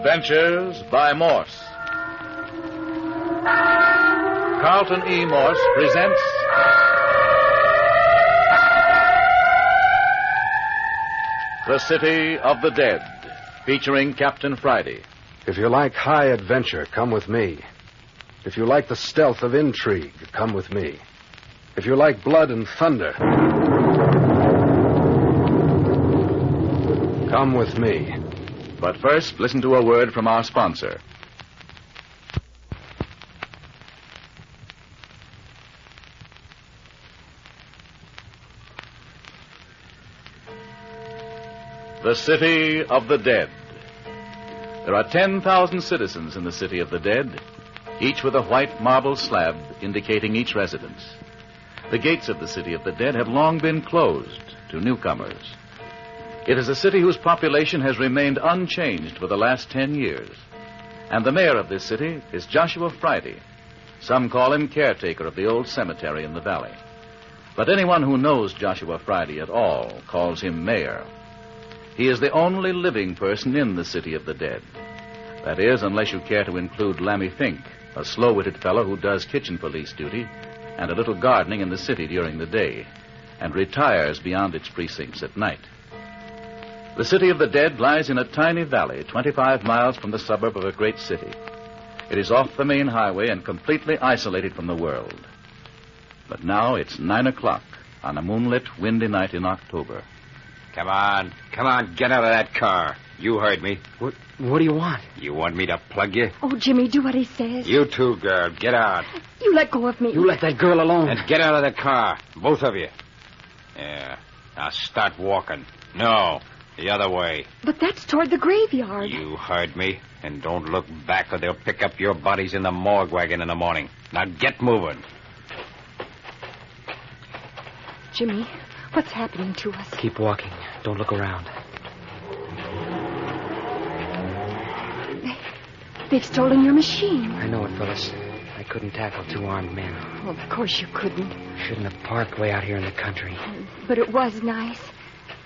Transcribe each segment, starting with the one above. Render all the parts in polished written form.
Adventures by Morse. Carlton E. Morse presents The City of the Dead, featuring Captain Friday. If you like high adventure, come with me. If you like the stealth of intrigue, come with me. If you like blood and thunder, come with me. But first, listen to a word from our sponsor. The City of the Dead. There are 10,000 citizens in the City of the Dead, each with a white marble slab indicating each residence. The gates of the City of the Dead have long been closed to newcomers. It is a city whose population has remained unchanged for the last 10 years. And the mayor of this city is Joshua Friday. Some call him caretaker of the old cemetery in the valley. But anyone who knows Joshua Friday at all calls him mayor. He is the only living person in the City of the Dead. That is, unless you care to include Lammy Fink, a slow-witted fellow who does kitchen police duty and a little gardening in the city during the day, and retires beyond its precincts at night. The City of the Dead lies in a tiny valley 25 miles from the suburb of a great city. It is off the main highway and completely isolated from the world. But now it's 9 o'clock on a moonlit, windy night in October. Come on, get out of that car. You heard me. What do you want? You want me to plug you? Oh, Jimmy, do what he says. You too, girl. Get out. You let go of me. You let that girl alone. And get out of the car. Both of you. Yeah. Now start walking. No, the other way. But that's toward the graveyard. You heard me. And don't look back or they'll pick up your bodies in the morgue wagon in the morning. Now get moving. Jimmy, what's happening to us? Keep walking. Don't look around. They've stolen your machine. I know it, Phyllis. I couldn't tackle two armed men. Well, of course you couldn't. Shouldn't have parked way out here in the country. But it was nice.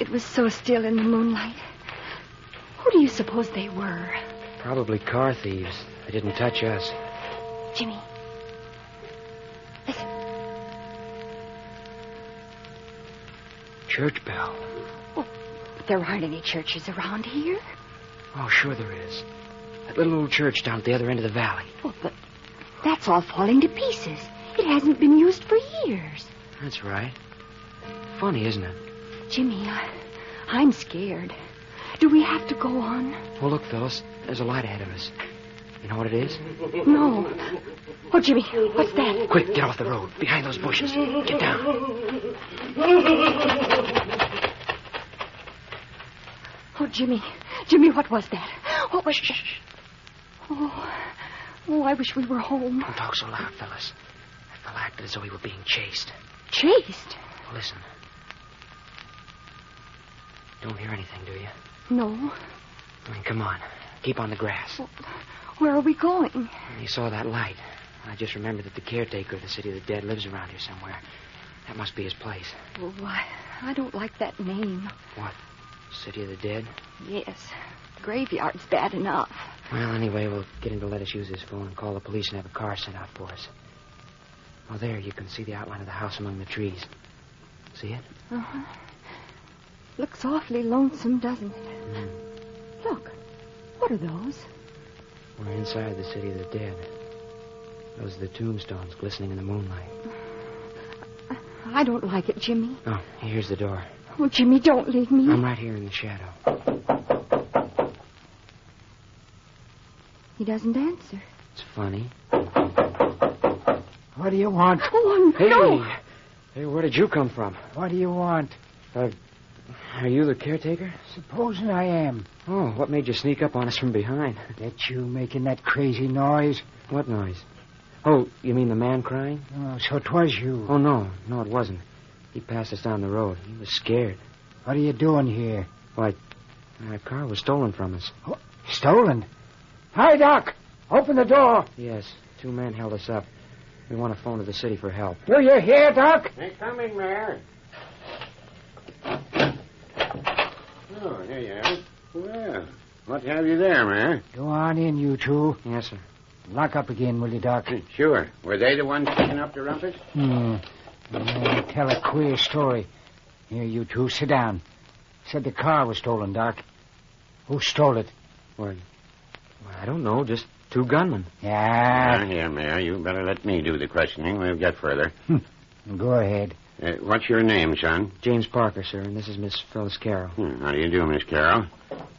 It was so still in the moonlight. Who do you suppose they were? Probably car thieves. They didn't touch us. Jimmy. Listen. Church bell. Oh, but there aren't any churches around here. Oh, sure there is. That little old church down at the other end of the valley. Oh, but that's all falling to pieces. It hasn't been used for years. That's right. Funny, isn't it? Jimmy, I'm scared. Do we have to go on? Oh, look, Phyllis. There's a light ahead of us. You know what it is? No. Oh, Jimmy, what's that? Quick, get off the road. Behind those bushes. Get down. Oh, Jimmy. Jimmy, what was that? What was... Shh. Oh, I wish we were home. Don't talk so loud, Phyllis. That fellow acted as though he were being chased. Chased? Listen. Don't hear anything, do you? No. I mean, come on. Keep on the grass. Well, where are we going? You saw that light. I just remembered that the caretaker of the City of the Dead lives around here somewhere. That must be his place. Oh, I don't like that name. What? City of the Dead? Yes. The graveyard's bad enough. Well, anyway, we'll get him to let us use his phone and call the police and have a car sent out for us. Oh, there, you can see the outline of the house among the trees. See it? Uh-huh. Looks awfully lonesome, doesn't it? Mm. Look. What are those? We're inside the City of the Dead. Those are the tombstones glistening in the moonlight. I don't like it, Jimmy. Oh, here's the door. Oh, Jimmy, don't leave me. I'm right here in the shadow. He doesn't answer. It's funny. What do you want? Oh, Hey! no. Hey, where did you come from? What do you want? Are you the caretaker? Supposing I am. Oh, what made you sneak up on us from behind? That you making that crazy noise? What noise? Oh, you mean the man crying? Oh, so 'twas you. Oh, no, it wasn't. He passed us down the road. He was scared. What are you doing here? Why, our car was stolen from us. Oh, stolen? Hi, Doc. Open the door. Yes, two men held us up. We want to phone to the city for help. Do you hear, Doc? They're coming, Mayor. Oh, here you are. Well, what have you there, Mayor? Go on in, you two. Yes, sir. Lock up again, will you, Doc? Sure. Were they the ones kicking up the rumpus? Tell a queer story. Here, you two, sit down. Said the car was stolen, Doc. Who stole it? Well, I don't know. Just two gunmen. Yeah. Here, Mayor, you better let me do the questioning. We'll get further. Go ahead. What's your name, son? James Parker, sir, and this is Miss Phyllis Carroll. How do you do, Miss Carroll?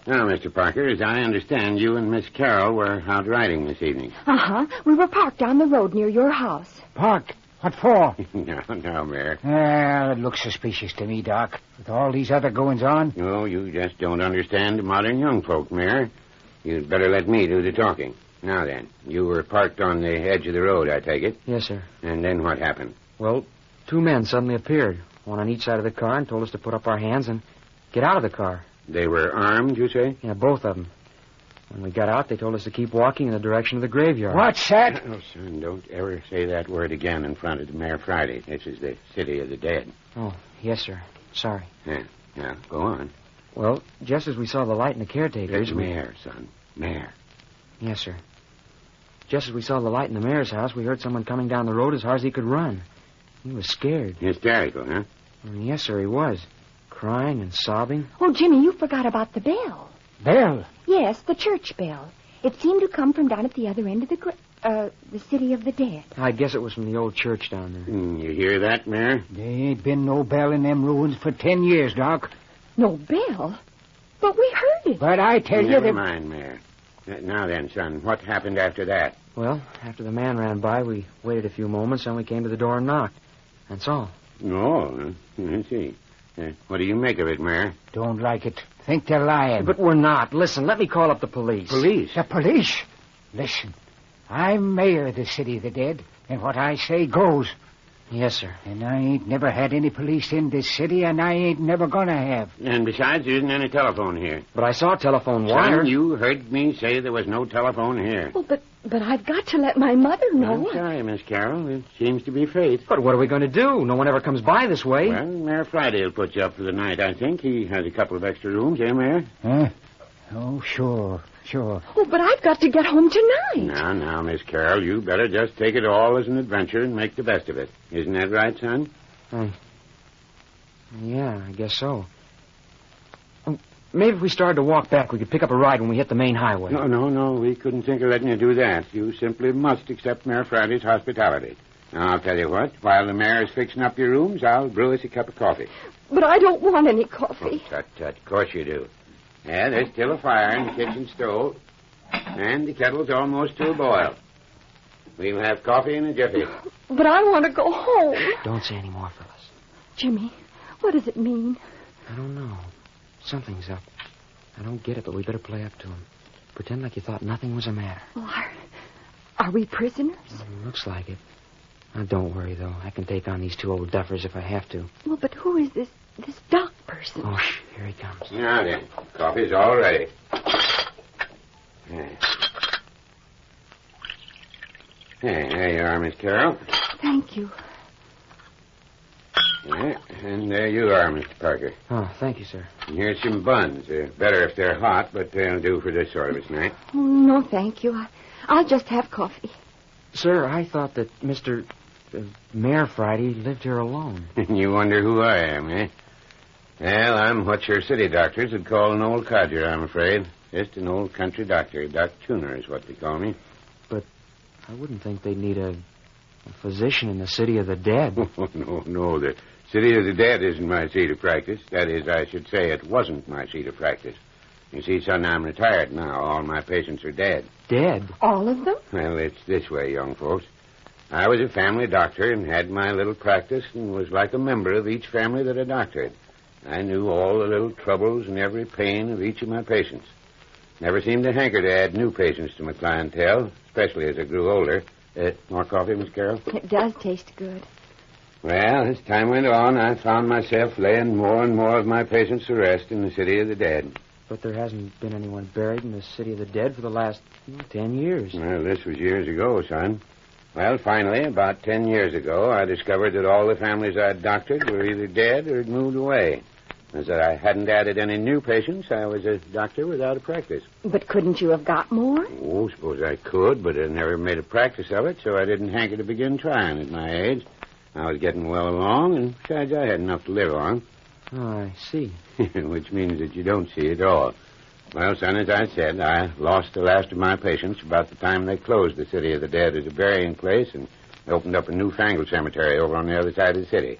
Now, Mr. Parker, as I understand, you and Miss Carroll were out riding this evening. Uh-huh. We were parked down the road near your house. Parked? What for? No, Mayor. Well, it looks suspicious to me, Doc. With all these other goings-on. No, you just don't understand the modern young folk, Mayor. You'd better let me do the talking. Now then, you were parked on the edge of the road, I take it? Yes, sir. And then what happened? Well, two men suddenly appeared, one on each side of the car, and told us to put up our hands and get out of the car. They were armed, you say? Yeah, both of them. When we got out, they told us to keep walking in the direction of the graveyard. What's that? Oh, son, don't ever say that word again in front of the Mayor Friday. This is the city of the dead. Oh, yes, sir. Sorry. Yeah, now, go on. Well, just as we saw the light in the caretaker's... Mayor, son. Mayor. Yes, sir. Just as we saw the light in the mayor's house, we heard someone coming down the road as hard as he could run. He was scared. Hysterical, huh? Yes, sir, he was. Crying and sobbing. Oh, Jimmy, you forgot about the bell. Bell? Yes, the church bell. It seemed to come from down at the other end of the city of the dead. I guess it was from the old church down there. You hear that, Mayor? There ain't been no bell in them ruins for 10 years, Doc. No bell? But we heard it. But I tell you Never that... mind, Mayor. Now then, son, what happened after that? Well, after the man ran by, we waited a few moments, and we came to the door and knocked. That's all. Oh, I see. What do you make of it, Mayor? Don't like it. Think they're lying. But we're not. Listen, let me call up the police. Police? The police? Listen, I'm mayor of the city of the dead, and what I say goes. Yes, sir. And I ain't never had any police in this city, and I ain't never gonna have. And besides, there isn't any telephone here. But I saw a telephone wire. Son, you heard me say there was no telephone here. Oh, but I've got to let my mother know. I'm sorry, Miss Carroll. It seems to be fate. But what are we going to do? No one ever comes by this way. Well, Mayor Friday will put you up for the night, I think. He has a couple of extra rooms, eh, Mayor? Huh? Oh, sure. Oh, but I've got to get home tonight. Now, Miss Carroll, you better just take it all as an adventure and make the best of it. Isn't that right, son? Yeah, I guess so. Maybe if we started to walk back, we could pick up a ride when we hit the main highway. No. We couldn't think of letting you do that. You simply must accept Mayor Friday's hospitality. Now, I'll tell you what. While the mayor's fixing up your rooms, I'll brew us a cup of coffee. But I don't want any coffee. Oh, tut. Of course you do. Yeah, there's still a fire in the kitchen stove. And the kettle's almost to a boil. We'll have coffee in a jiffy. But I want to go home. Don't say any more, Phyllis. Jimmy, what does it mean? I don't know. Something's up. I don't get it, but we better play up to him. Pretend like you thought nothing was the matter. Well, are we prisoners? Looks like it. Now, don't worry, though. I can take on these two old duffers if I have to. Well, but who is this Doc person? Oh, here he comes. Now then, coffee's all ready. There you are, Miss Carroll. Thank you. Yeah, and there you are, Mr. Parker. Oh, thank you, sir. And here's some buns. They're better if they're hot, but they'll do for this sort of a snack. Oh, no, thank you. I'll just have coffee. Sir, I thought that Mr. Mayor Friday lived here alone. You wonder who I am, eh? Well, I'm what your city doctors would call an old codger, I'm afraid. Just an old country doctor. Doc Tuner is what they call me. But I wouldn't think they'd need a physician in the city of the dead. Oh, no. The city of the dead isn't my seat of practice. That is, I should say it wasn't my seat of practice. You see, son, I'm retired now. All my patients are dead. Dead? All of them? Well, it's this way, young folks. I was a family doctor and had my little practice and was like a member of each family that I doctored. I knew all the little troubles and every pain of each of my patients. Never seemed to hanker to add new patients to my clientele, especially as I grew older. More coffee, Miss Carroll? It does taste good. Well, as time went on, I found myself laying more and more of my patients to rest in the city of the dead. But there hasn't been anyone buried in the city of the dead for the last 10 years. Well, this was years ago, son. Well, finally, about 10 years ago, I discovered that all the families I'd doctored were either dead or had moved away. As I hadn't added any new patients, I was a doctor without a practice. But couldn't you have got more? Oh, suppose I could, but I never made a practice of it, so I didn't hanker to begin trying at my age. I was getting well along, and besides, I had enough to live on. Oh, I see. Which means that you don't see at all. Well, son, as I said, I lost the last of my patients about the time they closed the City of the Dead as a burying place and opened up a newfangled cemetery over on the other side of the city.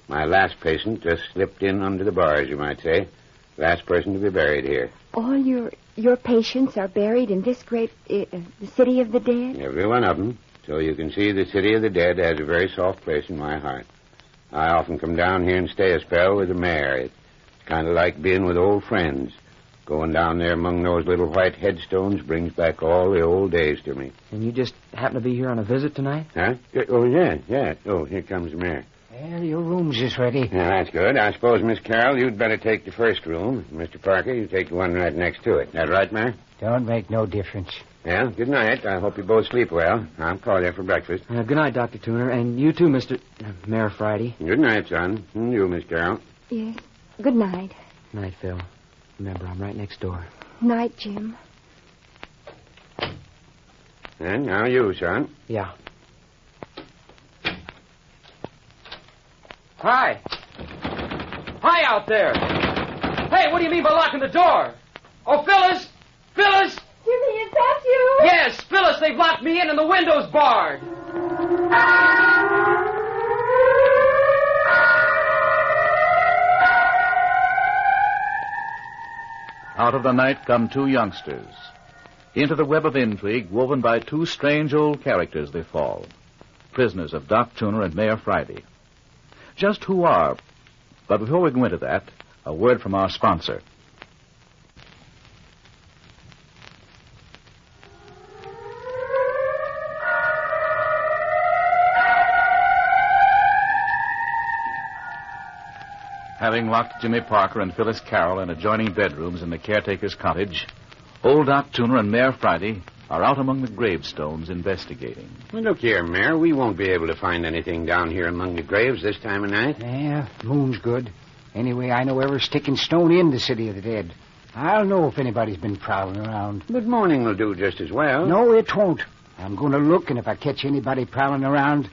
My last patient just slipped in under the bars, you might say. Last person to be buried here. All your patients are buried in this great, the City of the Dead? Every one of them. So you can see the City of the Dead has a very soft place in my heart. I often come down here and stay a spell with the mayor. It's kind of like being with old friends. Going down there among those little white headstones brings back all the old days to me. And you just happen to be here on a visit tonight? Huh? Oh, yeah. Oh, here comes the mayor. Well, your room's is ready. Yeah, that's good. I suppose, Miss Carroll, you'd better take the first room. Mr. Parker, you take the one right next to it. That right, Mayor? Don't make no difference. Yeah, good night. I hope you both sleep well. I'll call you for breakfast. Good night, Dr. Tuner. And you too, Mr. Mayor Friday. Good night, son. And you, Miss Carroll. Yes. Good night. Night, Phil. Remember, I'm right next door. Night, Jim. And now you, son. Yeah. Hi. Hi out there. Hey, what do you mean by locking the door? Oh, Phyllis! Phyllis! Jimmy, is that you? Yes, Phyllis, they've locked me in and the window's barred. Out of the night come two youngsters. Into the web of intrigue woven by two strange old characters they fall. Prisoners of Doc Tuner and Mayor Friday. Just who are? But before we go into that, a word from our sponsor. Having locked Jimmy Parker and Phyllis Carroll in adjoining bedrooms in the caretaker's cottage, old Doc Tuner and Mayor Friday are out among the gravestones investigating. Well, look here, Mayor. We won't be able to find anything down here among the graves this time of night. Yeah, moon's good. Anyway, I know every stick and stone in the City of the Dead. I'll know if anybody's been prowling around. But morning will do just as well. No, it won't. I'm going to look, and if I catch anybody prowling around,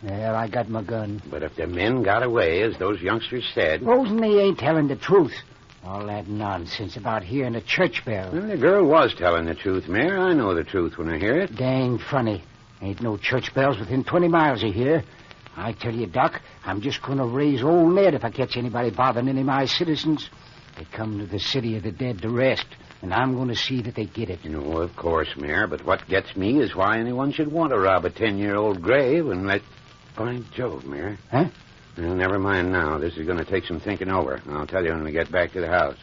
well, I got my gun. But if the men got away, as those youngsters said... Supposing they ain't telling the truth. All that nonsense about hearing a church bell. Well, the girl was telling the truth, Mayor. I know the truth when I hear it. Dang funny. Ain't no church bells within 20 miles of here. I tell you, Doc, I'm just going to raise old Ned if I catch anybody bothering any of my citizens. They come to the City of the Dead to rest, and I'm going to see that they get it. No, of course, Mayor, but what gets me is why anyone should want to rob a 10-year-old grave and let... By Jove, Mayor. Huh? Well, never mind now. This is going to take some thinking over. I'll tell you when we get back to the house.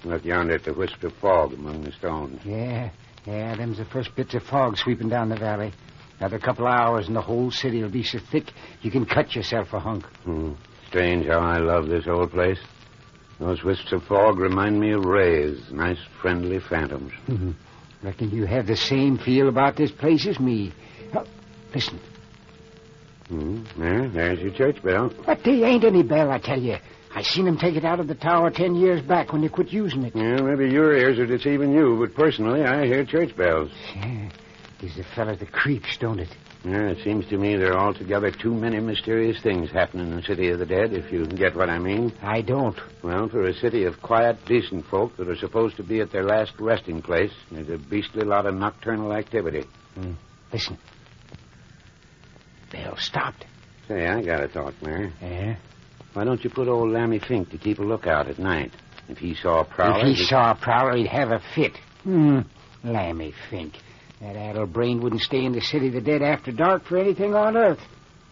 Look yonder at the wisp of fog among the stones. Yeah, them's the first bits of fog sweeping down the valley. Another couple of hours and the whole city will be so thick you can cut yourself a hunk. Strange how I love this old place. Those wisps of fog remind me of rays, nice, friendly phantoms. Reckon you have the same feel about this place as me. Oh, listen. There's your church bell. But there ain't any bell, I tell you. I seen them take it out of the tower 10 years back when they quit using it. Yeah, maybe your ears are deceiving you, but personally, I hear church bells. Yeah, gives the fella the creeps, don't it? Yeah, it seems to me there are altogether too many mysterious things happening in the City of the Dead, if you get what I mean. I don't. Well, for a city of quiet, decent folk that are supposed to be at their last resting place, there's a beastly lot of nocturnal activity. Listen. Bell stopped. Say, I got a thought, Mayor. Yeah? Why don't you put old Lammy Fink to keep a lookout at night? If he saw a prowler... If he saw a prowler, he'd have a fit. Lammy Fink. That addle-brain wouldn't stay in the City of the Dead after dark for anything on earth.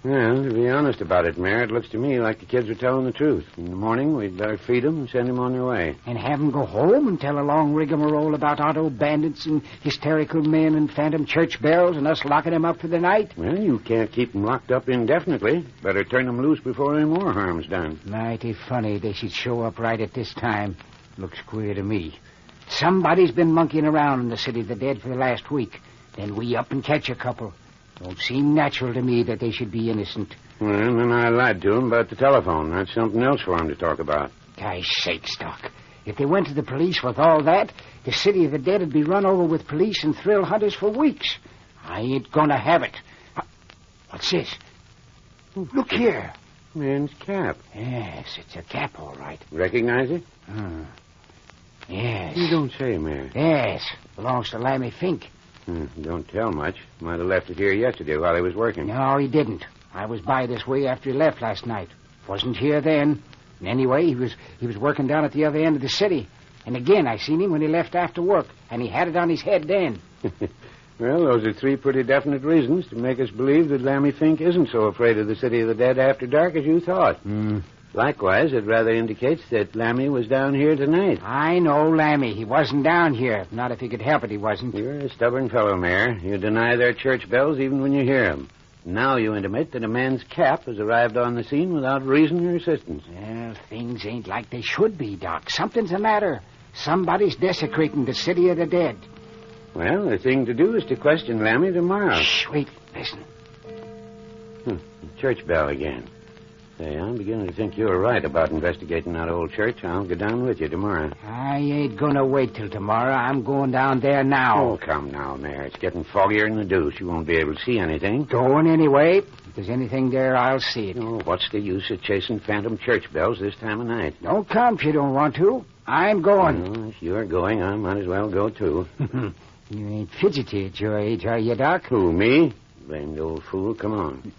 Well, to be honest about it, Mayor, it looks to me like the kids are telling the truth. In the morning, we'd better feed them and send them on their way. And have them go home and tell a long rigmarole about auto bandits and hysterical men and phantom church bells and us locking them up for the night? Well, you can't keep them locked up indefinitely. Better turn them loose before any more harm's done. Mighty funny they should show up right at this time. Looks queer to me. Somebody's been monkeying around in the City of the Dead for the last week. Then we up and catch a couple. Don't seem natural to me that they should be innocent. Well, and then I lied to him about the telephone. That's something else for him to talk about. Guy's sakes, Doc. If they went to the police with all that, the city of the dead would be run over with police and thrill hunters for weeks. I ain't gonna have it. What's this? Look here. Man's cap. Yes, it's a cap, all right. Recognize it? Yes. You don't say, Mayor. Yes. Belongs to Lammy Fink. Don't tell much. Might have left it here yesterday while he was working. No, he didn't. I was by this way after he left last night. Wasn't here then. And anyway, he was working down at the other end of the city. And again, I seen him when he left after work, and he had it on his head then. Well, those are three pretty definite reasons to make us believe that Lammy Fink isn't so afraid of the city of the dead after dark as you thought. Likewise, it rather indicates that Lammy was down here tonight. I know Lammy. He wasn't down here. Not if he could help it, he wasn't. You're a stubborn fellow, Mayor. You deny their church bells even when you hear them. Now you intimate that a man's cap has arrived on the scene without reason or assistance. Well, things ain't like they should be, Doc. Something's the matter. Somebody's desecrating the city of the dead. Well, the thing to do is to question Lammy tomorrow. Shh, wait, listen. The church bell again. Say, I'm beginning to think you're right about investigating that old church. I'll go down with you tomorrow. I ain't gonna wait till tomorrow. I'm going down there now. Oh, come now, Mayor. It's getting foggier than the deuce. You won't be able to see anything. Going anyway. If there's anything there, I'll see it. Oh, what's the use of chasing phantom church bells this time of night? Don't come if you don't want to. I'm going. Well, if you're going, I might as well go, too. You ain't fidgety at your age, are you, Doc? Who, me? Blamed old fool. Come on.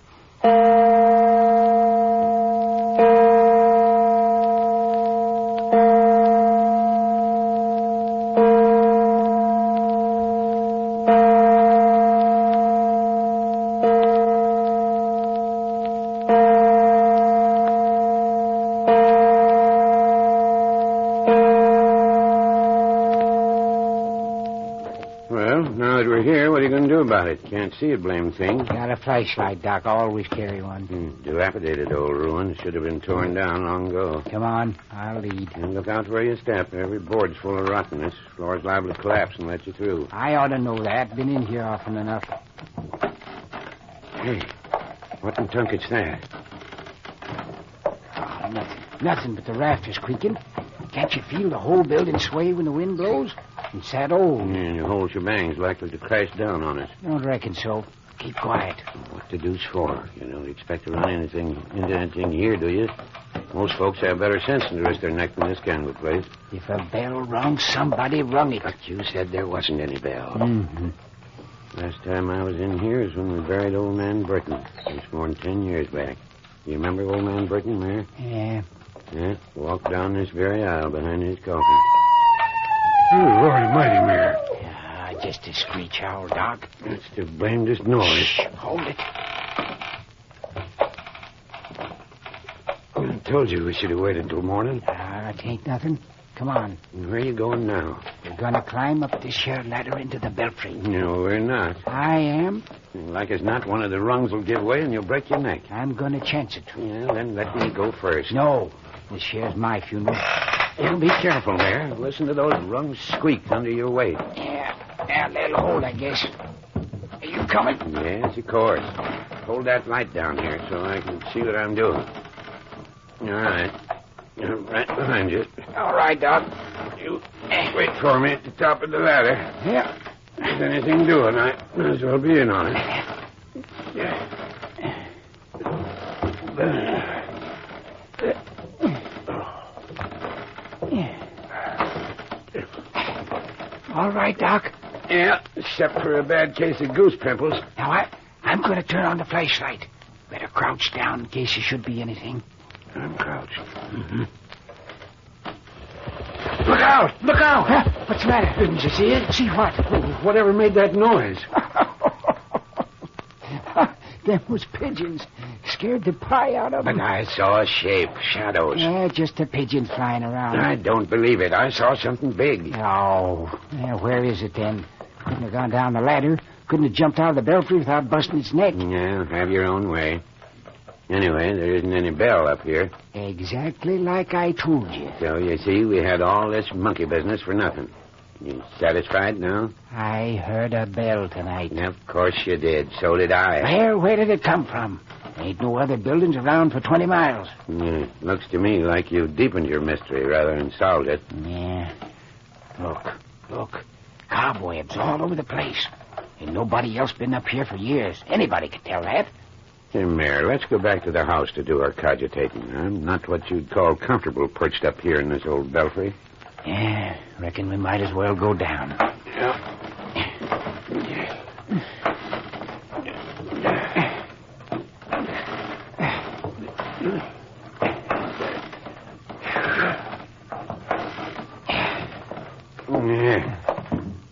About it. Can't see a blame thing. Got a flashlight, Doc. Always carry one. Dilapidated old ruin. Should have been torn down long ago. Come on. I'll lead. And look out where you step. Every board's full of rottenness. Floor's liable to collapse and let you through. I ought to know that. Been in here often enough. Hey, what in tunket's that? Oh, nothing. Nothing but the rafters creaking. Can't you feel the whole building sway when the wind blows? It's that old. Yeah, and the whole shebang's likely to crash down on us. Don't reckon so. Keep quiet. What the deuce for? You don't expect to run into anything here, do you? Most folks have better sense than to risk their neck in this kind of a place. If a bell rung, somebody rung it. But you said there wasn't any bell. Mm-hmm. Last time I was in here is when we buried old man Burton. It was more than 10 years back. You remember old man Burton, Mayor? Yeah. Yeah, walked down this very aisle behind his coffin. Oh, Lord almighty, Mayor. Just a screech owl, Doc. That's the blamedest noise. Shh, hold it. I told you we should have waited until morning. It ain't nothing. Come on. Where are you going now? We're gonna climb up this here ladder into the belfry. No, we're not. I am. Like as not, one of the rungs will give way and you'll break your neck. I'm gonna chance it. Yeah, then let me go first. No. This here's my funeral. You be careful there. Listen to those rungs squeak under your weight. Yeah, they'll hold, I guess. Are you coming? Yes, of course. Hold that light down here so I can see what I'm doing. All right. Right behind you. All right, Doc. You wait for me at the top of the ladder. Yeah. If there's anything doing, I might as well be in on it. All right, Doc. Yeah, except for a bad case of goose pimples. Now, I'm going to turn on the flashlight. Better crouch down in case there should be anything. I'm crouched. Mm-hmm. Look out! Look out! Huh? What's the matter? Didn't you see it? See what? Whatever made that noise? Them was pigeons. Scared the pie out of them. But I saw a shape, shadows. Yeah, just a pigeon flying around. I don't believe it. I saw something big. Oh. Yeah, where is it then? Couldn't have gone down the ladder. Couldn't have jumped out of the belfry without busting its neck. Yeah, have your own way. Anyway, there isn't any bell up here. Exactly like I told you. So, you see, we had all this monkey business for nothing. You satisfied now? I heard a bell tonight. Of course you did. So did I. Where did it come from? Ain't no other buildings around for 20 miles. Yeah, looks to me like you deepened your mystery rather than solved it. Yeah. Look. Cobwebs all over the place. Ain't nobody else been up here for years. Anybody could tell that. Hey, Mayor, let's go back to the house to do our cogitating. I'm not what you'd call comfortable perched up here in this old belfry. Yeah, reckon we might as well go down. Yeah.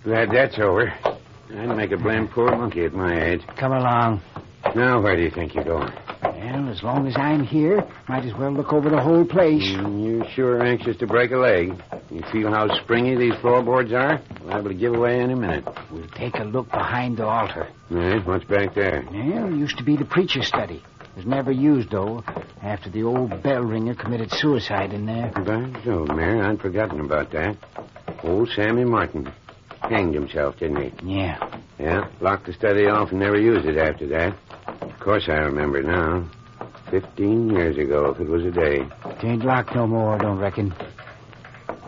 Glad that's over. I'd make a blamed poor monkey at my age. Come along. Now, where do you think you're going? Well, as long as I'm here, might as well look over the whole place. You sure are anxious to break a leg. You feel how springy these floorboards are? Liable to give away any minute. We'll take a look behind the altar. Yeah, what's back there? Well, it used to be the preacher's study. It was never used, though, after the old bell ringer committed suicide in there. By Jove, Mayor, I'd forgotten about that. Old Sammy Martin hanged himself, didn't he? Yeah. Yeah, locked the study off and never used it after that. Of course I remember now. 15 years ago, if it was a day. It ain't locked no more, don't reckon.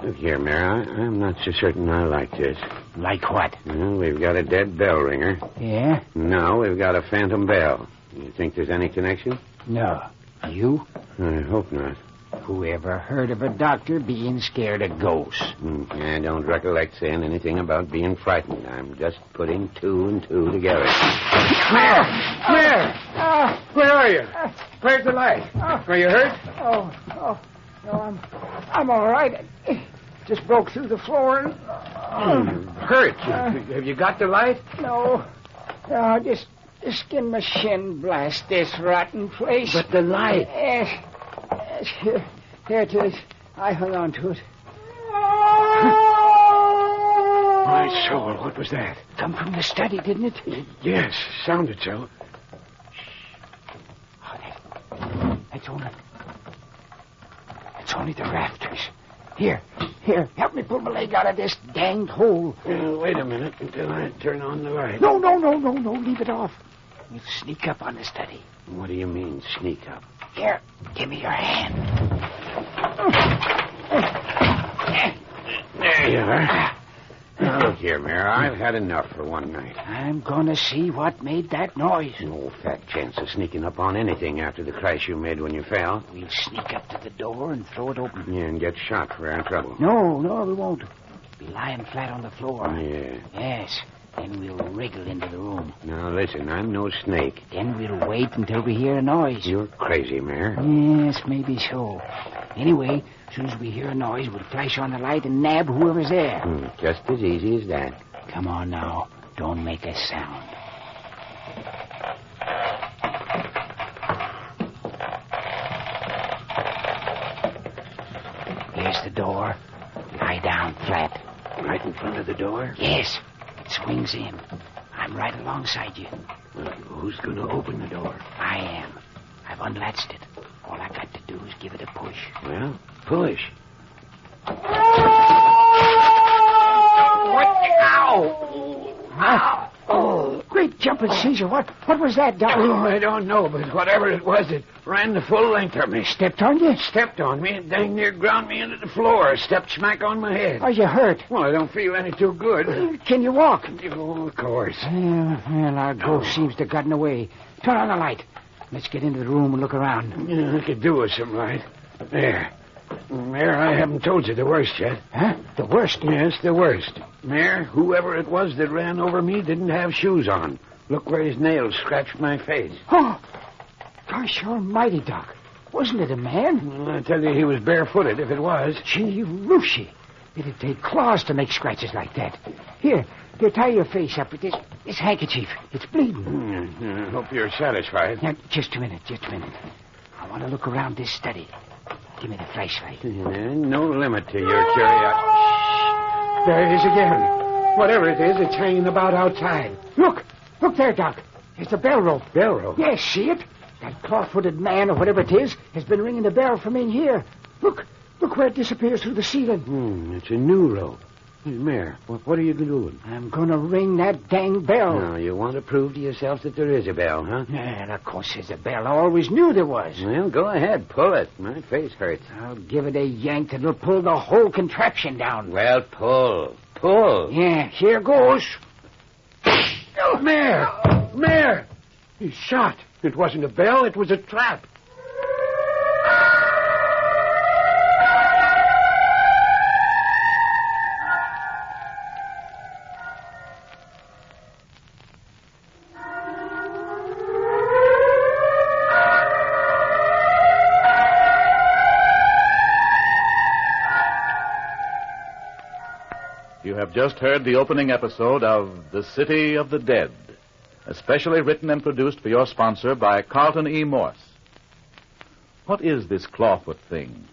Look here, Mayor, I'm not so certain I like this. Like what? Well, we've got a dead bell ringer. Yeah? Now we've got a phantom bell. You think there's any connection? No. You? I hope not. Whoever heard of a doctor being scared of ghosts? I don't recollect saying anything about being frightened. I'm just putting two and two together. Mayor! Where are you? Where's the light? Are you hurt? No, I'm all right. Just broke through the floor and... Hurt? Have you got the light? No, just skin my shin blast this rotten place. But the light... Yes, here it is. I hung on to it. My soul, what was that? Come from the study, didn't it? Yes, sounded so. Oh, that's only the rafters. Here, help me pull my leg out of this danged hole. Wait a minute until I turn on the light. No, leave it off. We'll sneak up on the study. What do you mean, sneak up? Here, give me your hand. There you are. Now, look here, Mayor. I've had enough for one night. I'm gonna see what made that noise. No fat chance of sneaking up on anything after the crash you made when you fell. We'll sneak up to the door and throw it open. Yeah, and get shot for our trouble. No, we won't. Be lying flat on the floor. Yeah. Yes. Then we'll wriggle into the room. Now, listen, I'm no snake. Then we'll wait until we hear a noise. You're crazy, Mayor. Yes, maybe so. Anyway, as soon as we hear a noise, we'll flash on the light and nab whoever's there. Just as easy as that. Come on now. Don't make a sound. Here's the door. Lie down flat. Right in front of the door? Yes. It swings in. I'm right alongside you. Who's going to open the door? I am. I've unlatched it. All I got to do is give it a push. Well, push. What? Ow! Ow! Oh, great jumping Caesar. What was that, Doc? Oh, I don't know, but whatever it was, it ran the full length of me. Stepped on you? Stepped on me and dang near ground me into the floor. Stepped smack on my head. Are you hurt? Well, I don't feel any too good. Can you walk? Oh, of course. Well, our ghost seems to have gotten away. Turn on the light. Let's get into the room and look around. Yeah, I could do with some light. There. Mayor, I haven't told you the worst yet. Huh? The worst? Yes, the worst. Mayor, whoever it was that ran over me didn't have shoes on. Look where his nails scratched my face. Oh, gosh almighty, Doc. Wasn't it a man? Well, I tell you, he was barefooted if it was. Gee, Lucy. It'd take claws to make scratches like that. Here, tie your face up with this handkerchief. It's bleeding. I hope you're satisfied. Now, just a minute. I want to look around this study. Give me the flashlight. No limit to your curiosity. There it is again. Whatever it is, it's hanging about outside. Look there, Doc. It's a bell rope. Bell rope? Yes, see it? That claw-footed man, or whatever it is, has been ringing the bell from in here. Look where it disappears through the ceiling. It's a new rope. Hey, Mayor, what are you doing? I'm going to ring that dang bell. Now, you want to prove to yourself that there is a bell, huh? And of course there's a bell. I always knew there was. Well, go ahead. Pull it. My face hurts. I'll give it a yank that'll pull the whole contraption down. Well, pull. Pull. Yeah, here goes. Mayor! Mayor! He's shot. It wasn't a bell, it was a trap. You have just heard the opening episode of The City of the Dead, especially written and produced for your sponsor by Carlton E. Morse. What is this clawfoot thing?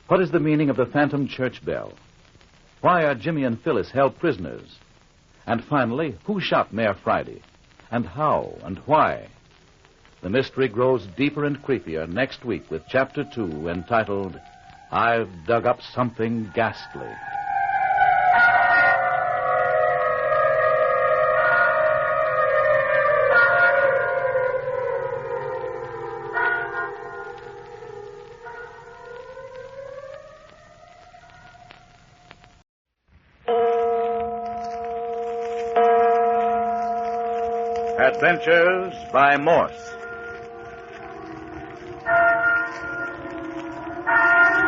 What is the meaning of the phantom church bell? Why are Jimmy and Phyllis held prisoners? And finally, who shot Mayor Friday? And how and why? The mystery grows deeper and creepier next week with Chapter 2 entitled, I've Dug Up Something Ghastly. Adventures by Morse.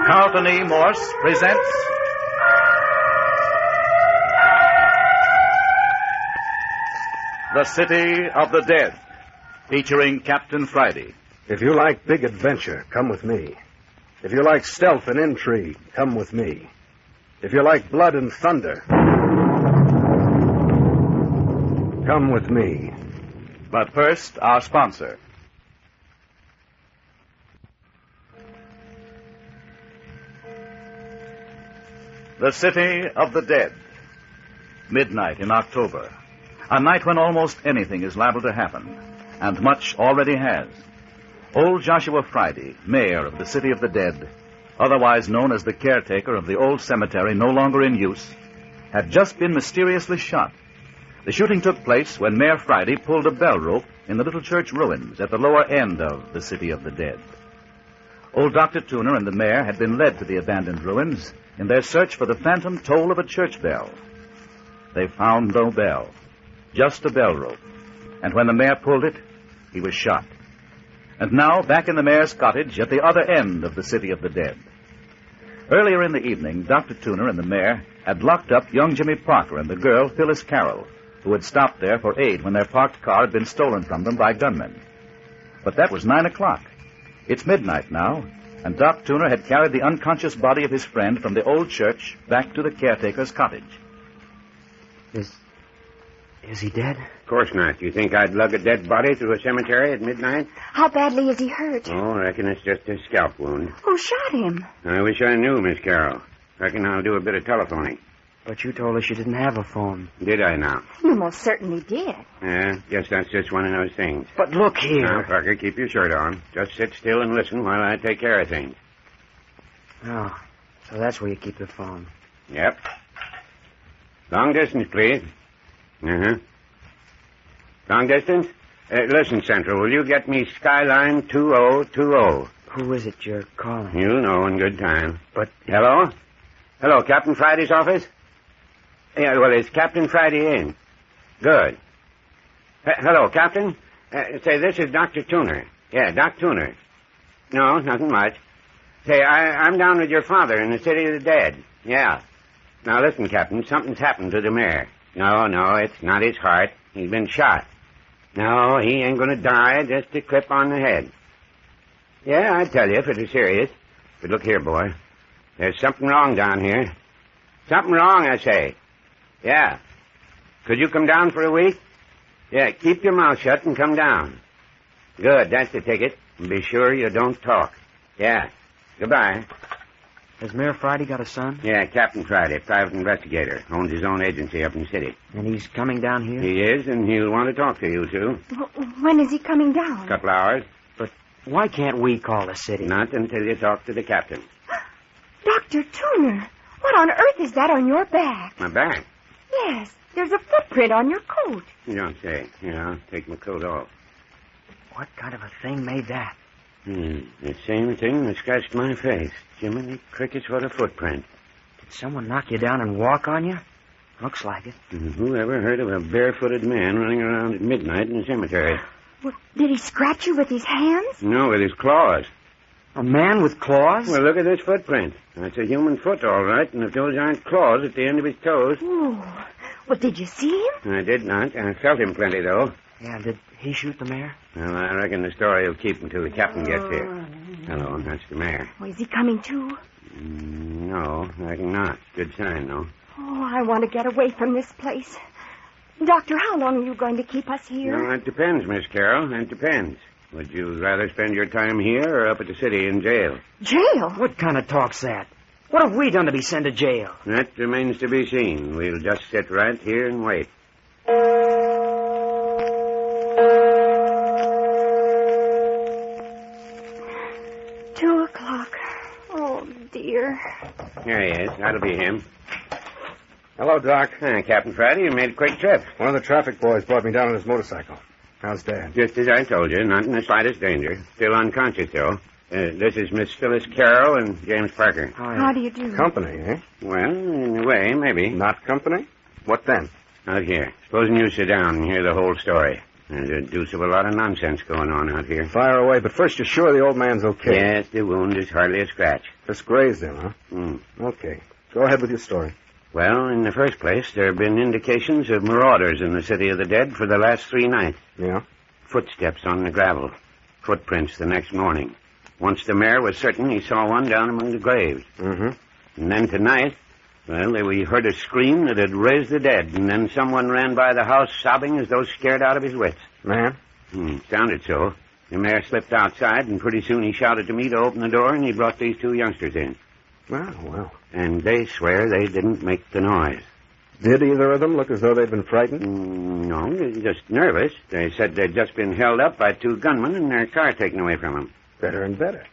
Carlton E. Morse presents The City of the Dead, featuring Captain Friday. If you like big adventure, come with me. If you like stealth and intrigue, come with me. If you like blood and thunder, come with me. But first, our sponsor. The City of the Dead. Midnight in October. A night when almost anything is liable to happen, and much already has. Old Joshua Friday, mayor of the City of the Dead, otherwise known as the caretaker of the old cemetery no longer in use, had just been mysteriously shot. The shooting took place when Mayor Friday pulled a bell rope in the little church ruins at the lower end of the City of the Dead. Old Dr. Tuner and the mayor had been led to the abandoned ruins in their search for the phantom toll of a church bell. They found no bell, just a bell rope. And when the mayor pulled it, he was shot. And now, back in the mayor's cottage at the other end of the City of the Dead. Earlier in the evening, Dr. Tuner and the mayor had locked up young Jimmy Parker and the girl, Phyllis Carroll, who had stopped there for aid when their parked car had been stolen from them by gunmen. But that was 9 o'clock. It's midnight now, and Doc Tuner had carried the unconscious body of his friend from the old church back to the caretaker's cottage. Is he dead? Of course not. You think I'd lug a dead body through a cemetery at midnight? How badly is he hurt? Oh, I reckon it's just a scalp wound. Who shot him? I wish I knew, Miss Carroll. Reckon I'll do a bit of telephoning. But you told us you didn't have a phone. Did I now? You most certainly did. Yeah, guess that's just one of those things. But look here. Now, Parker, keep your shirt on. Just sit still and listen while I take care of things. Oh, so that's where you keep the phone. Yep. Long distance, please. Uh-huh. Long distance? Listen, Central, will you get me Skyline 2020? Who is it you're calling? You'll know in good time. But... Hello? Hello, Captain Friday's office? Yeah, well, is Captain Friday in? Good. Hello, Captain? Say, this is Dr. Tuner. Yeah, Doc Tuner. No, nothing much. Say, I'm down with your father in the City of the Dead. Yeah. Now, listen, Captain, something's happened to the mayor. No, it's not his heart. He's been shot. No, he ain't going to die, just a clip on the head. Yeah, I tell you, if it was serious. But look here, boy. There's something wrong down here. Something wrong, I say. Yeah. Could you come down for a week? Yeah, keep your mouth shut and come down. Good, that's the ticket. And be sure you don't talk. Yeah. Goodbye. Has Mayor Friday got a son? Yeah, Captain Friday, private investigator. Owns his own agency up in the city. And he's coming down here? He is, and he'll want to talk to you, too. When is he coming down? A couple hours. But why can't we call the city? Not until you talk to the captain. Dr. Tuner. What on earth is that on your back? My back? Yes, there's a footprint on your coat. You don't say. Here, I'll take my coat off. What kind of a thing made that? The same thing that scratched my face. Jiminy crickets, what a footprint. Did someone knock you down and walk on you? Looks like it. Who ever heard of a barefooted man running around at midnight in the cemetery? Well, did he scratch you with his hands? No, with his claws. A man with claws? Well, look at this footprint. That's a human foot, all right, and if those aren't claws at the end of his toes... Oh. Well, did you see him? I did not. I felt him plenty, though. Yeah, did he shoot the mayor? Well, I reckon the story will keep until the captain gets here. Hello, that's the mayor. Oh, is he coming too? No, I reckon not. Good sign, though. Oh, I want to get away from this place. Doctor, how long are you going to keep us here? Well, it depends, Miss Carroll. It depends. Would you rather spend your time here or up at the city in jail? Jail? What kind of talk's that? What have we done to be sent to jail? That remains to be seen. We'll just sit right here and wait. 2 o'clock. Oh, dear. Here he is. That'll be him. Hello, Doc. Captain Friday, you made a quick trip. One of the traffic boys brought me down on his motorcycle. How's Dad? Just as I told you, not in the slightest danger. Still unconscious, though. This is Miss Phyllis Carroll and James Parker. Oh, yeah. How do you do? Company, eh? Well, in a way, maybe. Not company? What then? Out here. Supposing you sit down and hear the whole story. There's a deuce of a lot of nonsense going on out here. Fire away, but first you're sure the old man's okay? Yes, the wound is hardly a scratch. Just grazed him, huh? Okay. Go ahead with your story. Well, in the first place, there have been indications of marauders in the city of the dead for the last 3 nights. Yeah? Footsteps on the gravel. Footprints the next morning. Once the mayor was certain he saw one down among the graves. Mm-hmm. And then tonight, well, we heard a scream that had raised the dead, and then someone ran by the house sobbing as though scared out of his wits. Man? Sounded so. The mayor slipped outside, and pretty soon he shouted to me to open the door, and he brought these 2 youngsters in. Well. And they swear they didn't make the noise. Did either of them look as though they'd been frightened? No, they're just nervous. They said they'd just been held up by 2 gunmen and their car taken away from them. Better and better.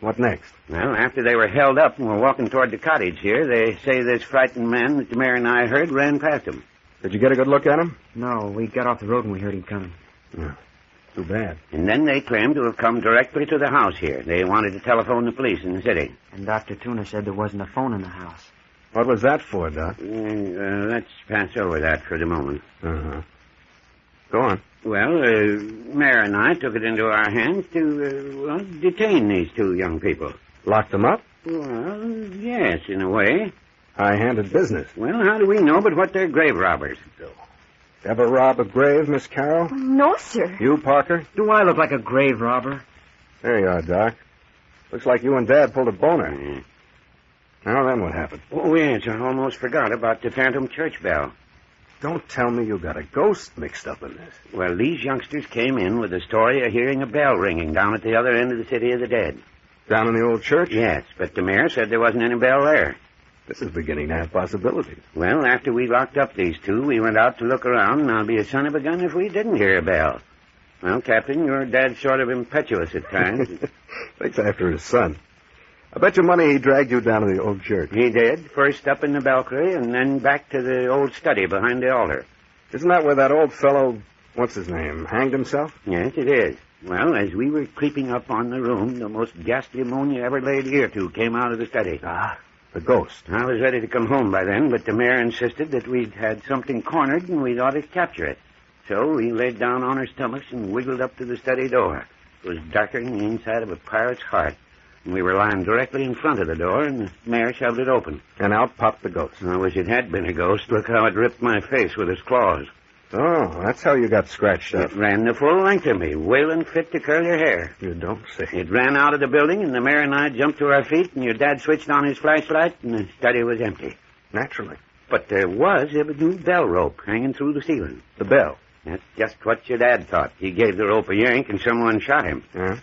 What next? Well, after they were held up and were walking toward the cottage here, they say this frightened man that the mayor and I heard ran past them. Did you get a good look at him? No, we got off the road when we heard him coming. Yeah. Too bad. And then they claimed to have come directly to the house here. They wanted to telephone the police in the city. And Dr. Tuna said there wasn't a phone in the house. What was that for, Doc? Let's pass over that for the moment. Uh-huh. Go on. Well, Mayor and I took it into our hands to, detain these 2 young people. Lock them up? Well, yes, in a way. High-handed business. Well, how do we know but what they're grave robbers? Ever rob a grave, Miss Carroll? No, sir. You, Parker? Do I look like a grave robber? There you are, Doc. Looks like you and Dad pulled a boner. Now then, what happened? Oh, yes, I almost forgot about the phantom church bell. Don't tell me you got a ghost mixed up in this. Well, these youngsters came in with the story of hearing a bell ringing down at the other end of the city of the dead. Down in the old church? Yes, but the mayor said there wasn't any bell there. This is beginning to have possibilities. Well, after we locked up these 2, we went out to look around, and I'll be a son of a gun if we didn't hear a bell. Well, Captain, your dad's sort of impetuous at times. Thinks after his son. I bet your money he dragged you down to the old church. He did. First up in the balcony, and then back to the old study behind the altar. Isn't that where that old fellow, what's his name, hanged himself? Yes, it is. Well, as we were creeping up on the room, the most ghastly moan you ever laid ear to came out of the study. Ah, the ghost. I was ready to come home by then, but the mayor insisted that we'd had something cornered and we'd ought to capture it. So we laid down on our stomachs and wiggled up to the study door. It was darker than the inside of a pirate's heart. And we were lying directly in front of the door, and the mayor shoved it open. And out popped the ghost. I wish it had been a ghost. Look how it ripped my face with its claws. Oh, that's how you got scratched up. It ran the full length of me, wailing fit to curl your hair. You don't say. It ran out of the building, and the mayor and I jumped to our feet, and your dad switched on his flashlight, and the study was empty. Naturally. But there was a new bell rope hanging through the ceiling. The bell? That's just what your dad thought. He gave the rope a yank, and someone shot him. Yeah?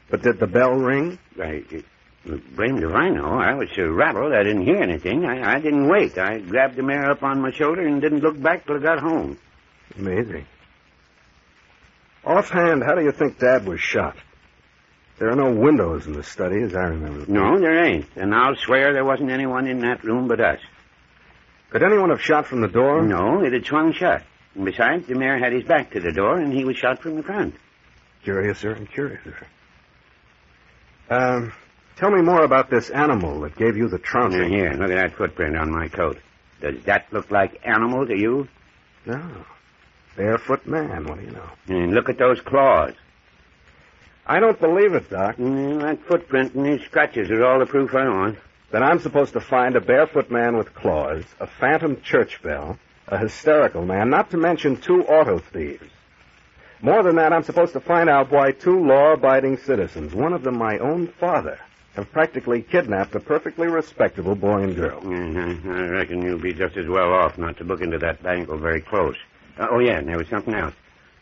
But did the bell ring? Blamed if I know. I was so rattled I didn't hear anything. I didn't wait. I grabbed the mayor up on my shoulder and didn't look back till I got home. Amazing. Offhand, how do you think Dad was shot? There are no windows in the study, as I remember. No, there ain't. And I'll swear there wasn't anyone in that room but us. Could anyone have shot from the door? No, it had swung shut. And besides, the mayor had his back to the door, and he was shot from the front. Curiouser and curiouser. Tell me more about this animal that gave you the trouncing. Here, look at that footprint on my coat. Does that look like animal to you? No. Barefoot man, what do you know? And look at those claws. I don't believe it, Doc. That footprint and these scratches are all the proof I want. Then I'm supposed to find a barefoot man with claws, a phantom church bell, a hysterical man, not to mention 2 auto thieves. More than that, I'm supposed to find out why 2 law-abiding citizens, one of them my own father, have practically kidnapped a perfectly respectable boy and girl. Mm-hmm. I reckon you'll be just as well off not to look into that bangle very close. And there was something else.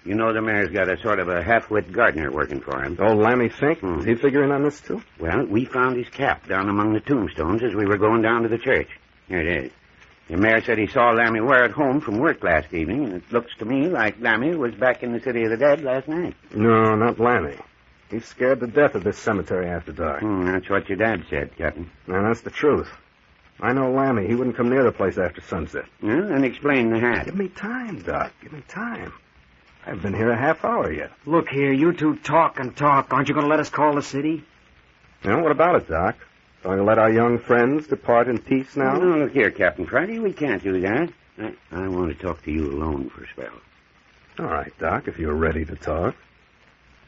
You know the mayor's got a sort of a half-wit gardener working for him. Old Lammy Fink? Is he figuring on this, too? Well, we found his cap down among the tombstones as we were going down to the church. Here it is. The mayor said he saw Lammy wear it home from work last evening, and it looks to me like Lammy was back in the city of the dead last night. No, not Lammy. He's scared to death of this cemetery after dark. That's what your dad said, Captain. And that's the truth. I know Lammy. He wouldn't come near the place after sunset. Well, then explain the hat. Give me time, Doc. Give me time. I've been here a half hour yet. Look here, you two talk and talk. Aren't you going to let us call the city? Well, what about it, Doc? Going to let our young friends depart in peace now? No, look here, Captain Friday. We can't do that. I want to talk to you alone for a spell. All right, Doc, if you're ready to talk.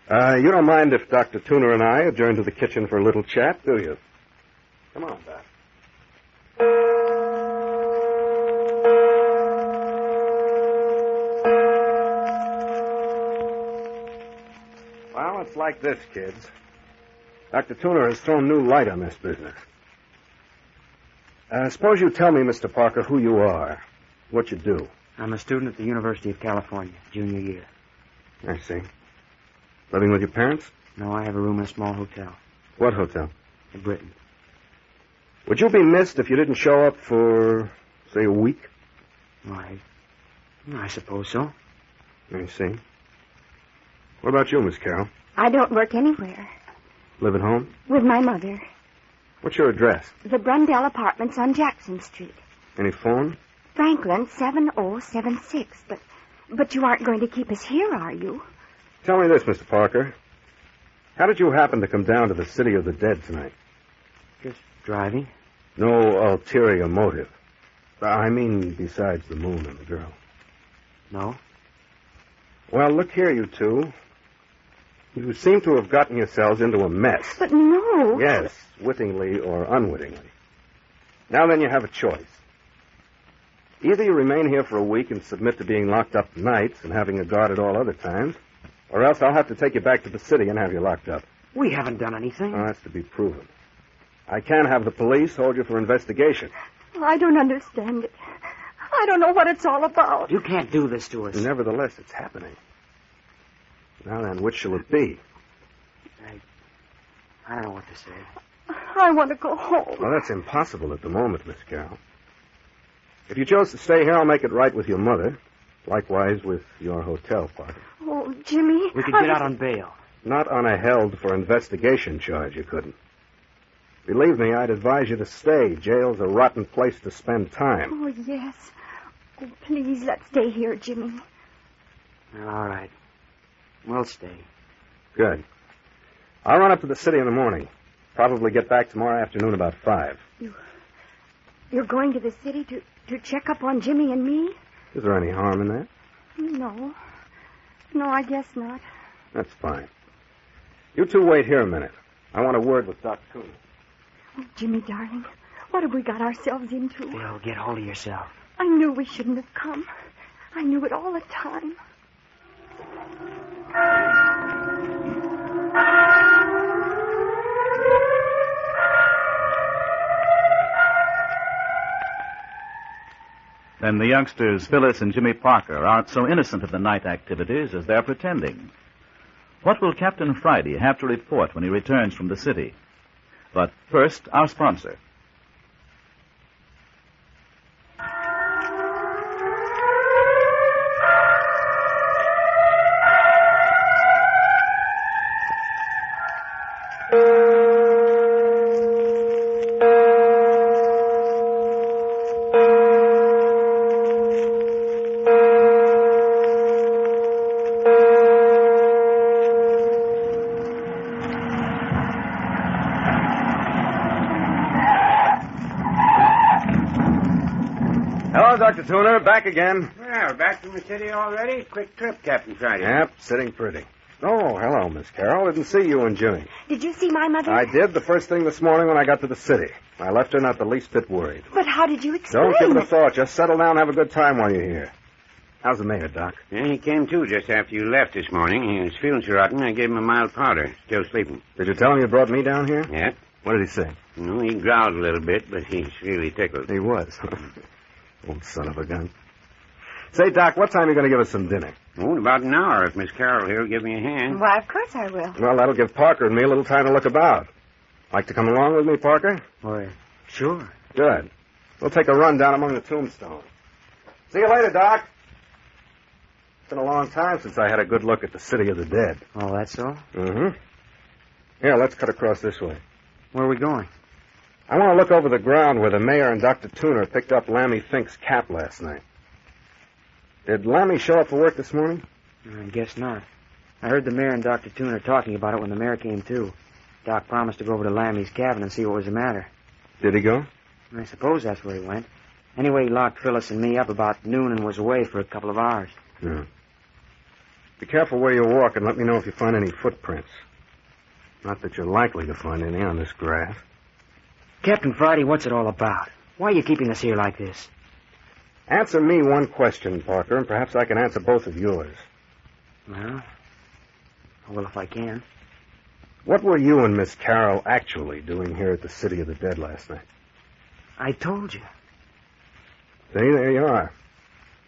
You don't mind if Dr. Tuner and I adjourn to the kitchen for a little chat, do you? Come on, Doc. Well, it's like this, kids. Dr. Tuner has thrown new light on this business. Suppose you tell me, Mr. Parker, who you are, what you do. I'm a student at the University of California, junior year. I see. Living with your parents? No, I have a room in a small hotel What hotel? in Britain. Would you be missed if you didn't show up for, say, a week? Why, I suppose so. I see. What about you, Miss Carroll? I don't work anywhere. Live at home? With my mother. What's your address? The Brundell Apartments on Jackson Street. Any phone? Franklin 7076. But you aren't going to keep us here, are you? Tell me this, Mr. Parker. How did you happen to come down to the City of the Dead tonight? Just driving. No ulterior motive. I mean, besides the moon and the girl. No. Well, look here, you two. You seem to have gotten yourselves into a mess. But no. Yes, wittingly or unwittingly. Now then, you have a choice. Either you remain here for a week and submit to being locked up nights and having a guard at all other times, or else I'll have to take you back to the city and have you locked up. We haven't done anything. Oh, that's to be proven. I can have the police hold you for investigation. I don't understand it. I don't know what it's all about. You can't do this to us. Nevertheless, it's happening. Now then, which shall it be? I don't know what to say. I want to go home. Well, that's impossible at the moment, Miss Carroll. If you chose to stay here, I'll make it right with your mother. Likewise with your hotel party. Oh, Jimmy. We could get out on bail. Not on a held for investigation charge, you couldn't. Believe me, I'd advise you to stay. Jail's a rotten place to spend time. Oh, yes. Oh, please, let's stay here, Jimmy. All right. We'll stay. Good. I'll run up to the city in the morning. Probably get back tomorrow afternoon about 5. You're going to the city to check up on Jimmy and me? Is there any harm in that? No. No, I guess not. That's fine. You two wait here a minute. I want a word with Dr. Coon. Oh, Jimmy, darling, what have we got ourselves into? Bill, get hold of yourself. I knew we shouldn't have come. I knew it all the time. Then the youngsters, Phyllis and Jimmy Parker, aren't so innocent of the night activities as they're pretending. What will Captain Friday have to report when he returns from the city? But first, our sponsor. Hello, Dr. Tuner. Back again. Well, back from the city already? Quick trip, Captain Friday. Yep, sitting pretty. Oh, hello, Miss Carroll. Didn't see you and Jimmy. Did you see my mother? I did the first thing this morning when I got to the city. I left her not the least bit worried. But how did you explain Don't give it a it? thought. Just settle down and have a good time while you're here. How's the mayor, Doc? Yeah, he came to just after you left this morning. He was feeling so rotten, I gave him a mild powder. Still sleeping. Did you tell him you brought me down here? Yeah. What did he say? No, he growled a little bit, but he's really tickled. He was. Old son of a gun. Say, Doc, what time are you going to give us some dinner? Oh, in about an hour, if Miss Carroll here will give me a hand. Why, of course I will. Well, that'll give Parker and me a little time to look about. Like to come along with me, Parker? Why, sure. Good. We'll take a run down among the tombstones. See you later, Doc. It's been a long time since I had a good look at the city of the dead. Oh, that's all? Mm-hmm. Here, let's cut across this way. Where are we going? I want to look over the ground where the mayor and Dr. Tuner picked up Lammy Fink's cap last night. Did Lammy show up for work this morning? I guess not. I heard the mayor and Dr. Tuner talking about it when the mayor came to. Doc promised to go over to Lammy's cabin and see what was the matter. Did he go? I suppose that's where he went. Anyway, he locked Phyllis and me up about noon and was away for a couple of hours. Yeah. Be careful where you walk and let me know if you find any footprints. Not that you're likely to find any on this grass. Captain Friday, what's it all about? Why are you keeping us here like this? Answer me one question, Parker, and perhaps I can answer both of yours. Well, if I can. What were you and Miss Carroll actually doing here at the City of the Dead last night? I told you. See, there you are.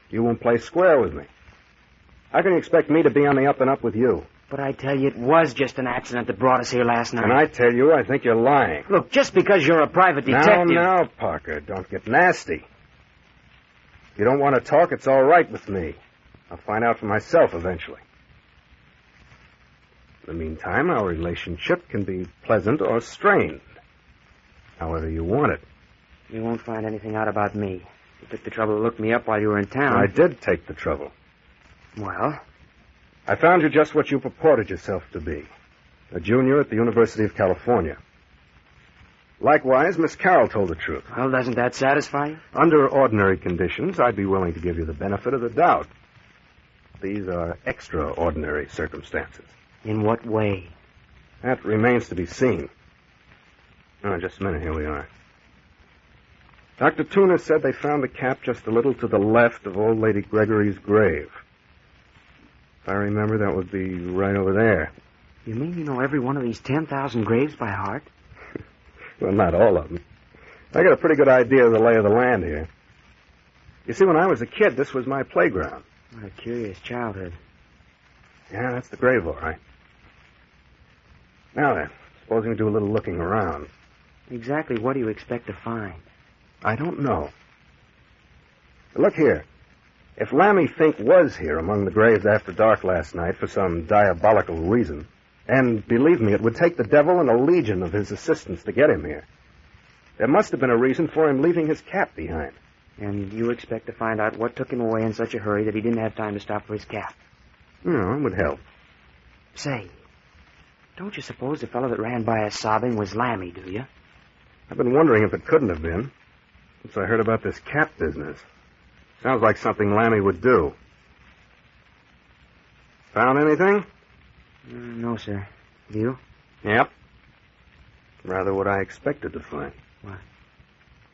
You won't play square with me. How can you expect me to be on the up and up with you? But I tell you, it was just an accident that brought us here last night. And I tell you, I think you're lying. Look, just because you're a private detective... Now, Parker, don't get nasty. If you don't want to talk, it's all right with me. I'll find out for myself eventually. In the meantime, our relationship can be pleasant or strained. However you want it. You won't find anything out about me. You took the trouble to look me up while you were in town. I did take the trouble. Well? I found you just what you purported yourself to be. A junior at the University of California. Likewise, Miss Carroll told the truth. Well, doesn't that satisfy you? Under ordinary conditions, I'd be willing to give you the benefit of the doubt. These are extraordinary circumstances. In what way? That remains to be seen. Oh, just a minute. Here we are. Dr. Tuner said they found the cap just a little to the left of old Lady Gregory's grave. If I remember, that would be right over there. You mean you know every one of these 10,000 graves by heart? Well, not all of them. I got a pretty good idea of the lay of the land here. You see, when I was a kid, this was my playground. What a curious childhood. Yeah, that's the grave, all right. Now then, supposing we do a little looking around. Exactly what do you expect to find? I don't know. Look here. If Lammy Fink was here among the graves after dark last night for some diabolical reason, and believe me, it would take the devil and a legion of his assistants to get him here, there must have been a reason for him leaving his cap behind. And you expect to find out what took him away in such a hurry that he didn't have time to stop for his cap? No, it would help. Say, don't you suppose the fellow that ran by us sobbing was Lammy, do you? I've been wondering if it couldn't have been, since I heard about this cap business. Sounds like something Lammy would do. Found anything? No, sir. You? Yep. Rather what I expected to find. What?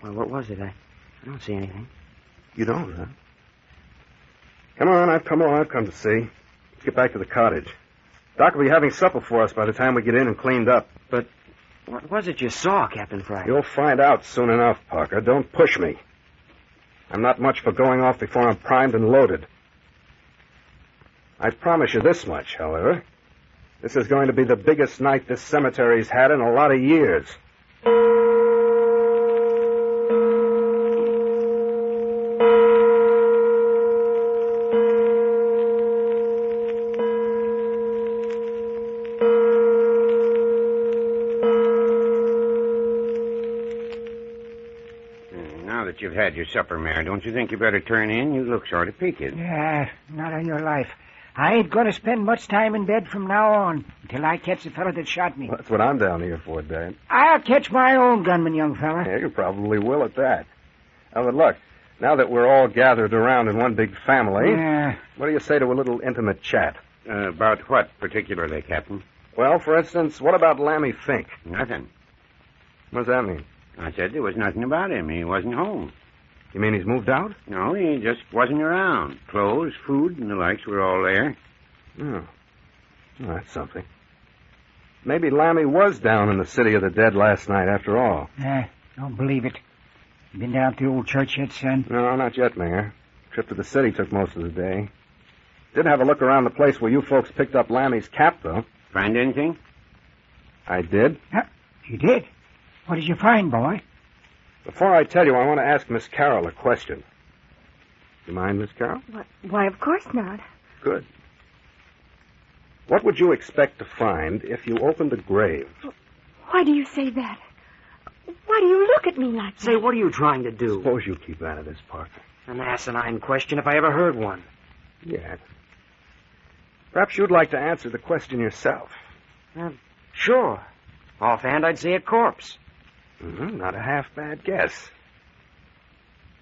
Well, what was it? I don't see anything. You don't, huh? Come on, I've come to see. Let's get back to the cottage. Doc will be having supper for us by the time we get in and cleaned up. But what was it you saw, Captain Friday? You'll find out soon enough, Parker. Don't push me. I'm not much for going off before I'm primed and loaded. I promise you this much, however. This is going to be the biggest night this cemetery's had in a lot of years. Now that you've had your supper, Mayor, don't you think you better turn in? You look sort of peaked. Yeah, not on your life. I ain't going to spend much time in bed from now on until I catch the fellow that shot me. Well, that's what I'm down here for, Dad. I'll catch my own gunman, young fella. Yeah, you probably will at that. Oh, but look, Now that we're all gathered around in one big family, Yeah. what do you say to a little intimate chat? About what particularly, Captain? Well, for instance, what about Lammy Fink? Nothing. What does that mean? I said there was nothing about him. He wasn't home. You mean he's moved out? No, he just wasn't around. Clothes, food, and the likes were all there. Oh. Well, that's something. Maybe Lammy was down in the city of the dead last night after all. Don't believe it. You been down to the old church yet, son? No, not yet, Mayor. Trip to the city took most of the day. Did have a look around the place where you folks picked up Lammy's cap, though. Find anything? I did. You did? What did you find, boy? Before I tell you, I want to ask Miss Carroll a question. You mind, Miss Carroll? Why, of course not. Good. What would you expect to find if you opened a grave? Why do you say that? Why do you look at me like that? Say, what are you trying to do? Suppose you keep out of this, Parker. An asinine question if I ever heard one. Yes. Perhaps you'd like to answer the question yourself. Sure. Offhand, I'd say a corpse. Not a half-bad guess.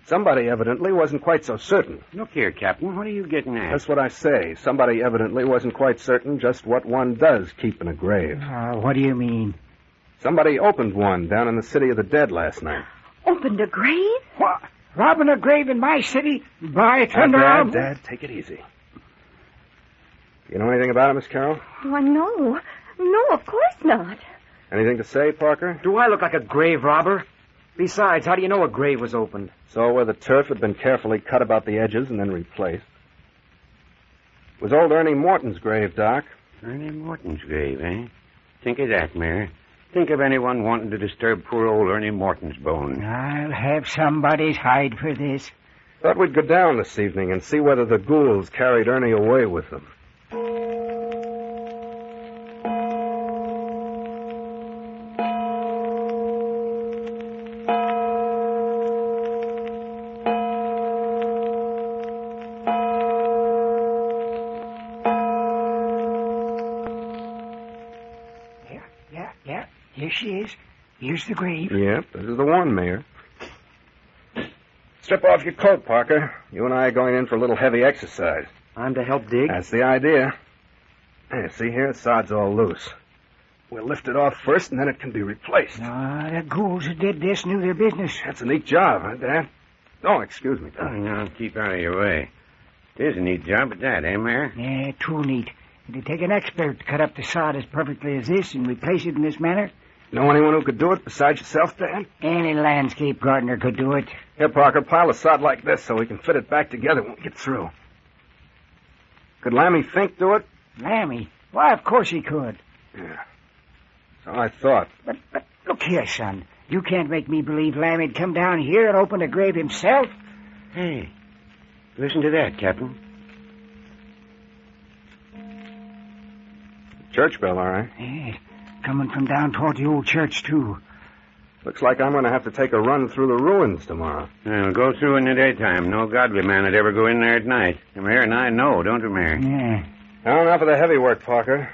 Somebody evidently wasn't quite so certain. Look here, Captain. What are you getting at? That's what I say. Somebody evidently wasn't quite certain just what one does keep in a grave. What do you mean? Somebody opened one down in the city of the dead last night. Opened a grave? What? Robbing a grave in my city? By thunder... Dad, take it easy. You know anything about it, Miss Carroll? Why, no. No, of course not. Anything to say, Parker? Do I look like a grave robber? Besides, how do you know a grave was opened? So where the turf had been carefully cut about the edges and then replaced. It was old Ernie Morton's grave, Doc. Ernie Morton's grave, eh? Think of that, Mayor. Think of anyone wanting to disturb poor old Ernie Morton's bones. I'll have somebody's hide for this. Thought we'd go down this evening and see whether the ghouls carried Ernie away with them. Yeah. Here she is. Here's the grave. Yep, this is the one, Mayor. Strip off your coat, Parker. You and I are going in for a little heavy exercise. I'm to help dig? That's the idea. Hey, see here? The sod's all loose. We'll lift it off first, and then it can be replaced. The ghouls who did this knew their business. That's a neat job, huh, Dad? Oh, excuse me, Dad. Now, keep out of your way. It is a neat job at that, eh, Mayor? Yeah, too neat. It'd take an expert to cut up the sod as perfectly as this and replace it in this manner. Know anyone who could do it besides yourself, Dad? Any landscape gardener could do it. Here, Parker, pile the sod like this so we can fit it back together when we get through. Could Lammy Fink do it? Lammy? Why, of course he could. Yeah. So I thought. But look here, son. You can't make me believe Lammy'd come down here and open a grave himself. Hey, listen to that, Captain. Church bell, all right. Yeah, coming from down toward the old church, too. Looks like I'm going to have to take a run through the ruins tomorrow. We'll go through in the daytime. No godly man would ever go in there at night. The Mayor and I know, don't we, Mayor? Yeah. Now, enough of the heavy work, Parker.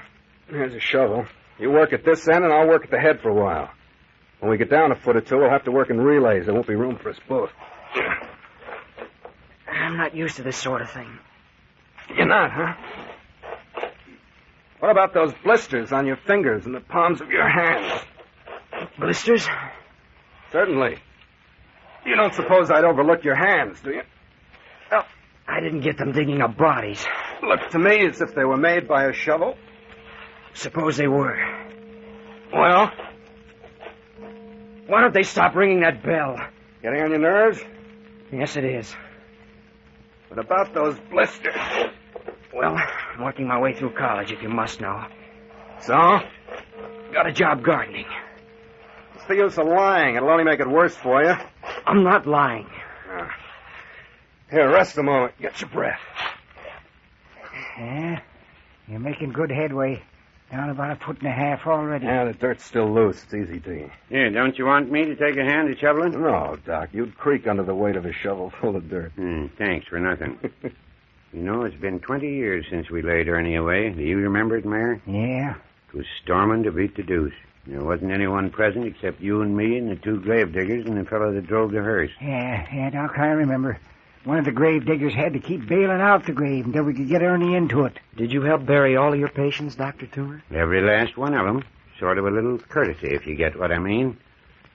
Here's a shovel. You work at this end, and I'll work at the head for a while. When we get down a foot or two, we'll have to work in relays. There won't be room for us both. I'm not used to this sort of thing. You're not, huh? What about those blisters on your fingers and the palms of your hands? Blisters? Certainly. You don't suppose I'd overlook your hands, do you? Well, I didn't get them digging up bodies. Look to me as if they were made by a shovel. Suppose they were. Well? Why don't they stop ringing that bell? Getting on your nerves? Yes, it is. What about those blisters? Well, I'm working my way through college, if you must know. So? Got a job gardening. What's the use of lying? It'll only make it worse for you. I'm not lying. Here, rest a moment. Get your breath. Yeah, you're making good headway. Down about 1.5 feet already. Yeah, the dirt's still loose. It's easy, Dean. Yeah, don't you want me to take a hand at shoveling? No, Doc. You'd creak under the weight of a shovel full of dirt. Thanks for nothing. You know, it's been 20 years since we laid Ernie away. Do you remember it, Mayor? Yeah. It was storming to beat the deuce. There wasn't anyone present except you and me and the two gravediggers and the fellow that drove the hearse. Yeah, Doc, I remember. One of the grave diggers had to keep bailing out the grave until we could get Ernie into it. Did you help bury all of your patients, Dr. Toomer? Every last one of them. Sort of a little courtesy, if you get what I mean.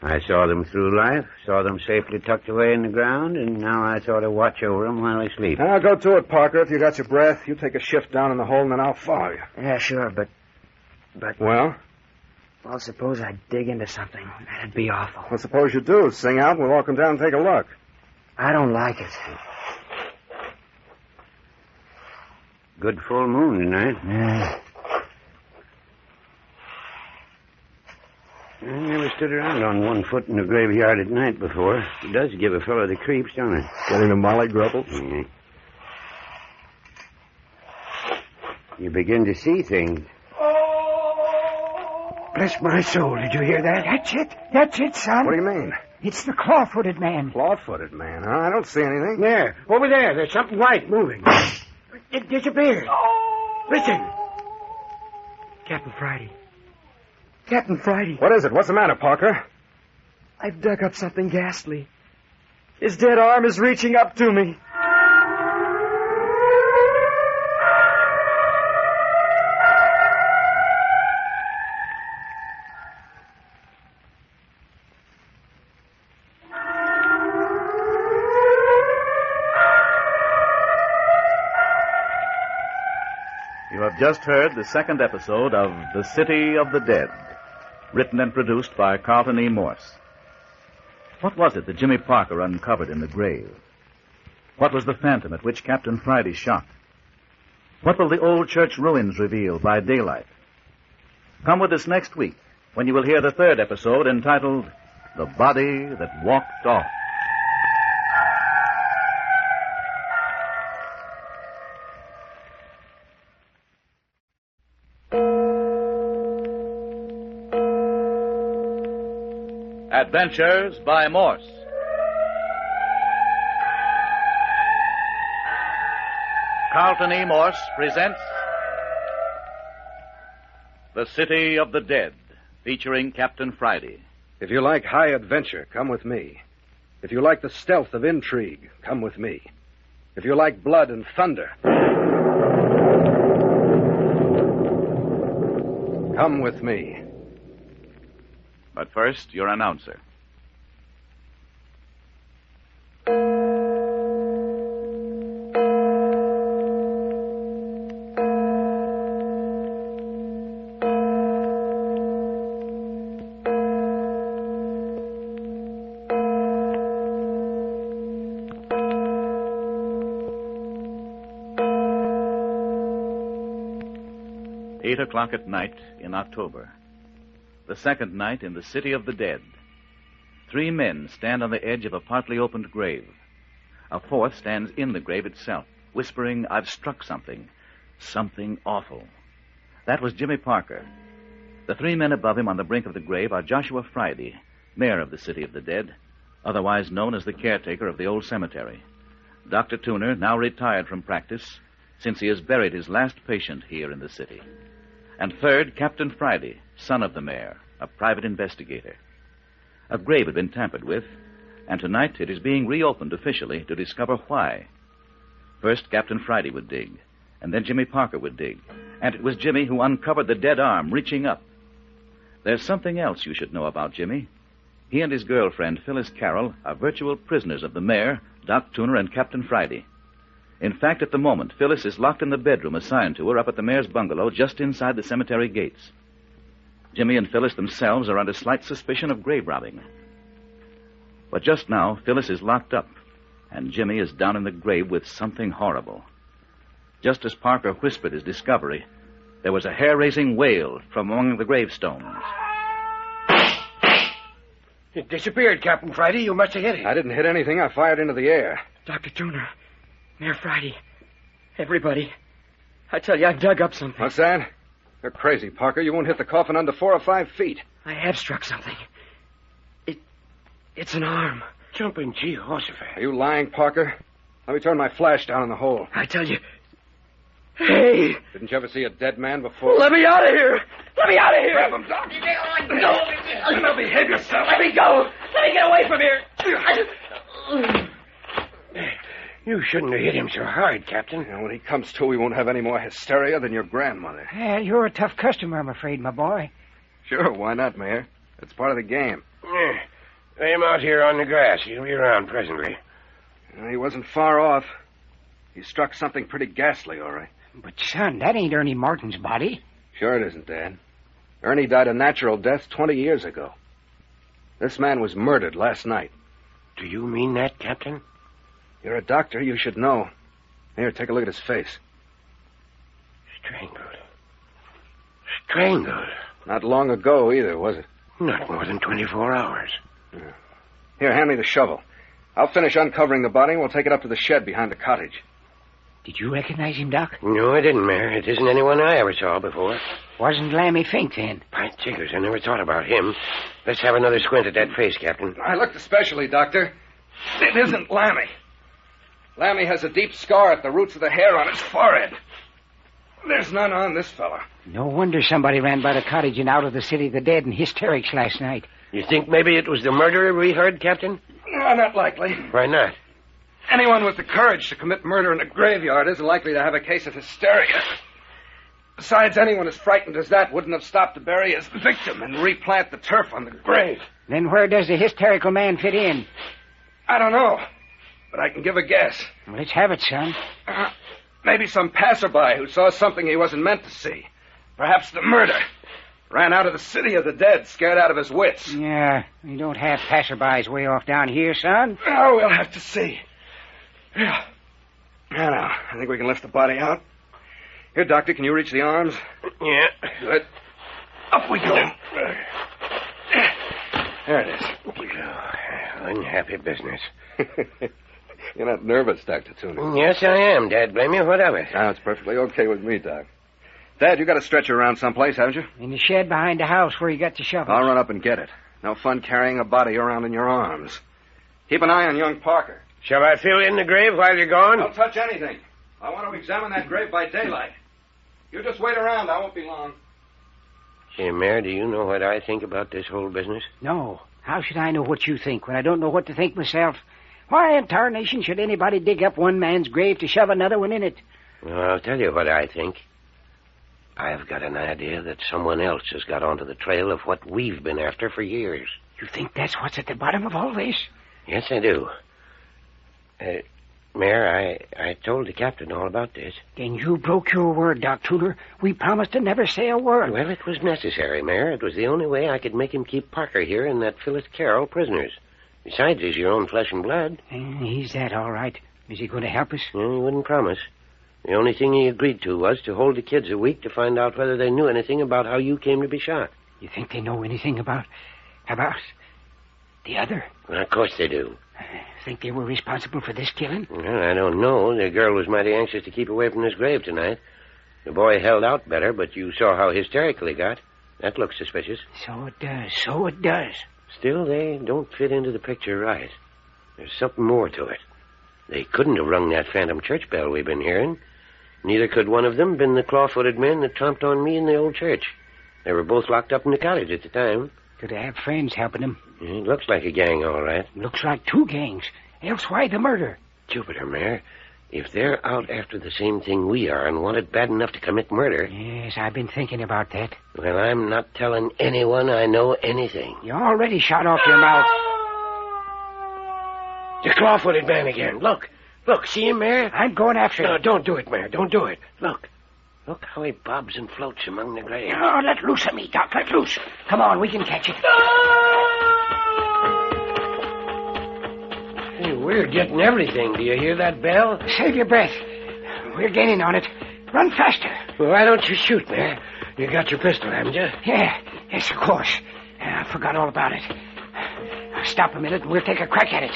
I saw them through life, saw them safely tucked away in the ground, and now I sort of watch over them while they sleep. Now, go to it, Parker. If you got your breath, you take a shift down in the hole, and then I'll follow you. Yeah, sure, but... Well? Well, suppose I dig into something. That'd be awful. Well, suppose you do. Sing out, and we'll all come down and take a look. I don't like it. Good full moon tonight. Yeah. I never stood around on one foot in the graveyard at night before. It does give a fellow the creeps, don't it? Getting the molly grubbles? Yeah. You begin to see things. Bless my soul, did you hear that? That's it, son. What do you mean? It's the claw-footed man. Claw-footed man, huh? I don't see anything. There, over there. There's something white moving. It disappeared. Listen. Captain Friday. Captain Friday. What is it? What's the matter, Parker? I've dug up something ghastly. His dead arm is reaching up to me. You have just heard the second episode of The City of the Dead, written and produced by Carlton E. Morse. What was it that Jimmy Parker uncovered in the grave? What was the phantom at which Captain Friday shot? What will the old church ruins reveal by daylight? Come with us next week when you will hear the third episode entitled The Body That Walked Off. Adventures by Morse. Carlton E. Morse presents The City of the Dead, featuring Captain Friday. If you like high adventure, come with me. If you like the stealth of intrigue, come with me. If you like blood and thunder, come with me. But first, your announcer. Eight o'clock at night in October. The second night in the City of the Dead. 3 men stand on the edge of a partly opened grave. A fourth stands in the grave itself, whispering, "I've struck something. Something awful." That was Jimmy Parker. The 3 men above him on the brink of the grave are Joshua Friday, mayor of the City of the Dead, otherwise known as the caretaker of the old cemetery. Dr. Tooner, now retired from practice, since he has buried his last patient here in the city. And third, Captain Friday, son of the mayor, a private investigator. A grave had been tampered with, and tonight it is being reopened officially to discover why. First, Captain Friday would dig, and then Jimmy Parker would dig, and it was Jimmy who uncovered the dead arm reaching up. There's something else you should know about Jimmy. He and his girlfriend, Phyllis Carroll, are virtual prisoners of the mayor, Doc Tooner, and Captain Friday. In fact, at the moment, Phyllis is locked in the bedroom assigned to her up at the mayor's bungalow just inside the cemetery gates. Jimmy and Phyllis themselves are under slight suspicion of grave robbing. But just now, Phyllis is locked up, and Jimmy is down in the grave with something horrible. Just as Parker whispered his discovery, there was a hair-raising wail from among the gravestones. It disappeared, Captain Friday. You must have hit it. I didn't hit anything. I fired into the air. Dr. Tooner, Mayor Friday, everybody. I tell you, I've dug up something. What's that? You're crazy, Parker. You won't hit the coffin under 4 or 5 feet. I have struck something. It's an arm. Jumping Jehoshaphat. Are you lying, Parker? Let me turn my flash down in the hole. I tell you, Hey! Didn't you ever see a dead man before? Let me out of here! Let me out of here! Grab him, Doc. No! Now behave yourself! Let me go! Let me get away from here! You shouldn't have hit him so hard, Captain. And when he comes to, we won't have any more hysteria than your grandmother. Yeah, you're a tough customer, I'm afraid, my boy. Sure, why not, Mayor? It's part of the game. Yeah. Lay him out here on the grass. He'll be around presently. He wasn't far off. He struck something pretty ghastly, all right. But, son, that ain't Ernie Martin's body. Sure it isn't, Dad. Ernie died a natural death 20 years ago. This man was murdered last night. Do you mean that, Captain? You're a doctor. You should know. Here, take a look at his face. Strangled. Strangled. Not long ago, either, was it? Not more than 24 hours. Here, hand me the shovel. I'll finish uncovering the body, and we'll take it up to the shed behind the cottage. Did you recognize him, Doc? No, I didn't, Mayor. It isn't anyone I ever saw before. Wasn't Lammy Fink, then? By jiggers, I never thought about him. Let's have another squint at that face, Captain. I looked especially, Doctor. It isn't Lammy. Lammy has a deep scar at the roots of the hair on his forehead. There's none on this fella. No wonder somebody ran by the cottage and out of the city of the dead in hysterics last night. You think maybe it was the murderer we heard, Captain? No, not likely. Why not? Anyone with the courage to commit murder in a graveyard isn't likely to have a case of hysteria. Besides, anyone as frightened as that wouldn't have stopped to bury his victim and replant the turf on the grave. Then where does the hysterical man fit in? I don't know, but I can give a guess. Well, let's have it, son. Maybe some passerby who saw something he wasn't meant to see. Perhaps the murder. Ran out of the city of the dead, scared out of his wits. Yeah, we don't have passerbys way off down here, son. Oh, we'll have to see. Yeah. Now, I think we can lift the body out. Here, Doctor, can you reach the arms? Yeah. Good. Up we go. There it is. Unhappy business. You're not nervous, Dr. Tooner. Yes, I am, Dad. Blame you. What of it? No, it's perfectly okay with me, Doc. Dad, you got a stretcher around someplace, haven't you? In the shed behind the house where you got the shovel. I'll run up and get it. No fun carrying a body around in your arms. Keep an eye on young Parker. Shall I fill in the grave while you're gone? Don't touch anything. I want to examine that grave by daylight. You just wait around. I won't be long. Say, Mayor, do you know what I think about this whole business? No. How should I know what you think when I don't know what to think myself? Why in tarnation should anybody dig up one man's grave to shove another one in it? Well, I'll tell you what I think. I've got an idea that someone else has got onto the trail of what we've been after for years. You think that's what's at the bottom of all this? Yes, I do. Mayor, I told the captain all about this. Then you broke your word, Doc Tudor. We promised to never say a word. Well, it was necessary, Mayor. It was the only way I could make him keep Parker here and that Phyllis Carroll prisoners. Besides, he's your own flesh and blood. He's that, all right. Is he going to help us? Well, he wouldn't promise. The only thing he agreed to was to hold the kids a week to find out whether they knew anything about how you came to be shot. You think they know anything about the other? Well, of course they do. Think they were responsible for this killing? Well, I don't know. The girl was mighty anxious to keep away from this grave tonight. The boy held out better, but you saw how hysterical he got. That looks suspicious. So it does. Still, they don't fit into the picture right. There's something more to it. They couldn't have rung that phantom church bell we've been hearing. Neither could one of them been the claw-footed men that tromped on me in the old church. They were both locked up in the cottage at the time. Could they have friends helping them? It looks like a gang, all right. Looks like two gangs. Else why the murder? Jupiter, Mayor, if they're out after the same thing we are and want it bad enough to commit murder... Yes, I've been thinking about that. Well, I'm not telling anyone I know anything. You already shot off your mouth. The claw-footed man again. Look, see him, Mayor? I'm going after him. No, don't do it, Mayor. Don't do it. Look how he bobs and floats among the graves. Oh, let loose of me, Doc. Let loose. Come on, we can catch it. Hey, we're getting everything. Do you hear that bell? Save your breath. We're gaining on it. Run faster. Well, why don't you shoot, Mayor? You got your pistol, haven't you? Yes, of course. I forgot all about it. Stop a minute and we'll take a crack at it.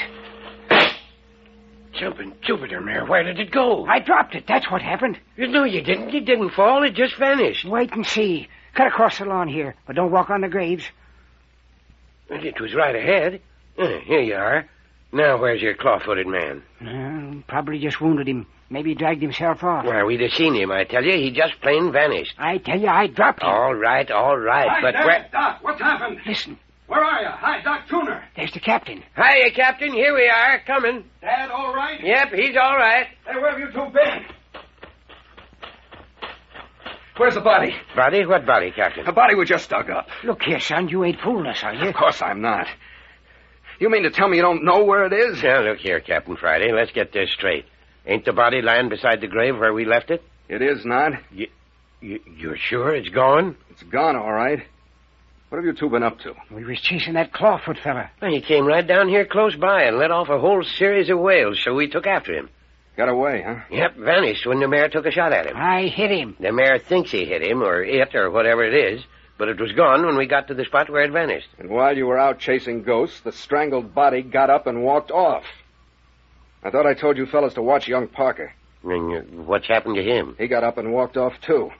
Jumping Jupiter, Mayor, where did it go? I dropped it. That's what happened. No, you didn't. It didn't fall. It just vanished. Wait and see. Cut across the lawn here, but don't walk on the graves. It was right ahead. Here you are. Now, where's your claw-footed man? Probably just wounded him. Maybe he dragged himself off. Well, we'd have seen him, I tell you. He just plain vanished. I tell you, I dropped him. All right. But where... Doc, what's happened? Listen, Where are you? Hi, Doc Tuner. there's the captain. Hiya, Captain. Here we are, coming. Dad, all right? Yep, he's all right. Hey, where have you two been? Where's the body? Body? What body, Captain? The body we just dug up. Look here, son, you ain't fooling us, are you? Of course I'm not. You mean to tell me you don't know where it is? Now, look here, Captain Friday. Let's get this straight. Ain't the body lying beside the grave where we left it? It is not. You're sure it's gone? It's gone, all right. What have you two been up to? We was chasing that clawfoot fella. Well, he came right down here close by and let off a whole series of wails, so we took after him. Got away, huh? Yep, vanished when the mayor took a shot at him. I hit him. The mayor thinks he hit him, or it, or whatever it is, but it was gone when we got to the spot where it vanished. And while you were out chasing ghosts, the strangled body got up and walked off. I thought I told you fellas to watch young Parker. And what's happened to him? He got up and walked off, too.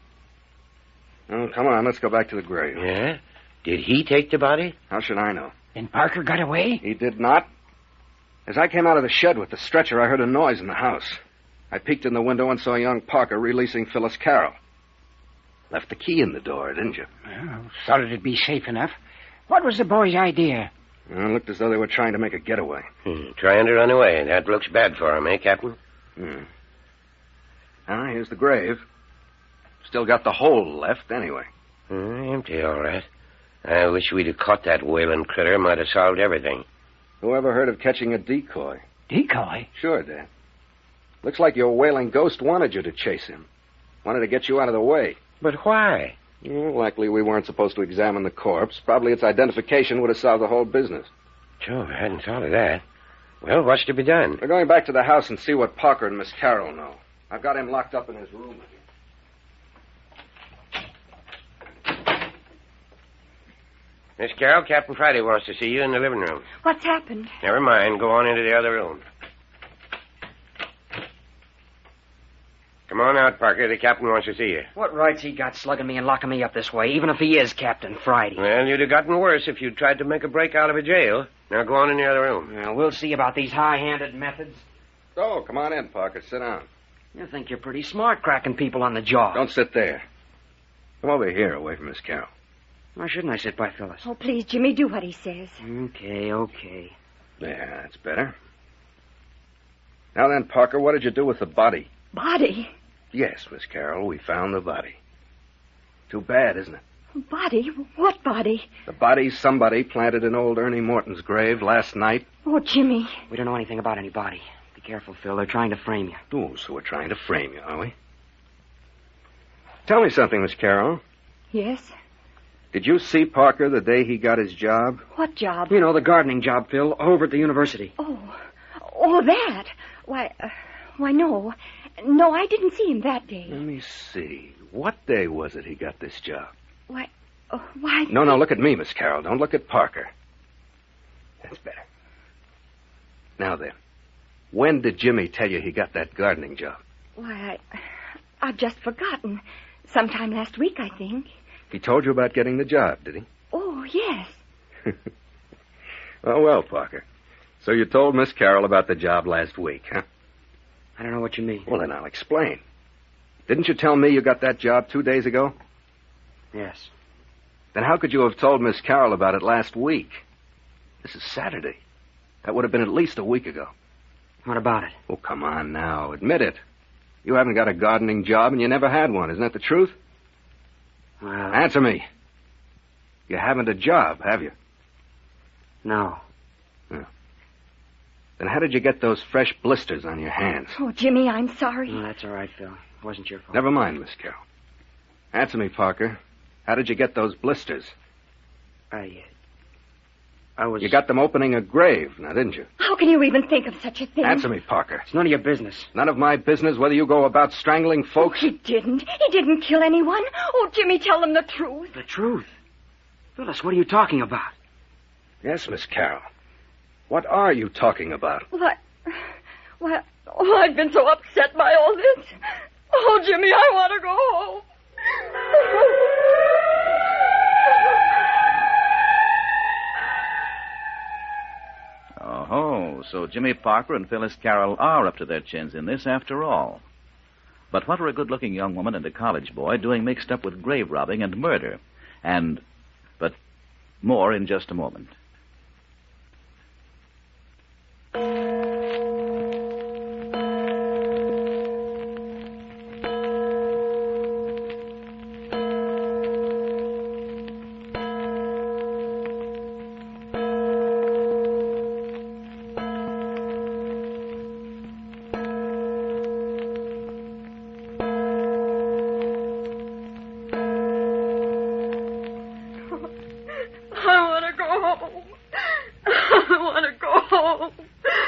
Oh, come on, let's go back to the grave. Yeah? Did he take the body? How should I know? Then Parker got away? He did not. As I came out of the shed with the stretcher, I heard a noise in the house. I peeked in the window and saw young Parker releasing Phyllis Carroll. Left the key in the door, didn't you? Well, thought it'd be safe enough. What was the boy's idea? Well, it looked as though they were trying to make a getaway. Trying to run away. That looks bad for him, eh, Captain? Ah, here's the grave. Still got the hole left, anyway. Empty, all right. I wish we'd have caught that wailing critter. Might have solved everything. Whoever heard of catching a decoy? Decoy? Sure, Dad. Looks like your wailing ghost wanted you to chase him. Wanted to get you out of the way. But why? Well, likely we weren't supposed to examine the corpse. Probably its identification would have solved the whole business. Sure, I hadn't thought of that. Well, what's to be done? We're going back to the house and see what Parker and Miss Carroll know. I've got him locked up in his room again. Miss Carroll, Captain Friday wants to see you in the living room. What's happened? Never mind. Go on into the other room. Come on out, Parker. The captain wants to see you. What rights he got slugging me and locking me up this way, even if he is Captain Friday? Well, you'd have gotten worse if you'd tried to make a break out of a jail. Now go on in the other room. Well, we'll see about these high-handed methods. Oh, come on in, Parker. Sit down. You think you're pretty smart cracking people on the jaw. Don't sit there. Come over here, away from Miss Carroll. Why shouldn't I sit by Phyllis? Oh, please, Jimmy, do what he says. Okay. There, that's better. Now then, Parker, what did you do with the body? Body? Yes, Miss Carroll, we found the body. Too bad, isn't it? Body? What body? The body somebody planted in old Ernie Morton's grave last night. Oh, Jimmy. We don't know anything about any body. Be careful, Phil. They're trying to frame you. Oh, so we're trying to frame you, are we? Tell me something, Miss Carroll. Yes? Did you see Parker the day he got his job? What job? You know, the gardening job, Phil, over at the university. Oh, that. Why, no. No, I didn't see him that day. Let me see. What day was it he got this job? Why... No, look at me, Miss Carroll. Don't look at Parker. That's better. Now then, when did Jimmy tell you he got that gardening job? Why, I've just forgotten. Sometime last week, I think. He told you about getting the job, did he? Oh, yes. Oh, well, Parker. So you told Miss Carroll about the job last week, huh? I don't know what you mean. Well, then I'll explain. Didn't you tell me you got that job 2 days ago? Yes. Then how could you have told Miss Carroll about it last week? This is Saturday. That would have been at least a week ago. What about it? Oh, come on now. Admit it. You haven't got a gardening job and you never had one. Isn't that the truth? Well... Answer me. You haven't a job, have you? No. Then how did you get those fresh blisters on your hands? Oh, Jimmy, I'm sorry. No, that's all right, Phil. It wasn't your fault. Never mind, Miss Carroll. Answer me, Parker. How did you get those blisters? I was... You got them opening a grave, now, didn't you? How can you even think of such a thing? Answer me, Parker. It's none of your business. None of my business whether you go about strangling folks. He didn't. He didn't kill anyone. Oh, Jimmy, tell them the truth. The truth? Phyllis, what are you talking about? Yes, Miss Carroll. What are you talking about? I've been so upset by all this. Oh, Jimmy, I want to go home. Oh, so Jimmy Parker and Phyllis Carroll are up to their chins in this after all. But what are a good-looking young woman and a college boy doing mixed up with grave robbing and murder? But more in just a moment.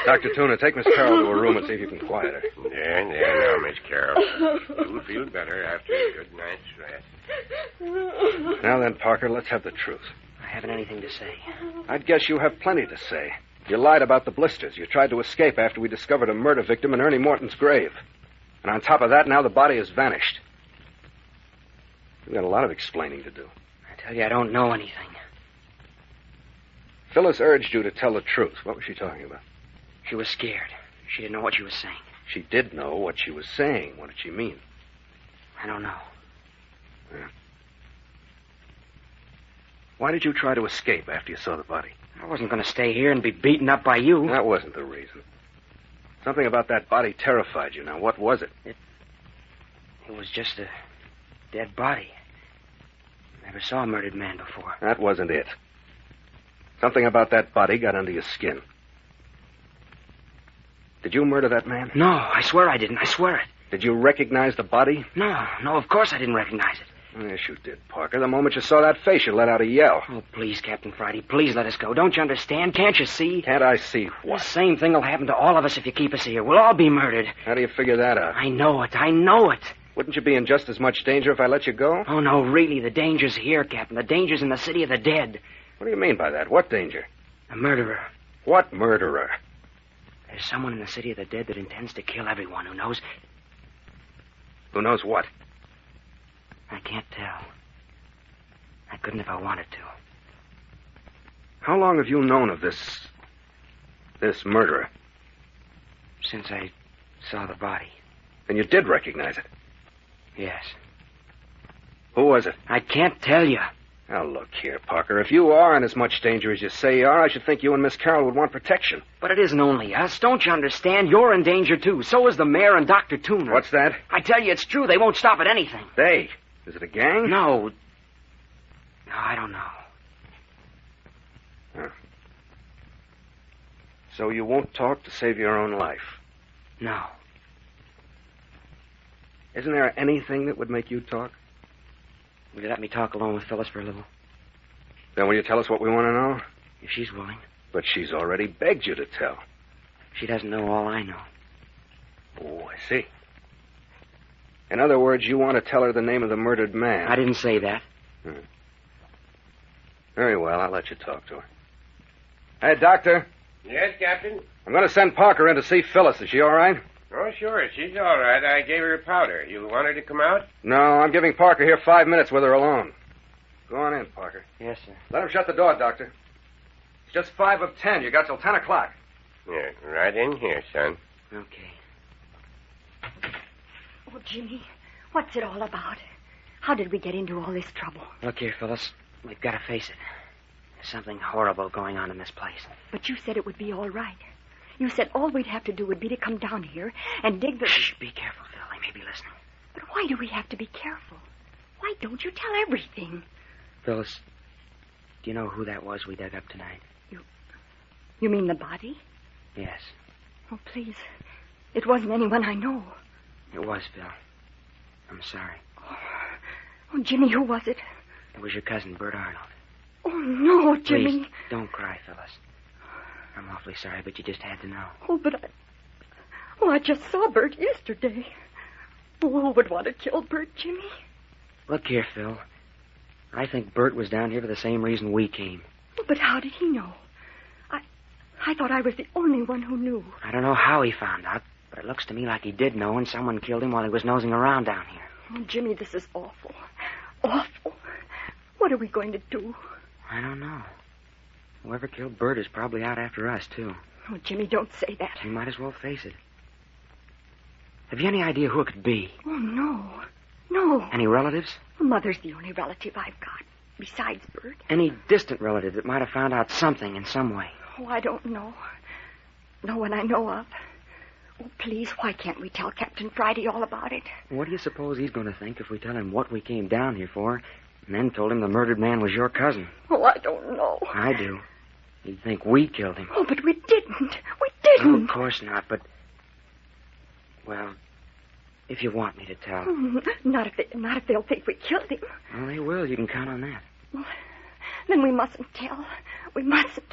Dr. Tuna, take Miss Carroll to her room and see if you can quiet her. There, now, Miss Carroll. You'll feel better after a good night's rest. Now then, Parker, let's have the truth. I haven't anything to say. I'd guess you have plenty to say. You lied about the blisters. You tried to escape after we discovered a murder victim in Ernie Morton's grave. And on top of that, now the body has vanished. You've got a lot of explaining to do. I tell you, I don't know anything. Phyllis urged you to tell the truth. What was she talking about? She was scared. She didn't know what she was saying. She did know what she was saying. What did she mean? I don't know. Yeah. Why did you try to escape after you saw the body? I wasn't going to stay here and be beaten up by you. That wasn't the reason. Something about that body terrified you. Now, what was it? It was just a dead body. Never saw a murdered man before. That wasn't it. Something about that body got under your skin. Did you murder that man? No, I swear I didn't. I swear it. Did you recognize the body? No, of course I didn't recognize it. Yes, you did, Parker. The moment you saw that face, you let out a yell. Oh, please, Captain Friday, please let us go. Don't you understand? Can't you see? Can't I see what? The same thing will happen to all of us if you keep us here. We'll all be murdered. How do you figure that out? I know it. Wouldn't you be in just as much danger if I let you go? Oh, no, really, the danger's here, Captain. The danger's in the city of the dead. What do you mean by that? What danger? A murderer. What murderer? There's someone in the city of the dead that intends to kill everyone who knows. Who knows what? I can't tell. I couldn't if I wanted to. How long have you known of this murderer? Since I saw the body. And you did recognize it? Yes. Who was it? I can't tell you. Now, look here, Parker. If you are in as much danger as you say you are, I should think you and Miss Carroll would want protection. But it isn't only us. Don't you understand? You're in danger, too. So is the mayor and Dr. Tooner. What's that? I tell you, it's true. They won't stop at anything. They? Is it a gang? No, I don't know. Huh. So you won't talk to save your own life? No. Isn't there anything that would make you talk? Will you let me talk alone with Phyllis for a little? Then will you tell us what we want to know? If she's willing. But she's already begged you to tell. She doesn't know all I know. Oh, I see. In other words, you want to tell her the name of the murdered man. I didn't say that. Very well, I'll let you talk to her. Hey, Doctor. Yes, Captain? I'm going to send Parker in to see Phyllis. Is she all right? Oh, sure. She's all right. I gave her a powder. You want her to come out? No, I'm giving Parker here 5 minutes with her alone. Go on in, Parker. Yes, sir. Let him shut the door, Doctor. It's just 5 of 10. You got till 10 o'clock. Yeah, right in here, son. Okay. Oh, Jimmy, what's it all about? How did we get into all this trouble? Look here, Phyllis. We've got to face it. There's something horrible going on in this place. But you said it would be all right. You said all we'd have to do would be to come down here and dig the... Shh, be careful, Phil. They may be listening. But why do we have to be careful? Why don't you tell everything? Phyllis, do you know who that was we dug up tonight? You mean the body? Yes. Oh, please. It wasn't anyone I know. It was, Phil. I'm sorry. Oh, Jimmy, who was it? It was your cousin, Bert Arnold. Oh, no, Jimmy. Please, don't cry, Phyllis. I'm awfully sorry, but you just had to know. Oh, but I just saw Bert yesterday. Oh, who would want to kill Bert, Jimmy? Look here, Phil. I think Bert was down here for the same reason we came. Oh, but how did he know? I thought I was the only one who knew. I don't know how he found out, but it looks to me like he did know, and someone killed him while he was nosing around down here. Oh, Jimmy, this is awful. Awful. What are we going to do? I don't know. Whoever killed Bert is probably out after us, too. Oh, Jimmy, don't say that. You might as well face it. Have you any idea who it could be? Oh, no. No. Any relatives? Mother's the only relative I've got, besides Bert. Any distant relative that might have found out something in some way? Oh, I don't know. No one I know of. Oh, please, why can't we tell Captain Friday all about it? What do you suppose he's going to think if we tell him what we came down here for and then told him the murdered man was your cousin? Oh, I don't know. I do. He'd think we killed him. Oh, but we didn't. We didn't. No, of course not, but... Well, if you want me to tell. Not if they'll think we killed him. Well, they will. You can count on that. Well, then we mustn't tell. We mustn't.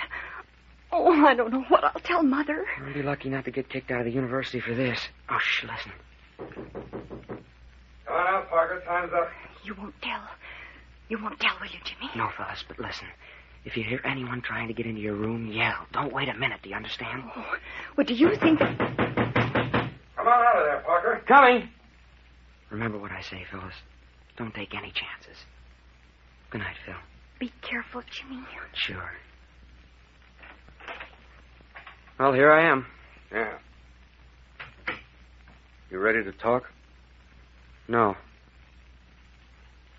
Oh, I don't know what I'll tell Mother. I'll be lucky not to get kicked out of the university for this. Oh, shh, listen. Come on out, Parker. Time's up. You won't tell. You won't tell, will you, Jimmy? No, fellas, but listen. If you hear anyone trying to get into your room, yell. Don't wait a minute, do you understand? Oh, well, do you think... Come on out of there, Parker. Coming! Remember what I say, fellas. Don't take any chances. Good night, Phil. Be careful, Jimmy. Sure. Well, here I am. Yeah. You ready to talk? No.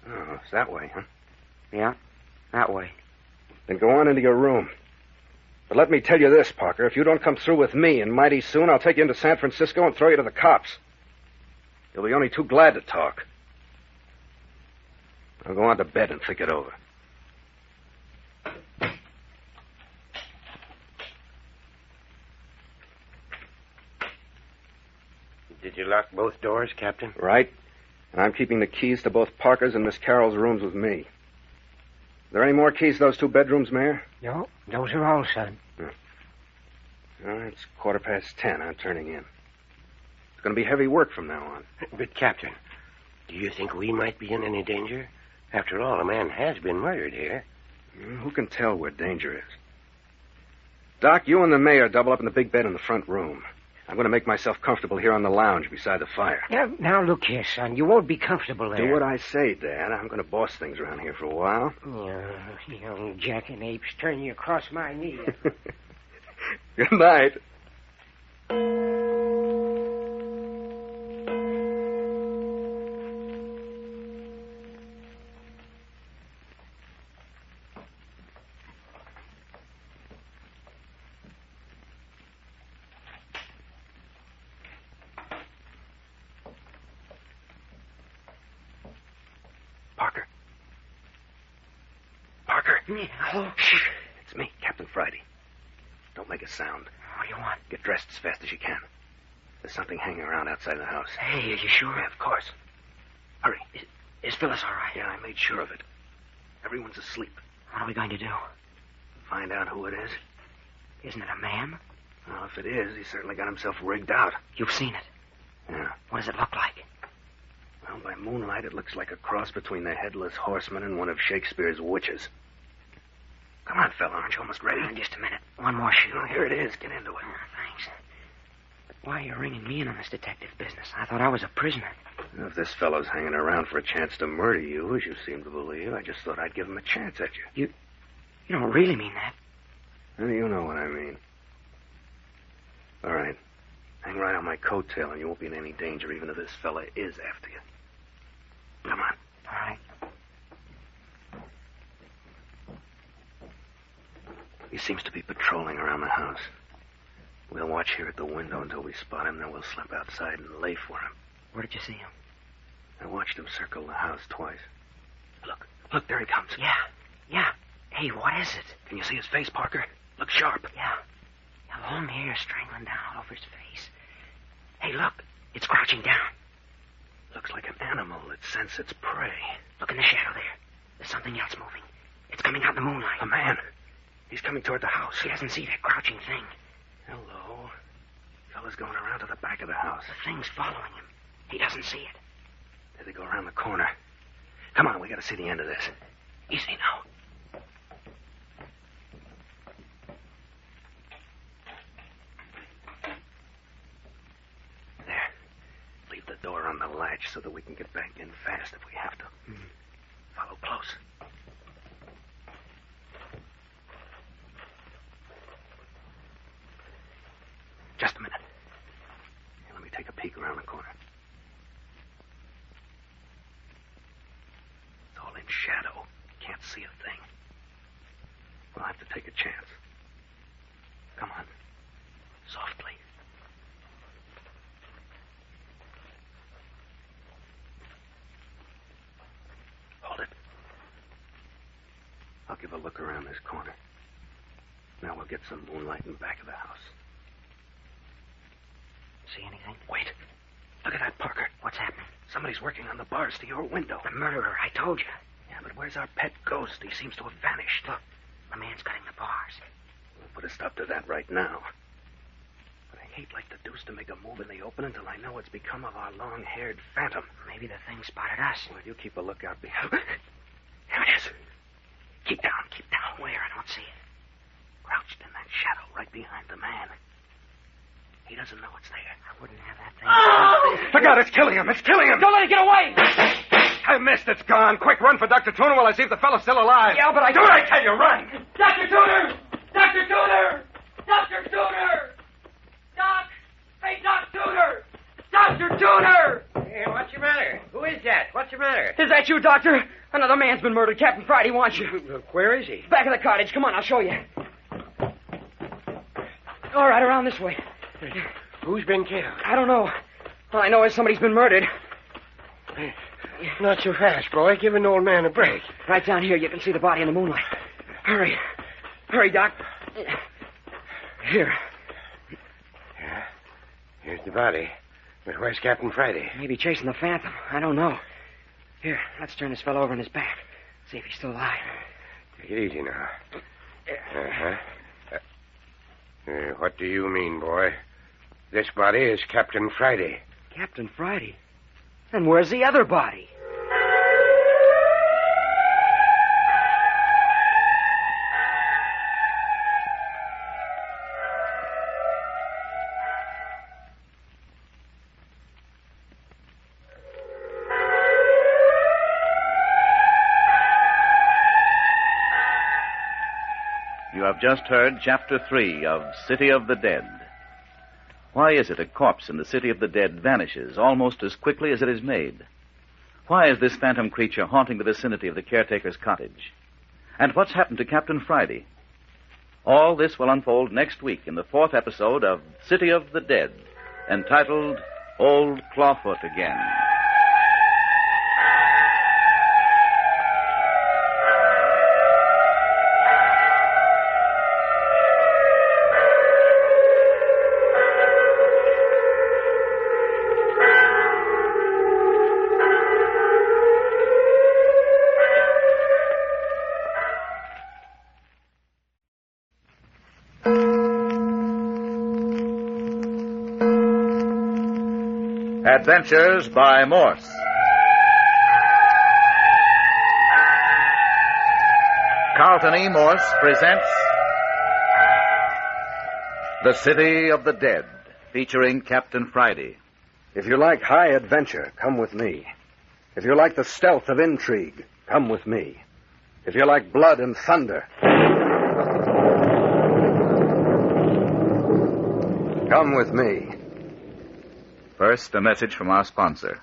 Oh, it's that way, huh? Yeah, that way. Then go on into your room. But let me tell you this, Parker. If you don't come through with me, and mighty soon, I'll take you into San Francisco and throw you to the cops. You'll be only too glad to talk. I'll go on to bed and think it over. Did you lock both doors, Captain? Right. And I'm keeping the keys to both Parker's and Miss Carroll's rooms with me. Are there any more keys to those two bedrooms, Mayor? No, those are all, son. Well, it's 10:15. I'm turning in. It's going to be heavy work from now on. But, Captain, do you think we might be in any danger? After all, a man has been murdered here. Who can tell where danger is? Doc, you and the mayor double up in the big bed in the front room. I'm going to make myself comfortable here on the lounge beside the fire. Now, look here, son. You won't be comfortable there. Do what I say, Dad. I'm going to boss things around here for a while. Young jackanapes, turn you across my knee. Good night. Parker. Yeah. Shh. It's me, Captain Friday. Don't make a sound. What do you want? Get dressed as fast as you can. There's something hanging around outside the house. Hey, are you sure? Yeah, of course. Hurry. Is Phyllis all right? Yeah, I made sure of it. Everyone's asleep. What are we going to do? Find out who it is. Isn't it a man? Well, if it is, he's certainly got himself rigged out. You've seen it. Yeah. What does it look like? Well, by moonlight, it looks like a cross between the Headless Horseman and one of Shakespeare's witches. Come on, fella. Aren't you almost ready? Just a minute. One more shoe. Oh, here it is. Get into it. Thanks. But why are you ringing me in on this detective business? I thought I was a prisoner. If this fellow's hanging around for a chance to murder you, as you seem to believe, I just thought I'd give him a chance at you. You don't really mean that. How do you know what I mean? All right. Hang right on my coattail and you won't be in any danger even if this fella is after you. Come on. All right. He seems to be patrolling around the house. We'll watch here at the window until we spot him, then we'll slip outside and lay for him. Where did you see him? I watched him circle the house twice. Look, there he comes. Yeah. Hey, what is it? Can you see his face, Parker? Look sharp. Yeah, long hair strangling down all over his face. Hey, look, it's crouching down. Looks like an animal that scents its prey. Look in the shadow there. There's something else moving. It's coming out in the moonlight. A man. He's coming toward the house. He doesn't see that crouching thing. Hello. Fella's going around to the back of the house. The thing's following him. He doesn't see it. There they go around the corner. Come on, we got to see the end of this. Easy now. There. Leave the door on the latch so that we can get back in fast if we have to. Follow close. Just a minute. Here, let me take a peek around the corner. It's all in shadow. Can't see a thing. We'll have to take a chance. Come on. Softly. Hold it. I'll give a look around this corner. Now we'll get some moonlight in back of the house. See anything? Wait. Look at that, Parker. What's happening? Somebody's working on the bars to your window. The murderer, I told you. Yeah, but where's our pet ghost? He seems to have vanished. Look, the man's cutting the bars. We'll put a stop to that right now. But I hate like the deuce to make a move in the open until I know what's become of our long-haired phantom. Maybe the thing spotted us. Well, you keep a lookout behind. There it is. Keep down, keep down. Where? I don't see it. Crouched in that shadow right behind the man. He doesn't know it's there. I wouldn't have that thing. Look out, it's killing him. It's killing him. Don't let it get away! I missed. It's gone. Quick, run for Dr. Tooner while I see if the fellow's still alive. Yeah, but I... Do what I tell you. Run. Dr. Tooner! Dr. Tooner! Dr. Tooner! Doc! Hey, Doc Tooner! Dr. Tooner! Hey, what's your matter? Who is that? What's your matter? Is that you, Doctor? Another man's been murdered. Captain Friday wants you. Where is he? Back of the cottage. Come on, I'll show you. All right, around this way. Who's been killed? I don't know. All I know is somebody's been murdered. Not so fast, boy. Give an old man a break. Right down here, you can see the body in the moonlight. Hurry. Hurry, Doc. Here. Yeah. Here's the body. But where's Captain Friday? Maybe chasing the phantom. I don't know. Here, let's turn this fellow over on his back. See if he's still alive. Take it easy now. Uh-huh. What do you mean, boy? This body is Captain Friday. Captain Friday? And where's the other body? You have just heard Chapter 3 of City of the Dead. Why is it a corpse in the City of the Dead vanishes almost as quickly as it is made? Why is this phantom creature haunting the vicinity of the caretaker's cottage? And what's happened to Captain Friday? All this will unfold next week in the 4th episode of City of the Dead, entitled Old Clawfoot Again. Adventures by Morse. Carlton E. Morse presents The City of the Dead, featuring Captain Friday. If you like high adventure, come with me. If you like the stealth of intrigue, come with me. If you like blood and thunder, come with me. First, a message from our sponsor.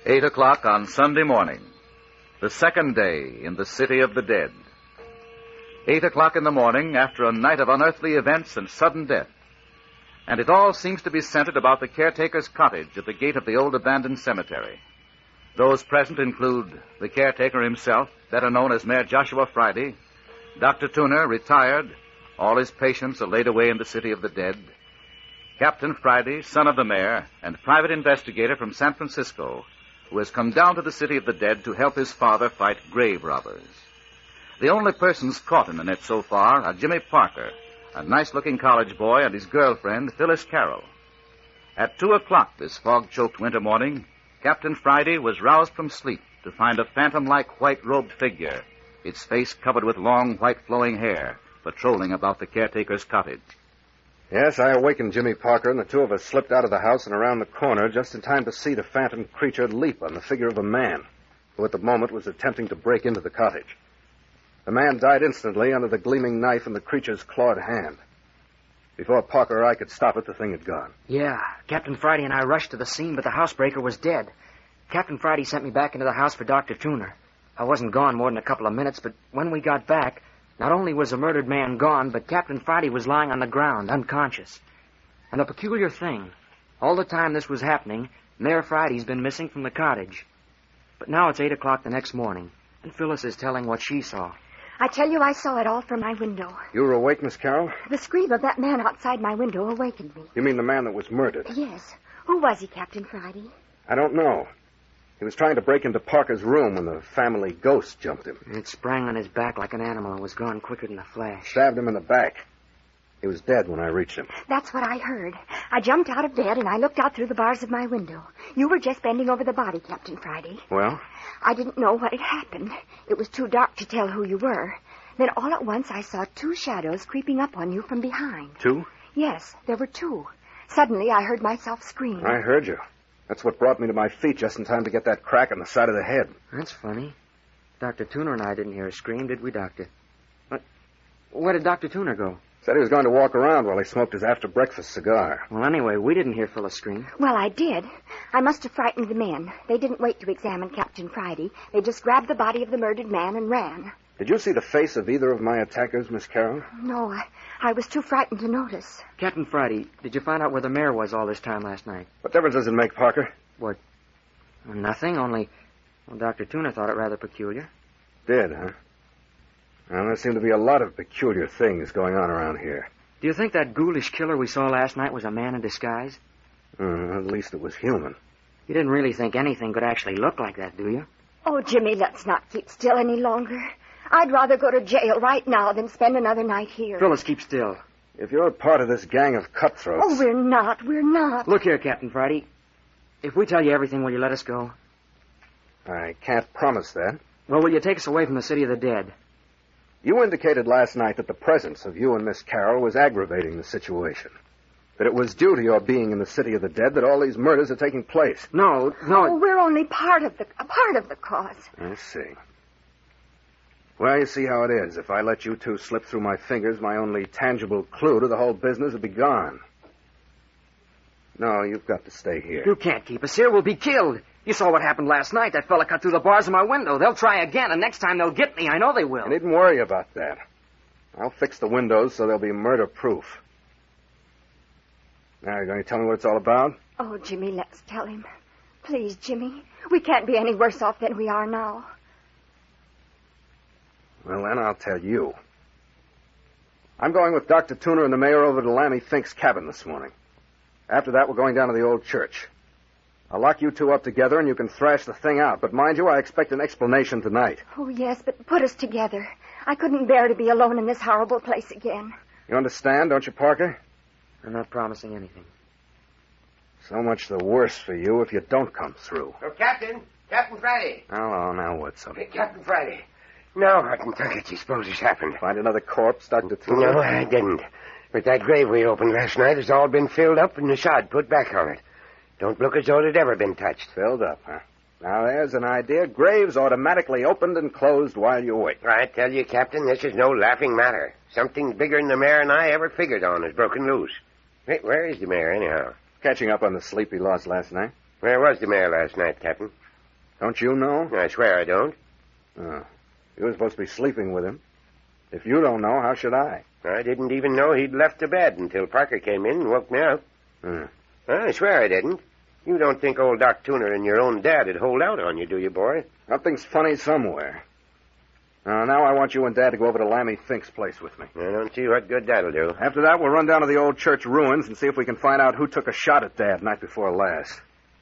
Eight o'clock on Sunday morning, the second day in the City of the Dead. 8 o'clock in the morning after a night of unearthly events and sudden death. And it all seems to be centered about the caretaker's cottage at the gate of the old abandoned cemetery. Those present include the caretaker himself, better known as Mayor Joshua Friday, Dr. Tooner, retired. All his patients are laid away in the City of the Dead. Captain Friday, son of the mayor, and private investigator from San Francisco, who has come down to the City of the Dead to help his father fight grave robbers. The only persons caught in the net so far are Jimmy Parker, a nice-looking college boy, and his girlfriend, Phyllis Carroll. At 2 o'clock this fog-choked winter morning, Captain Friday was roused from sleep to find a phantom-like white-robed figure, its face covered with long, white flowing hair, patrolling about the caretaker's cottage. Yes, I awakened Jimmy Parker, and the two of us slipped out of the house and around the corner just in time to see the phantom creature leap on the figure of a man. who at the moment was attempting to break into the cottage. The man died instantly under the gleaming knife in the creature's clawed hand. Before Parker or I could stop it, the thing had gone. Yeah, Captain Friday and I rushed to the scene, but the housebreaker was dead. Captain Friday sent me back into the house for Dr. Tuner. I wasn't gone more than a couple of minutes, but when we got back, not only was the murdered man gone, but Captain Friday was lying on the ground, unconscious. And the peculiar thing, all the time this was happening, Mayor Friday's been missing from the cottage. But now it's 8 o'clock the next morning, and Phyllis is telling what she saw. I tell you, I saw it all from my window. You were awake, Miss Carroll? The scream of that man outside my window awakened me. You mean the man that was murdered? Yes. Who was he, Captain Friday? I don't know. He was trying to break into Parker's room when the family ghost jumped him. It sprang on his back like an animal and was gone quicker than a flash. Stabbed him in the back. He was dead when I reached him. That's what I heard. I jumped out of bed and I looked out through the bars of my window. You were just bending over the body, Captain Friday. Well? I didn't know what had happened. It was too dark to tell who you were. Then all at once I saw 2 shadows creeping up on you from behind. 2? Yes, there were 2. Suddenly I heard myself scream. I heard you. That's what brought me to my feet just in time to get that crack on the side of the head. That's funny. Dr. Tuner and I didn't hear a scream, did we, Doctor? Where did Dr. Tuner go? Said he was going to walk around while he smoked his after-breakfast cigar. Well, anyway, we didn't hear Phyllis scream. Well, I did. I must have frightened the men. They didn't wait to examine Captain Friday. They just grabbed the body of the murdered man and ran. Did you see the face of either of my attackers, Miss Carroll? No, I was too frightened to notice. Captain Friday, did you find out where the mayor was all this time last night? What difference does it make, Parker? What? Well, nothing, only... Well, Dr. Tuner thought it rather peculiar. Did, huh? Well, there seem to be a lot of peculiar things going on around here. Do you think that ghoulish killer we saw last night was a man in disguise? At least it was human. You didn't really think anything could actually look like that, do you? Oh, Jimmy, let's not keep still any longer. I'd rather go to jail right now than spend another night here. Phyllis, keep still. If you're part of this gang of cutthroats... Oh, we're not. We're not. Look here, Captain Friday. If we tell you everything, will you let us go? I can't promise that. Well, will you take us away from the city of the dead? You indicated last night that the presence of you and Miss Carroll was aggravating the situation. That it was due to your being in the city of the dead that all these murders are taking place. No. Oh, we're only part of the cause. I see. Well, you see how it is. If I let you 2 slip through my fingers, my only tangible clue to the whole business would be gone. No, you've got to stay here. You can't keep us here. We'll be killed. You saw what happened last night. That fella cut through the bars of my window. They'll try again, and next time they'll get me. I know they will. You needn't worry about that. I'll fix the windows so they'll be murder-proof. Now, you going to tell me what it's all about? Oh, Jimmy, let's tell him. Please, Jimmy. We can't be any worse off than we are now. Well, then I'll tell you. I'm going with Dr. Tuner and the mayor over to Lammy Fink's cabin this morning. After that, we're going down to the old church. I'll lock you 2 up together and you can thrash the thing out. But mind you, I expect an explanation tonight. Oh, yes, but put us together. I couldn't bear to be alone in this horrible place again. You understand, don't you, Parker? I'm not promising anything. So much the worse for you if you don't come through. Oh, Captain Friday. Oh, now what's up? Hey, Captain Friday. Now, what in Tucket you suppose has happened? Find another corpse, Dr. Tuner? No, I didn't. But that grave we opened last night has all been filled up and the sod put back on it. Don't look as though it had ever been touched. Filled up, huh? Now, there's an idea. Graves automatically opened and closed while you wait. I tell you, Captain, this is no laughing matter. Something bigger than the mayor and I ever figured on has broken loose. Hey, where is the mayor, anyhow? Catching up on the sleep he lost last night. Where was the mayor last night, Captain? Don't you know? I swear I don't. Oh. You were supposed to be sleeping with him. If you don't know, how should I? I didn't even know he'd left the bed until Parker came in and woke me up. I swear I didn't. You don't think old Doc Tuner and your own dad would hold out on you, do you, boy? Something's funny somewhere. Now I want you and Dad to go over to Lammy Fink's place with me. I don't see what good that'll do. After that, we'll run down to the old church ruins and see if we can find out who took a shot at Dad night before last.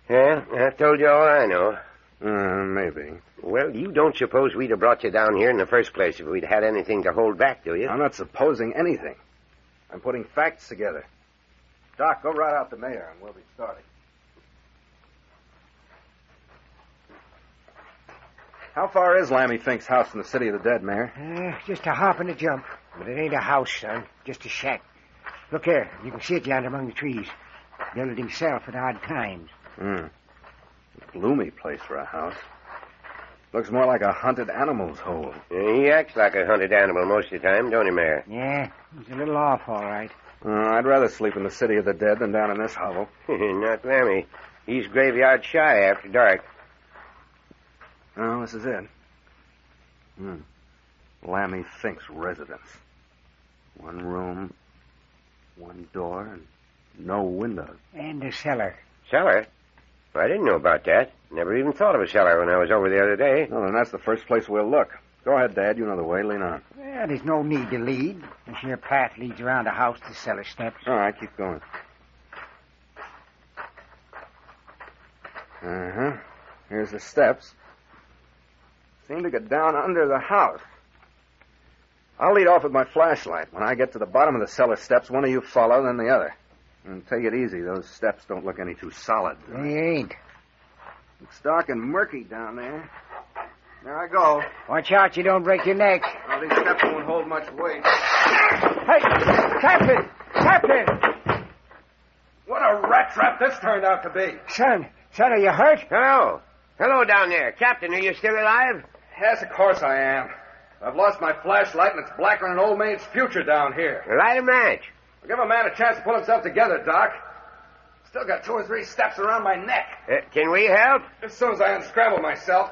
Yeah, I've told you all I know. Maybe. Well, you don't suppose we'd have brought you down here in the first place if we'd had anything to hold back, do you? I'm not supposing anything. I'm putting facts together. Doc, go right out the mayor and we'll be starting. How far is Lammy Fink's house from the city of the dead, Mayor? Just a hop and a jump. But it ain't a house, son. Just a shack. Look here. You can see it yonder among the trees. Built it himself at odd times. Gloomy place for a house. Looks more like a hunted animal's hole. He acts like a hunted animal most of the time, don't he, Mayor? Yeah, he's a little off, all right. I'd rather sleep in the city of the dead than down in this hovel. Not Lammy. He's graveyard shy after dark. Oh, this is it. Lammy Fink's residence. One room, one door, and no windows. And a cellar. Cellar? I didn't know about that. Never even thought of a cellar when I was over the other day. Well, then that's the first place we'll look. Go ahead, Dad. You know the way. Lean on. Well, there's no need to lead. This here path leads around the house to cellar steps. All right, keep going. Uh-huh. Here's the steps. Seem to get down under the house. I'll lead off with my flashlight. When I get to the bottom of the cellar steps, one of you follow, then the other. And take it easy. Those steps don't look any too solid. They ain't. It's dark and murky down there. There I go. Watch out you don't break your neck. Well, these steps won't hold much weight. Hey, Captain! Captain! What a rat trap this turned out to be. Son, are you hurt? Hello. Hello down there. Captain, are you still alive? Yes, of course I am. I've lost my flashlight, and it's blacker than an old maid's future down here. Light a match. I'll give a man a chance to pull himself together, Doc. Still got 2 or 3 steps around my neck. Can we help? As soon as I unscramble myself.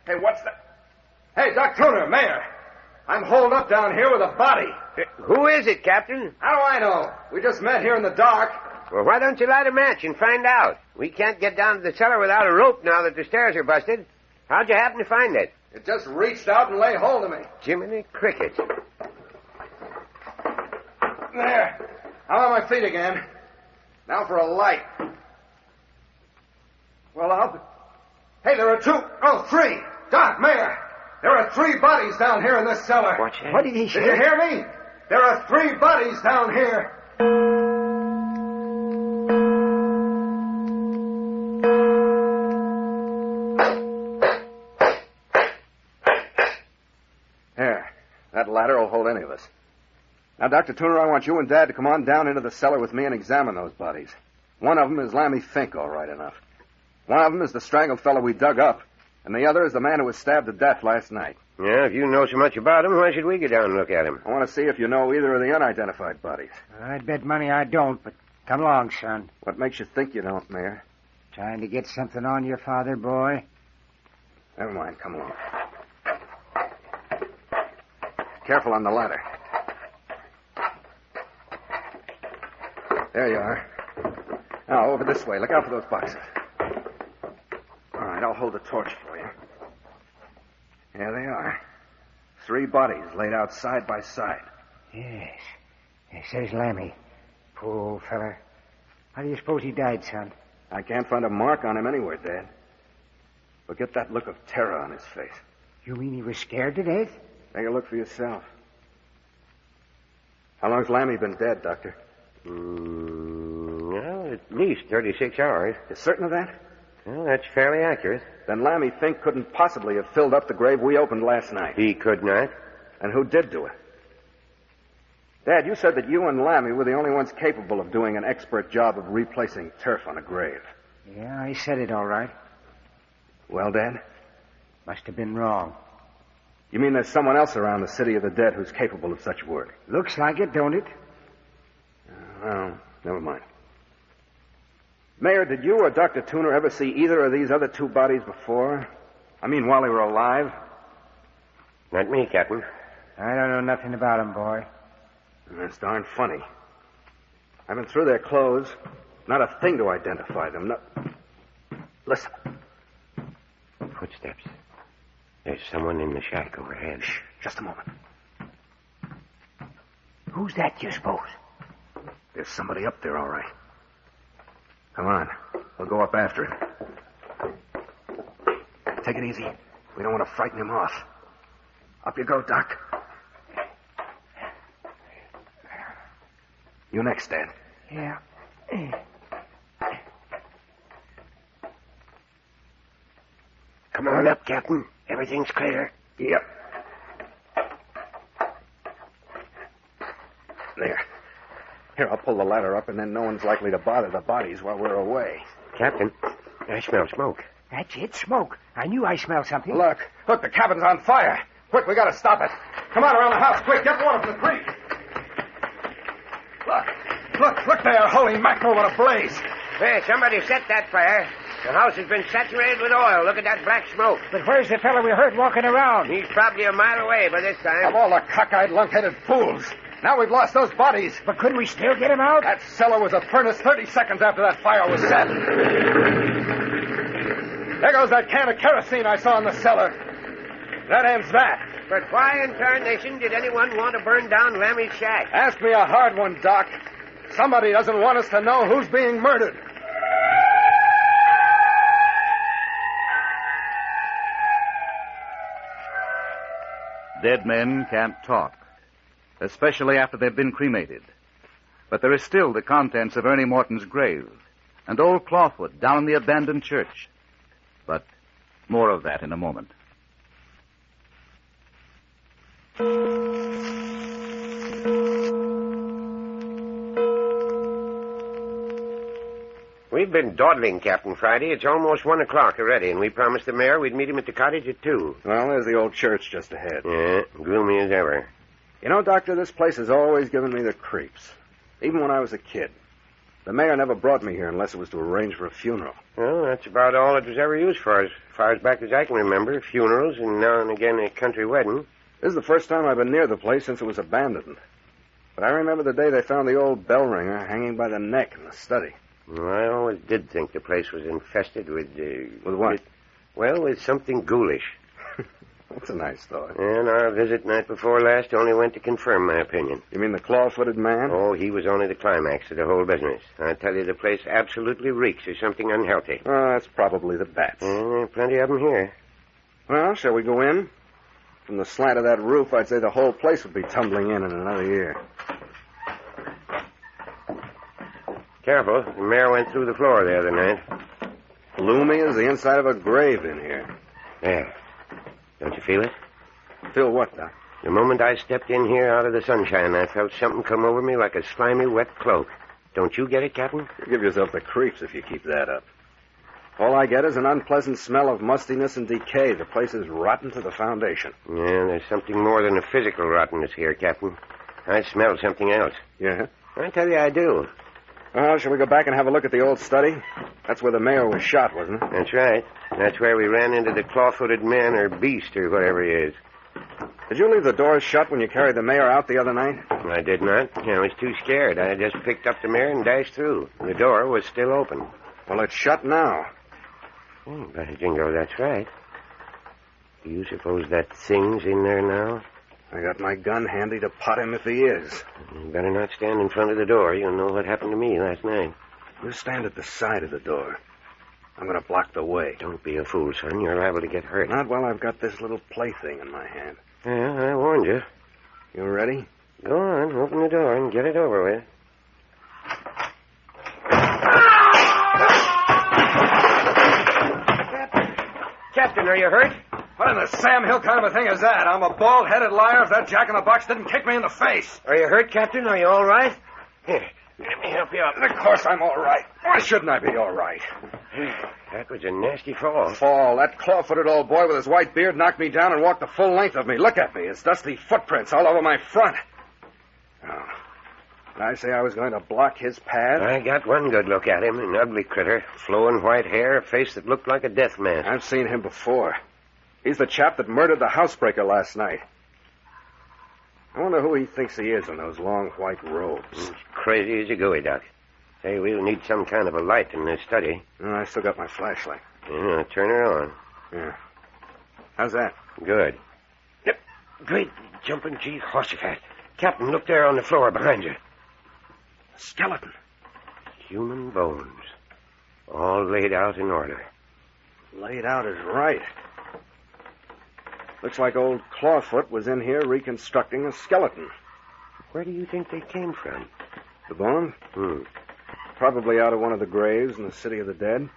Hey, what's that? Hey, Doc Tuner, Mayor. I'm holed up down here with a body. Who is it, Captain? How do I know? We just met here in the dark. Well, why don't you light a match and find out? We can't get down to the cellar without a rope now that the stairs are busted. How'd you happen to find it? It just reached out and laid hold of me. Jiminy Cricket. There. I'm on my feet again. Now for a light. Well, Hey, there are 3. Doc, Mayor. There are 3 bodies down here in this cellar. Watch it. What did he say? Did you hear me? There are 3 bodies down here. There. That ladder will hold any of us. Now, Dr. Tuner, I want you and Dad to come on down into the cellar with me and examine those bodies. One of them is Lammy Fink, all right enough. One of them is the strangled fellow we dug up, and the other is the man who was stabbed to death last night. Yeah, if you know so much about him, why should we get down and look at him? I want to see if you know either of the unidentified bodies. I'd bet money I don't, but come along, son. What makes you think you don't, Mayor? Trying to get something on your father, boy? Never mind, come along. Careful on the ladder. There you are. Now, over this way. Look out for those boxes. All right, I'll hold the torch for you. There they are. 3 bodies laid out side by side. Yes. It says Lammy. Poor old feller. How do you suppose he died, son? I can't find a mark on him anywhere, Dad. But get that look of terror on his face. You mean he was scared to death? Take a look for yourself. How long's Lammy been dead, Doctor? Well, at least 36 hours. You certain of that? Well, that's fairly accurate. Then Lammy Fink couldn't possibly have filled up the grave we opened last night. He could not. And who did do it? Dad, you said that you and Lammy were the only ones capable of doing an expert job of replacing turf on a grave. Yeah, I said it all right. Well, Dad? Must have been wrong. You mean there's someone else around the city of the dead who's capable of such work? Looks like it, don't it? Well, never mind. Mayor, did you or Dr. Tuner ever see either of these other 2 bodies before? I mean, while they were alive? Not me, Captain. I don't know nothing about him, boy. That's darn funny. I've been through their clothes. Not a thing to identify them. No... Listen. Footsteps. There's someone in the shack overhead. Shh, just a moment. Who's that, you suppose? There's somebody up there, all right. Come on. We'll go up after him. Take it easy. We don't want to frighten him off. Up you go, Doc. You next, Dad. Yeah. Come on up, Captain. Everything's clear. Yep. There. Here, I'll pull the ladder up, and then no one's likely to bother the bodies while we're away. Captain, I smell smoke. That's it, smoke. I knew I smelled something. Look, the cabin's on fire. Quick, we gotta stop it. Come on around the house, quick, get water from the creek. Look there, holy mackerel, what a blaze. Hey, somebody set that fire. The house has been saturated with oil. Look at that black smoke. But where's the fellow we heard walking around? He's probably a mile away by this time. Of all the cockeyed, lunkheaded fools. Now we've lost those bodies. But couldn't we still get him out? That cellar was a furnace 30 seconds after that fire was set. There goes that can of kerosene I saw in the cellar. That ends that. But why in tarnation did anyone want to burn down Lammy's shack? Ask me a hard one, Doc. Somebody doesn't want us to know who's being murdered. Dead men can't talk, especially after they've been cremated. But there is still the contents of Ernie Morton's grave and old Clawfoot down in the abandoned church. But more of that in a moment. We've been dawdling, Captain Friday. It's almost 1 o'clock already, and we promised the mayor we'd meet him at the cottage at 2. Well, there's the old church just ahead. Yeah, gloomy as ever. You know, Doctor, this place has always given me the creeps. Even when I was a kid. The mayor never brought me here unless it was to arrange for a funeral. Well, that's about all it was ever used for, as far as back as I can remember. Funerals and now and again a country wedding. This is the first time I've been near the place since it was abandoned. But I remember the day they found the old bell ringer hanging by the neck in the study. Well, I always did think the place was infested with... With what? With something ghoulish. That's a nice thought. And our visit night before last only went to confirm my opinion. You mean the claw-footed man? Oh, he was only the climax of the whole business. I tell you, the place absolutely reeks of something unhealthy. Oh, that's probably the bats. There are plenty of them here. Well, shall we go in? From the slant of that roof, I'd say the whole place would be tumbling in another year. Careful. The mayor went through the floor the other night. Gloomy as the inside of a grave in here. There. Don't you feel it? Feel what, Doc? The moment I stepped in here out of the sunshine, I felt something come over me like a slimy, wet cloak. Don't you get it, Captain? You give yourself the creeps if you keep that up. All I get is an unpleasant smell of mustiness and decay. The place is rotten to the foundation. Yeah, there's something more than a physical rottenness here, Captain. I smell something else. Yeah? I tell you, I do. Well, shall we go back and have a look at the old study? That's where the mayor was shot, wasn't it? That's right. That's where we ran into the claw-footed man or beast or whatever he is. Did you leave the doors shut when you carried the mayor out the other night? I did not. I was too scared. I just picked up the mayor and dashed through. The door was still open. Well, it's shut now. Oh, by jingo, that's right. Do you suppose that thing's in there now? I got my gun handy to pot him if he is. You better not stand in front of the door. You'll know what happened to me last night. You stand at the side of the door. I'm going to block the way. Don't be a fool, son. You're liable to get hurt. Not while I've got this little plaything in my hand. Yeah, I warned you. You ready? Go on, open the door and get it over with. Captain, are you hurt? What in the Sam Hill kind of a thing is that? I'm a bald-headed liar if that jack-in-the-box didn't kick me in the face. Are you hurt, Captain? Are you all right? Here, let me help you up. Of course I'm all right. Why shouldn't I be all right? That was a nasty fall. Fall? That claw-footed old boy with his white beard knocked me down and walked the full length of me. Look at me. It's dusty footprints all over my front. Oh. Did I say I was going to block his path? I got one good look at him, an ugly critter. Flowing white hair, a face that looked like a death mask. I've seen him before. He's the chap that murdered the housebreaker last night. I wonder who he thinks he is in those long white robes. He's crazy as a gooey duck. Hey, we'll need some kind of a light in this study. Oh, I still got my flashlight. Yeah, turn her on. Yeah. How's that? Good. Yep. Great jumping gee horsefat. Captain, look there on the floor behind you. A skeleton. Human bones. All laid out in order. Laid out is right. Looks like old Clawfoot was in here reconstructing a skeleton. Where do you think they came from? The bones? Probably out of one of the graves in the city of the dead.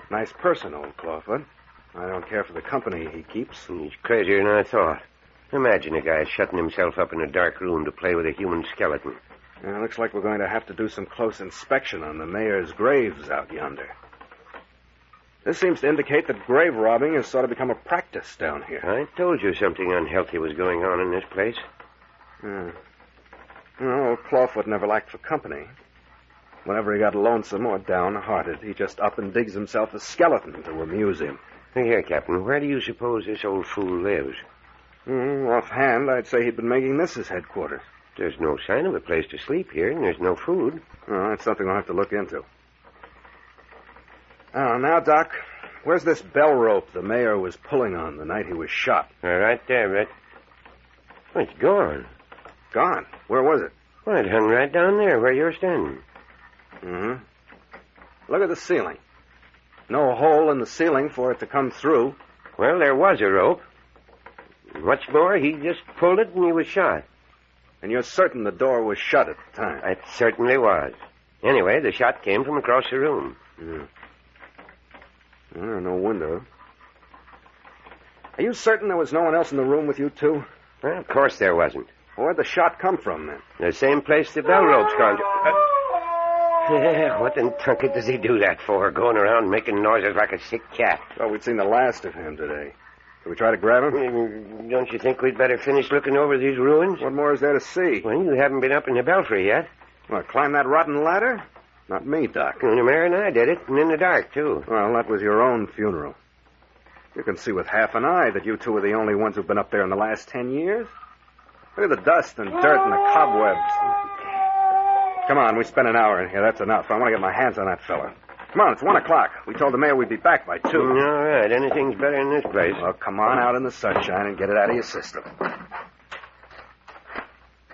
Nice person, old Clawfoot. I don't care for the company he keeps. He's crazier than I thought. Imagine a guy shutting himself up in a dark room to play with a human skeleton. Looks like we're going to have to do some close inspection on the mayor's graves out yonder. This seems to indicate that grave robbing has sort of become a practice down here. I told you something unhealthy was going on in this place. Yeah. Old Clawfoot never lacked for company. Whenever he got lonesome or downhearted, he just up and digs himself a skeleton to amuse him. Here, Captain, where do you suppose this old fool lives? Offhand, I'd say he'd been making this his headquarters. There's no sign of a place to sleep here, and there's no food. Oh, that's something we'll have to look into. Oh, now, Doc, where's this bell rope the mayor was pulling on the night he was shot? Right there, Brett. Oh, it's gone. Gone? Where was it? Well, it hung right down there where you're standing. Mm-hmm. Look at the ceiling. No hole in the ceiling for it to come through. Well, there was a rope. What's more, he just pulled it and he was shot. And you're certain the door was shut at the time? It certainly was. Anyway, the shot came from across the room. No window. Are you certain there was no one else in the room with you, too? Well, of course there wasn't. Where'd the shot come from, then? The same place the bell rope's gone to. What in Tunket does he do that for, going around making noises like a sick cat? Well, we'd seen the last of him today. Shall we try to grab him? Don't you think we'd better finish looking over these ruins? What more is there to see? Well, you haven't been up in the belfry yet. What, climb that rotten ladder? Not me, Doc. Well, the mayor and I did it, and in the dark, too. Well, that was your own funeral. You can see with half an eye that you two are the only ones who've been up there in the last 10 years. Look at the dust and dirt and the cobwebs. Come on, we spent an hour in here. That's enough. I want to get my hands on that fella. Come on, it's 1 o'clock. We told the mayor we'd be back by 2. All right, anything's better in this place. Well, come on out in the sunshine and get it out of your system.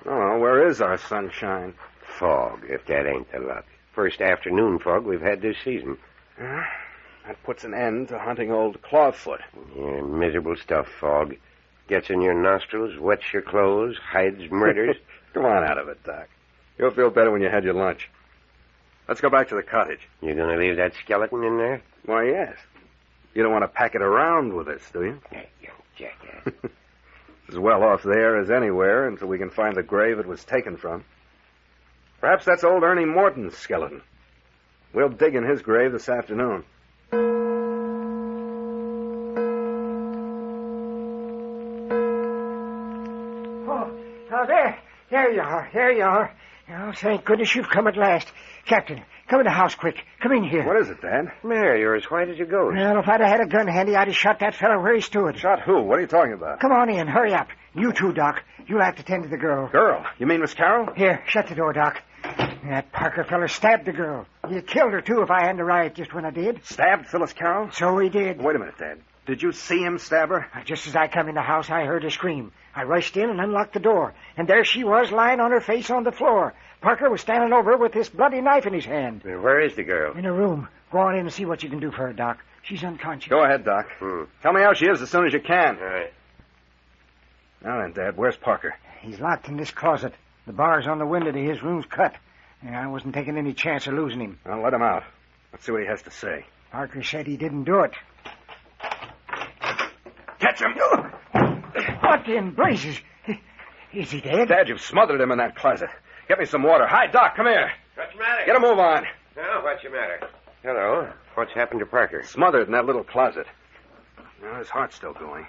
Oh, where is our sunshine? Fog, if that ain't the luck. First afternoon fog we've had this season. That puts an end to hunting old Clawfoot. Yeah, miserable stuff, fog. Gets in your nostrils, wets your clothes, hides murders. Come on out of it, Doc. You'll feel better when you had your lunch. Let's go back to the cottage. You gonna leave that skeleton in there? Why, yes. You don't want to pack it around with us, do you? Yeah, you jackass. As well off there as anywhere until we can find the grave it was taken from. Perhaps that's old Ernie Morton's skeleton. We'll dig in his grave this afternoon. Oh, there you are. There you are. Oh, thank goodness you've come at last. Captain, come in the house quick. Come in here. What is it, Dad? Mayor, you're as white as a ghost. Well, if I'd have had a gun handy, I'd have shot that fellow where he stood. Shot who? What are you talking about? Come on in. Hurry up. You too, Doc. You'll have to tend to the girl. Girl? You mean Miss Carroll? Here, shut the door, Doc. That Parker fella stabbed the girl. He killed her, too, if I hadn't arrived just when I did. Stabbed Phyllis Carroll? So he did. Wait a minute, Dad. Did you see him stab her? Just as I come in the house, I heard her scream. I rushed in and unlocked the door. And there she was, lying on her face on the floor. Parker was standing over her with this bloody knife in his hand. Where is the girl? In her room. Go on in and see what you can do for her, Doc. She's unconscious. Go ahead, Doc. Tell me how she is as soon as you can. All right. Now then, Dad, where's Parker? He's locked in this closet. The bars on the window to his room's cut. I wasn't taking any chance of losing him. Well, let him out. Let's see what he has to say. Parker said he didn't do it. Catch him! What in blazes? Is he dead? Dad, you've smothered him in that closet. Get me some water. Hi, Doc, come here. What's the matter? Get a move on. Now, what's the matter? Hello. What's happened to Parker? Smothered in that little closet. Well, his heart's still going.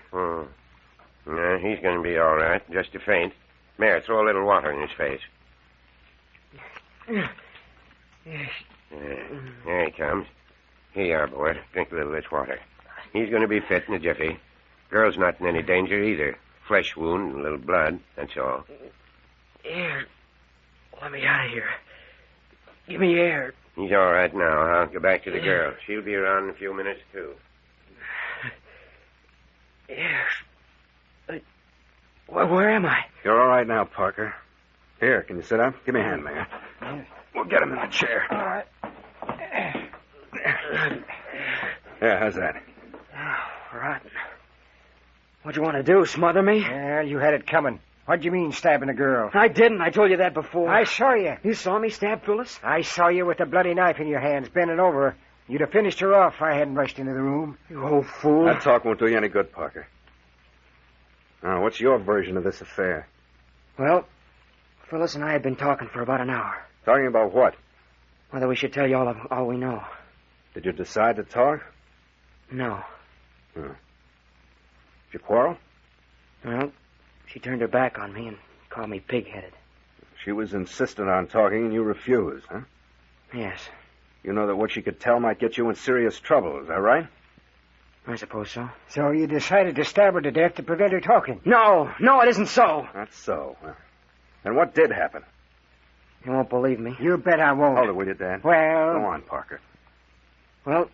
Yeah, he's going to be all right. Just a faint. Mayor, throw a little water in his face. There he comes. Here you are, boy. Drink a little of this water. He's going to be fit in a jiffy. Girl's not in any danger either. Flesh wound and a little blood, that's all. Air. Let me out of here. Give me air. He's all right now. I'll go back to the girl. She'll be around in a few minutes, too. Air. Where am I? You're all right now, Parker. Here, can you sit up? Give me a hand, Mayor. We'll get him in the chair. All right. Yeah, how's that? Oh, rotten. What'd you want to do, smother me? Yeah, you had it coming. What'd you mean, stabbing a girl? I didn't. I told you that before. I saw you. You saw me stab Phyllis? I saw you with the bloody knife in your hands, bending over her. You'd have finished her off if I hadn't rushed into the room. You old fool. That talk won't do you any good, Parker. Now, what's your version of this affair? Well, Phyllis and I had been talking for about an hour. Talking about what? Whether we should tell you all we know. Did you decide to talk? No. Did you quarrel? Well, she turned her back on me and called me pig-headed. She was insistent on talking and you refused, huh? Yes, You know that what she could tell might get you in serious trouble, is that right? I suppose so. So you decided to stab her to death to prevent her talking? No, it isn't so. That's so. And what did happen? You won't believe me. You bet I won't. Hold it, will you, Dad? Well... Go on, Parker. Well,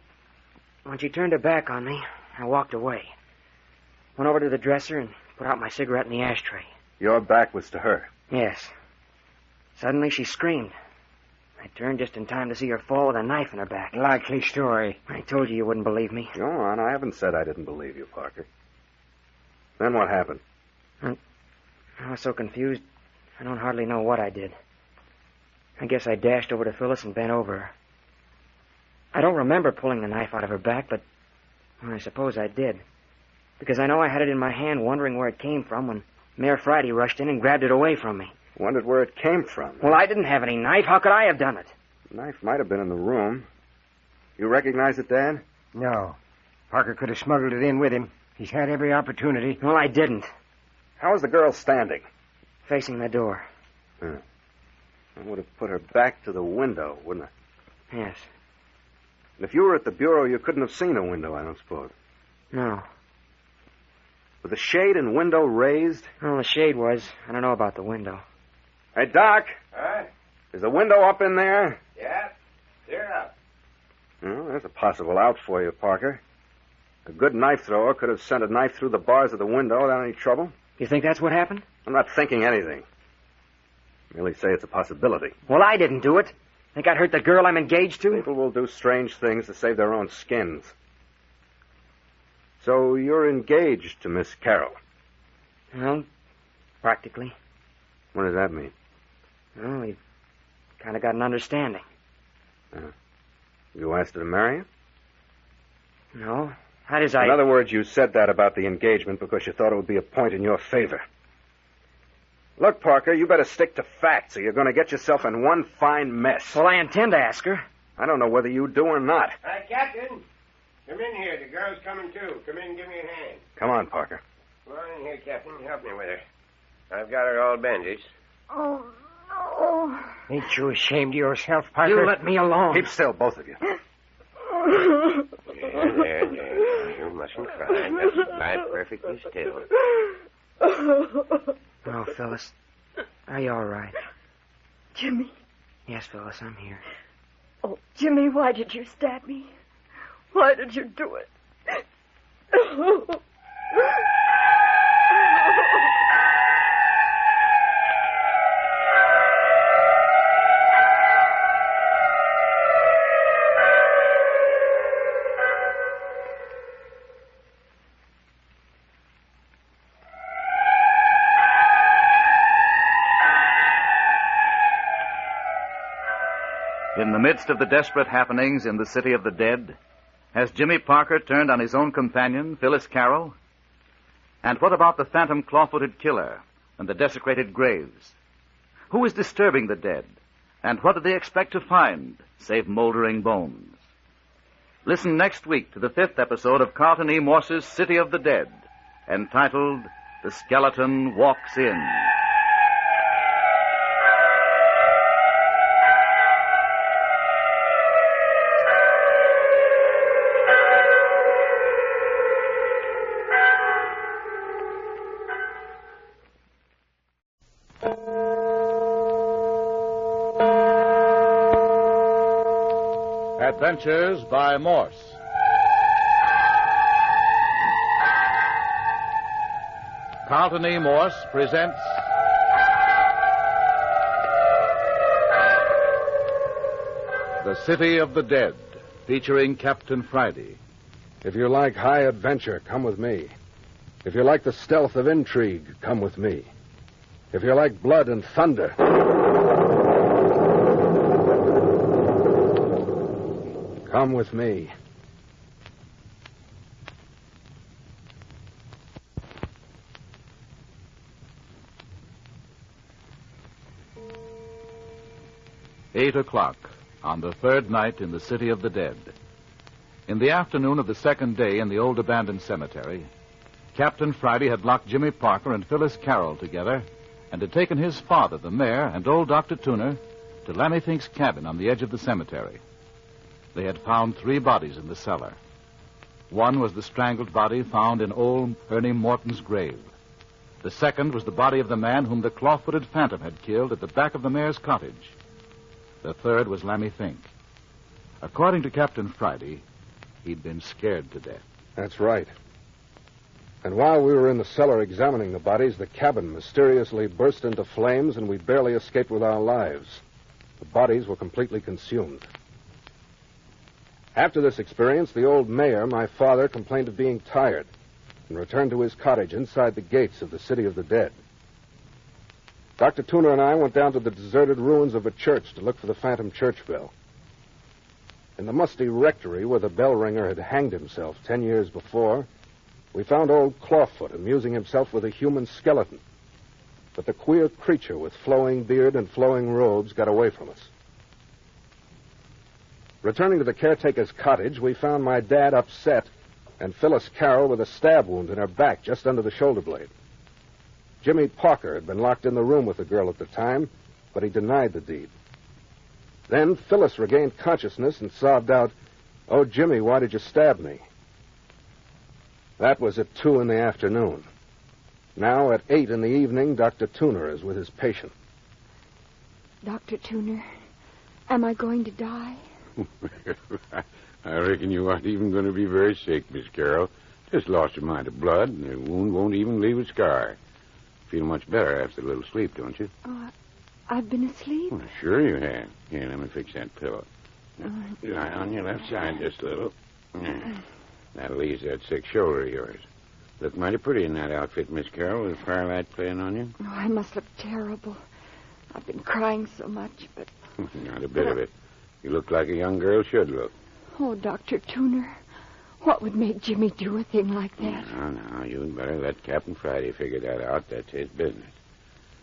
when she turned her back on me, I walked away. Went over to the dresser and put out my cigarette in the ashtray. Your back was to her. Yes. Suddenly she screamed. I turned just in time to see her fall with a knife in her back. Likely story. I told you wouldn't believe me. Go on. I haven't said I didn't believe you, Parker. Then what happened? I was so confused, I don't hardly know what I did. I guess I dashed over to Phyllis and bent over her. I don't remember pulling the knife out of her back, but I suppose I did. Because I know I had it in my hand wondering where it came from when Mayor Friday rushed in and grabbed it away from me. Wondered where it came from. Well, I didn't have any knife. How could I have done it? The knife might have been in the room. You recognize it, Dad? No. Parker could have smuggled it in with him. He's had every opportunity. Well, I didn't. How was the girl standing? Facing the door. I would have put her back to the window, wouldn't I? Yes. And if you were at the bureau, you couldn't have seen a window, I don't suppose. No. With the shade and window raised? Well, the shade was. I don't know about the window. Hey, Doc. Huh? Is the window up in there? Yeah, clear up. Well, there's a possible out for you, Parker. A good knife thrower could have sent a knife through the bars of the window without any trouble. You think that's what happened? I'm not thinking anything. Merely say it's a possibility. Well, I didn't do it. Think I'd hurt the girl I'm engaged to? People will do strange things to save their own skins. So you're engaged to Miss Carroll. Well, practically. What does that mean? Well, we've kind of got an understanding. You asked her to marry you? No. How does I... In other words, you said that about the engagement because you thought it would be a point in your favor. Look, Parker, you better stick to facts or you're going to get yourself in one fine mess. Well, I intend to ask her. I don't know whether you do or not. Hi, Captain. Come in here. The girl's coming, too. Come in and give me a hand. Come on, Parker. Come on in here, Captain. Help me with her. I've got her all bandaged. Oh, no. Ain't you ashamed of yourself, Parker? You let me alone. Keep still, both of you. There. You mustn't cry. Just lie perfectly still. Oh, Phyllis, are you all right? Jimmy. Yes, Phyllis, I'm here. Oh, Jimmy, why did you stab me? Why did you do it? In the midst of the desperate happenings in the city of the dead, has Jimmy Parker turned on his own companion, Phyllis Carroll? And what about the phantom claw-footed killer and the desecrated graves? Who is disturbing the dead? And what do they expect to find, save moldering bones? Listen next week to the 5th episode of Carlton E. Morse's City of the Dead, entitled The Skeleton Walks In. Adventures by Morse. Carlton E. Morse presents The City of the Dead, featuring Captain Friday. If you like high adventure, come with me. If you like the stealth of intrigue, come with me. If you like blood and thunder... come with me. "8 o'clock on the third night in the City of the Dead. In the afternoon of the second day in the old abandoned cemetery, Captain Friday had locked Jimmy Parker and Phyllis Carroll together and had taken his father, the mayor, and old Dr. Tuner to Lammy Fink's cabin on the edge of the cemetery. They had found 3 bodies in the cellar. One was the strangled body found in old Ernie Morton's grave. The second was the body of the man whom the claw-footed phantom had killed at the back of the mayor's cottage. The third was Lammy Fink. According to Captain Friday, he'd been scared to death. That's right. And while we were in the cellar examining the bodies, the cabin mysteriously burst into flames and we barely escaped with our lives. The bodies were completely consumed. After this experience, the old mayor, my father, complained of being tired and returned to his cottage inside the gates of the city of the dead. Dr. Tuner and I went down to the deserted ruins of a church to look for the phantom church bell. In the musty rectory where the bell ringer had hanged himself 10 years before, we found old Clawfoot amusing himself with a human skeleton. But the queer creature with flowing beard and flowing robes got away from us. Returning to the caretaker's cottage, we found my dad upset and Phyllis Carroll with a stab wound in her back just under the shoulder blade. Jimmy Parker had been locked in the room with the girl at the time, but he denied the deed. Then Phyllis regained consciousness and sobbed out, "Oh, Jimmy, why did you stab me?" That was at 2 in the afternoon. Now, at 8 in the evening, Dr. Tuner is with his patient. Dr. Tuner, am I going to die? I reckon you aren't even going to be very sick, Miss Carroll. Just lost a mite of blood, and the wound won't even leave a scar. Feel much better after a little sleep, don't you? Oh, I've been asleep? Well, sure you have. Here, let me fix that pillow. Lie on your left side just a little. That'll ease that sick shoulder of yours. Look mighty pretty in that outfit, Miss Carroll, with firelight playing on you. Oh, I must look terrible. I've been crying so much, but... Not a bit of it. You look like a young girl should look. Oh, Dr. Tuner, what would make Jimmy do a thing like that? No, you'd better let Captain Friday figure that out. That's his business.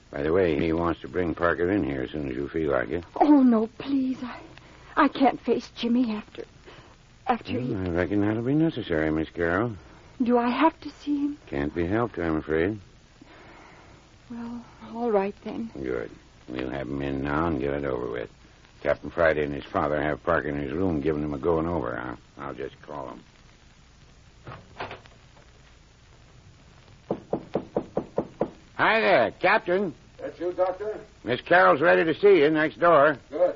By the way, he wants to bring Parker in here as soon as you feel like it. Oh, no, please. I can't face Jimmy after he... I reckon that'll be necessary, Miss Carroll. Do I have to see him? Can't be helped, I'm afraid. Well, all right then. Good. We'll have him in now and get it over with. Captain Friday and his father have Parker in his room giving him a going over. I'll just call him. Hi there, Captain. That's you, Doctor? Miss Carroll's ready to see you next door. Good.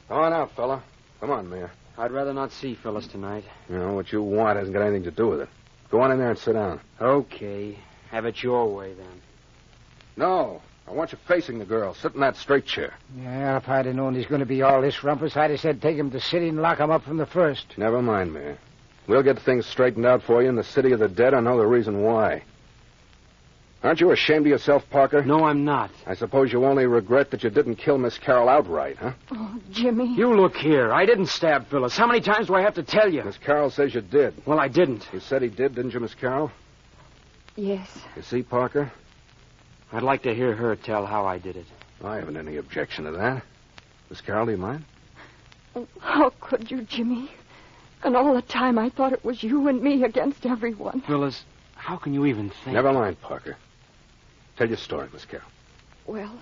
Come on out, fella. Come on, Mayor. I'd rather not see Phyllis tonight. You know, what you want hasn't got anything to do with it. Go on in there and sit down. Okay. Have it your way, then. No. I want you facing the girl. Sit in that straight chair. Yeah, if I'd have known he's going to be all this rumpus, I'd have said take him to city and lock him up from the first. Never mind, Mayor. We'll get things straightened out for you in the city of the dead. I know the reason why. Aren't you ashamed of yourself, Parker? No, I'm not. I suppose you only regret that you didn't kill Miss Carroll outright, huh? Oh, Jimmy. You look here. I didn't stab Phyllis. How many times do I have to tell you? Miss Carroll says you did. Well, I didn't. You said he did, didn't you, Miss Carroll? Yes. You see, Parker? I'd like to hear her tell how I did it. I haven't any objection to that. Miss Carroll, do you mind? Oh, how could you, Jimmy? And all the time I thought it was you and me against everyone. Phyllis, how can you even think? Never mind, Parker. Tell your story, Miss Carroll. Well,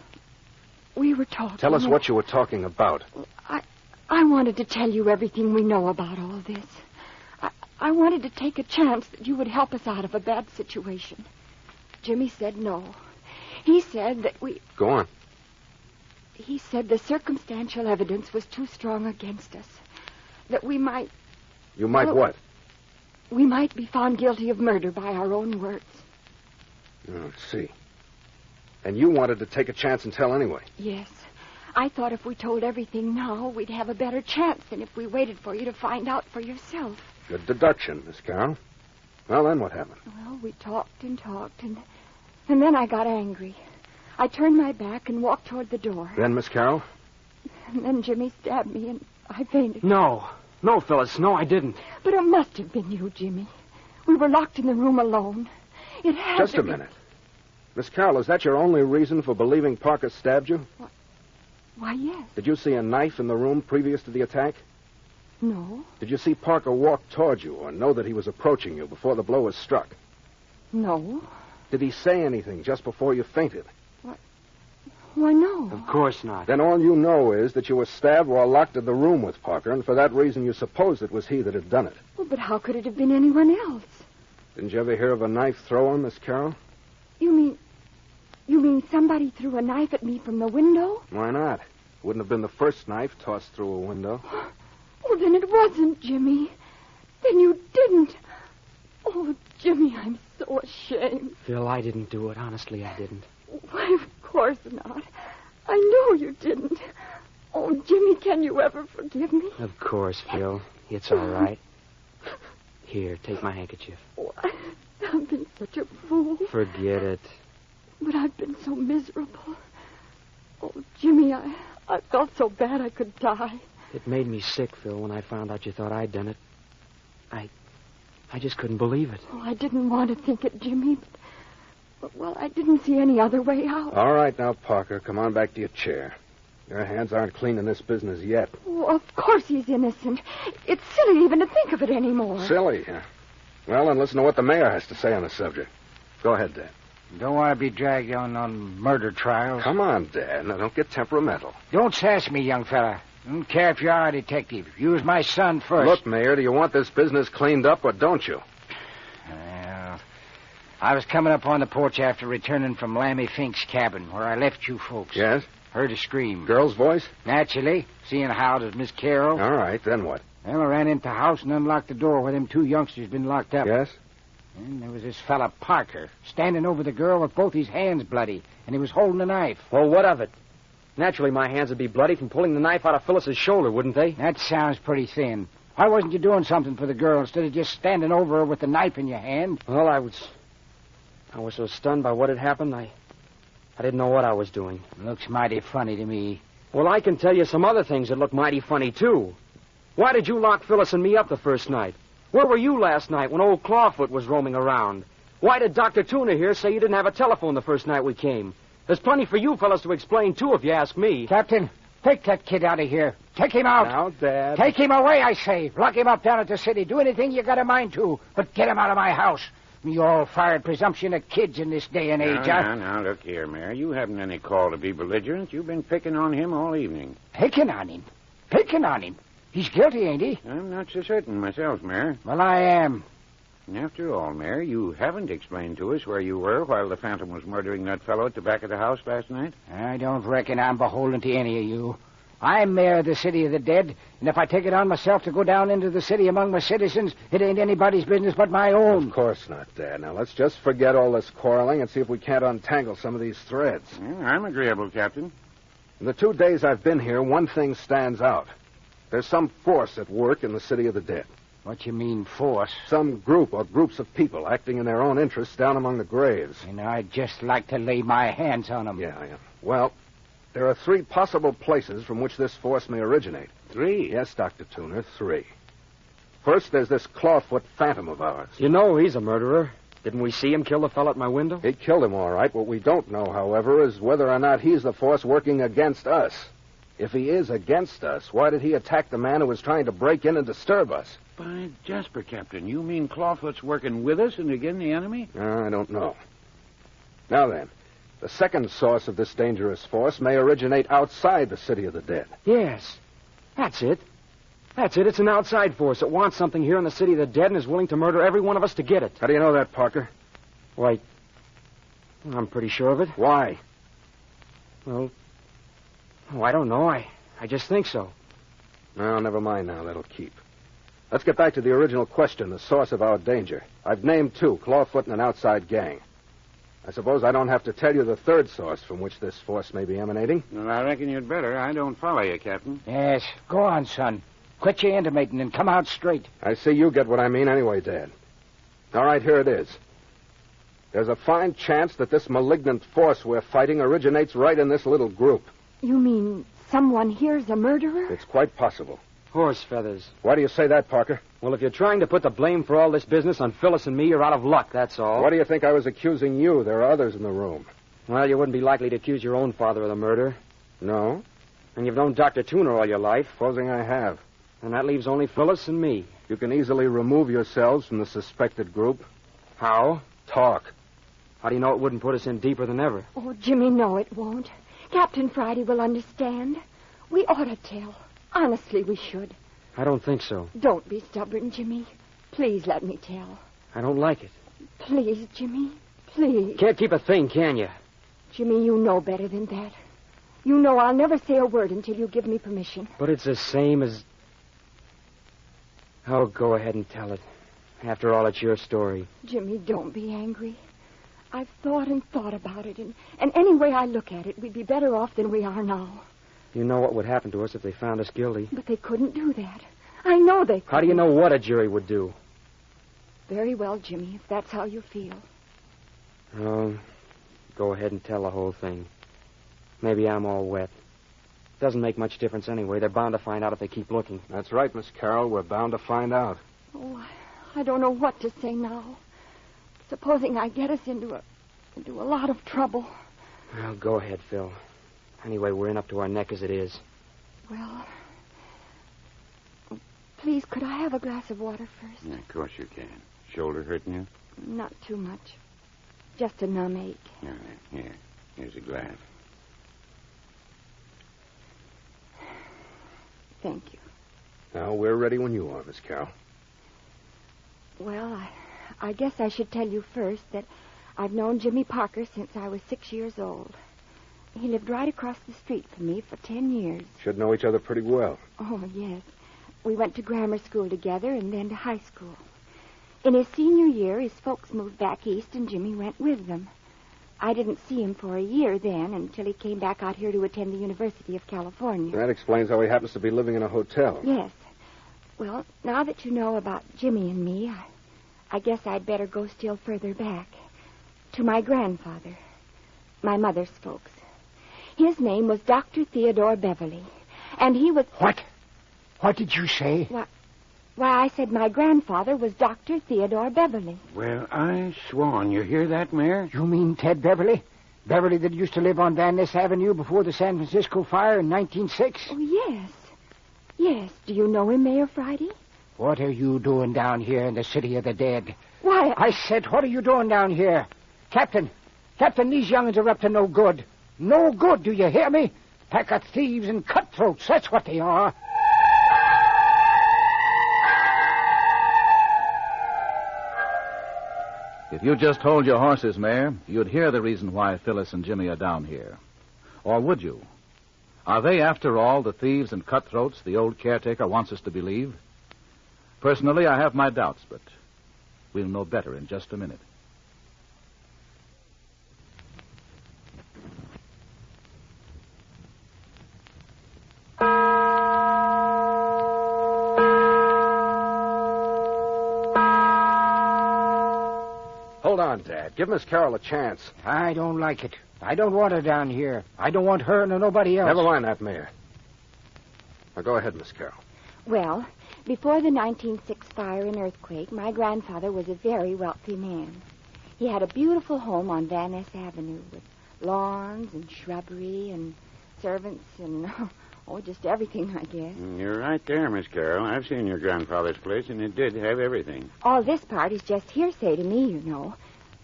we were talking... Tell us what you were talking about. I wanted to tell you everything we know about all this. I wanted to take a chance that you would help us out of a bad situation. Jimmy said no. He said that we... Go on. He said the circumstantial evidence was too strong against us. That we might... You might what? We might be found guilty of murder by our own words. Oh, see. And you wanted to take a chance and tell anyway. Yes. I thought if we told everything now, we'd have a better chance than if we waited for you to find out for yourself. Good deduction, Miss Carroll. Well, then what happened? Well, we talked, and then I got angry. I turned my back and walked toward the door. Then, Miss Carroll? And then Jimmy stabbed me, and I fainted. No, Phyllis, no, I didn't. But it must have been you, Jimmy. We were locked in the room alone. It had Just to a minute. Miss Carroll, is that your only reason for believing Parker stabbed you? Why, yes. Did you see a knife in the room previous to the attack? No. Did you see Parker walk toward you or know that he was approaching you before the blow was struck? No. Did he say anything just before you fainted? Why, no. Of course not. Then all you know is that you were stabbed while locked in the room with Parker, and for that reason you suppose it was he that had done it. Well, but how could it have been anyone else? Didn't you ever hear of a knife thrower, Miss Carroll? You mean somebody threw a knife at me from the window? Why not? It wouldn't have been the first knife tossed through a window. Oh, then it wasn't, Jimmy. Then you didn't. Oh, Jimmy, I'm so ashamed. Phil, I didn't do it. Honestly, I didn't. Why, of course not. I know you didn't. Oh, Jimmy, can you ever forgive me? Of course, Phil. It's all right. Here, take my handkerchief. Oh, I've been such a fool. Forget it. But I've been so miserable. Oh, Jimmy, I felt so bad I could die. It made me sick, Phil, when I found out you thought I'd done it. I just couldn't believe it. Oh, I didn't want to think it, Jimmy, but well, I didn't see any other way out. All right, now, Parker, come on back to your chair. Your hands aren't clean in this business yet. Oh, of course he's innocent. It's silly even to think of it anymore. Silly, huh? Well, then listen to what the mayor has to say on the subject. Go ahead, Dad. Don't want to be dragged on murder trials. Come on, Dad. Now, don't get temperamental. Don't sass me, young fella. Don't care if you are a detective. You was my son first. Look, Mayor, do you want this business cleaned up or don't you? Well, I was coming up on the porch after returning from Lammy Fink's cabin, where I left you folks. Yes? Heard a scream. Girl's voice? Naturally. Seeing how it was Miss Carroll. All right, then what? Well, I ran into the house and unlocked the door where them two youngsters been locked up. Yes? And there was this fella, Parker, standing over the girl with both his hands bloody, and he was holding a knife. Well, what of it? Naturally, my hands would be bloody from pulling the knife out of Phyllis's shoulder, wouldn't they? That sounds pretty thin. Why wasn't you doing something for the girl instead of just standing over her with the knife in your hand? Well, I was so stunned by what had happened, I didn't know what I was doing. Looks mighty funny to me. Well, I can tell you some other things that look mighty funny, too. Why did you lock Phyllis and me up the first night? Where were you last night when old Clawfoot was roaming around? Why did Dr. Tuna here say you didn't have a telephone the first night we came? There's plenty for you fellas to explain, too, if you ask me. Captain, take that kid out of here. Take him out. Now, Dad. Take him away, I say. Lock him up down at the city. Do anything you got a mind to, but get him out of my house. You all-fired presumption of kids in this day and age, Now, look here, Mayor. You haven't any call to be belligerent. You've been picking on him all evening. Picking on him? Picking on him? He's guilty, ain't he? I'm not so certain myself, Mayor. Well, I am. And after all, Mayor, you haven't explained to us where you were while the Phantom was murdering that fellow at the back of the house last night. I don't reckon I'm beholden to any of you. I'm mayor of the city of the dead, and if I take it on myself to go down into the city among my citizens, it ain't anybody's business but my own. Of course not, Dad. Now, let's just forget all this quarreling and see if we can't untangle some of these threads. Well, I'm agreeable, Captain. In the 2 days I've been here, one thing stands out. There's some force at work in the city of the dead. What you mean, force? Some group or groups of people acting in their own interests down among the graves. And I'd just like to lay my hands on them. Yeah. Well, there are 3 possible places from which this force may originate. 3? Yes, Dr. Tuner, 3. First, there's this Clawfoot Phantom of ours. You know he's a murderer. Didn't we see him kill the fellow at my window? He killed him, all right. What we don't know, however, is whether or not he's the force working against us. If he is against us, why did he attack the man who was trying to break in and disturb us? By Jasper, Captain, you mean Clawfoot's working with us and against the enemy? I don't know. Now then, the second source of this dangerous force may originate outside the city of the dead. Yes. That's it. It's an outside force that wants something here in the city of the dead and is willing to murder every one of us to get it. How do you know that, Parker? Why, I'm pretty sure of it. Why? Well, I don't know. I just think so. No, never mind now. That'll keep. Let's get back to the original question, the source of our danger. I've named 2, Clawfoot and an outside gang. I suppose I don't have to tell you the third source from which this force may be emanating. Well, I reckon you'd better. I don't follow you, Captain. Yes, go on, son. Quit your intimating and come out straight. I see you get what I mean anyway, Dad. All right, here it is. There's a fine chance that this malignant force we're fighting originates right in this little group. You mean someone here's a murderer? It's quite possible. Horse feathers. Why do you say that, Parker? Well, if you're trying to put the blame for all this business on Phyllis and me, you're out of luck, that's all. Why do you think I was accusing you? There are others in the room. Well, you wouldn't be likely to accuse your own father of the murder. No? And you've known Dr. Tuner all your life. Supposing I have. And that leaves only Phyllis and me. You can easily remove yourselves from the suspected group. How? Talk. How do you know it wouldn't put us in deeper than ever? Oh, Jimmy, no, it won't. Captain Friday will understand. We ought to tell. Honestly, we should. I don't think so. Don't be stubborn, Jimmy. Please let me tell. I don't like it. Please, Jimmy. Please. Can't keep a thing, can you? Jimmy, you know better than that. You know I'll never say a word until you give me permission. But it's the same as... Oh, go ahead and tell it. After all, it's your story. Jimmy, don't be angry. I've thought and thought about it, and any way I look at it, we'd be better off than we are now. You know what would happen to us if they found us guilty. But they couldn't do that. I know they couldn't. How do you know what a jury would do? Very well, Jimmy, if that's how you feel. Oh, go ahead and tell the whole thing. Maybe I'm all wet. Doesn't make much difference anyway. They're bound to find out if they keep looking. That's right, Miss Carroll. We're bound to find out. Oh, I don't know what to say now. Supposing I get us into a lot of trouble. Well, go ahead, Phil. Anyway, we're in up to our neck as it is. Well, please, could I have a glass of water first? Yeah, of course you can. Shoulder hurting you? Not too much. Just a numb ache. All right, here. Here's a glass. Thank you. Now, we're ready when you are, Miss Carroll. Well, I guess I should tell you first that I've known Jimmy Parker since I was 6 years old. He lived right across the street from me for 10 years. Should know each other pretty well. Oh, yes. We went to grammar school together and then to high school. In his senior year, his folks moved back east and Jimmy went with them. I didn't see him for a year then until he came back out here to attend the University of California. That explains how he happens to be living in a hotel. Yes. Well, now that you know about Jimmy and me, I guess I'd better go still further back. To my grandfather. My mother's folks. His name was Dr. Theodore Beverly. And he was... What? What did you say? Why, I said my grandfather was Dr. Theodore Beverly. Well, I swan. You hear that, Mayor? You mean Ted Beverly? Beverly that used to live on Van Ness Avenue before the San Francisco fire in 1906? Oh, yes. Yes. Do you know him, Mayor Friday? What are you doing down here in the city of the dead? Why, I said, what are you doing down here? Captain, these young'uns are up to no good. No good, do you hear me? Pack of thieves and cutthroats, that's what they are. If you just hold your horses, Mayor, you'd hear the reason why Phyllis and Jimmy are down here. Or would you? Are they, after all, the thieves and cutthroats the old caretaker wants us to believe? Personally, I have my doubts, but we'll know better in just a minute. Hold on, Dad. Give Miss Carroll a chance. I don't like it. I don't want her down here. I don't want her nor nobody else. Never mind that, Mayor. Now, go ahead, Miss Carroll. Well, before the 1906 fire and earthquake, my grandfather was a very wealthy man. He had a beautiful home on Van Ness Avenue with lawns and shrubbery and servants and, just everything, I guess. You're right there, Miss Carroll. I've seen your grandfather's place, and it did have everything. All this part is just hearsay to me, you know.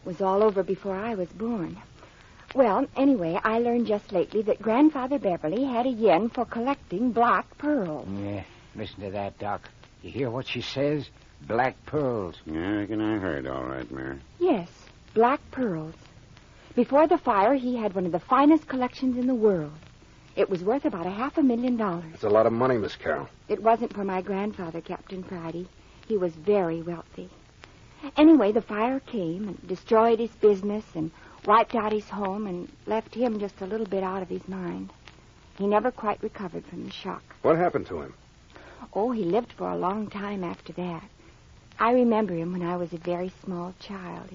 It was all over before I was born. Well, anyway, I learned just lately that Grandfather Beverly had a yen for collecting black pearls. Yeah, listen to that, Doc. You hear what she says? Black pearls. Yeah, I reckon I heard all right, Mayor. Yes, black pearls. Before the fire, he had one of the finest collections in the world. It was worth about $500,000. That's a lot of money, Miss Carroll. It wasn't for my grandfather, Captain Friday. He was very wealthy. Anyway, the fire came and destroyed his business and wiped out his home and left him just a little bit out of his mind. He never quite recovered from the shock. What happened to him? Oh, he lived for a long time after that. I remember him when I was a very small child.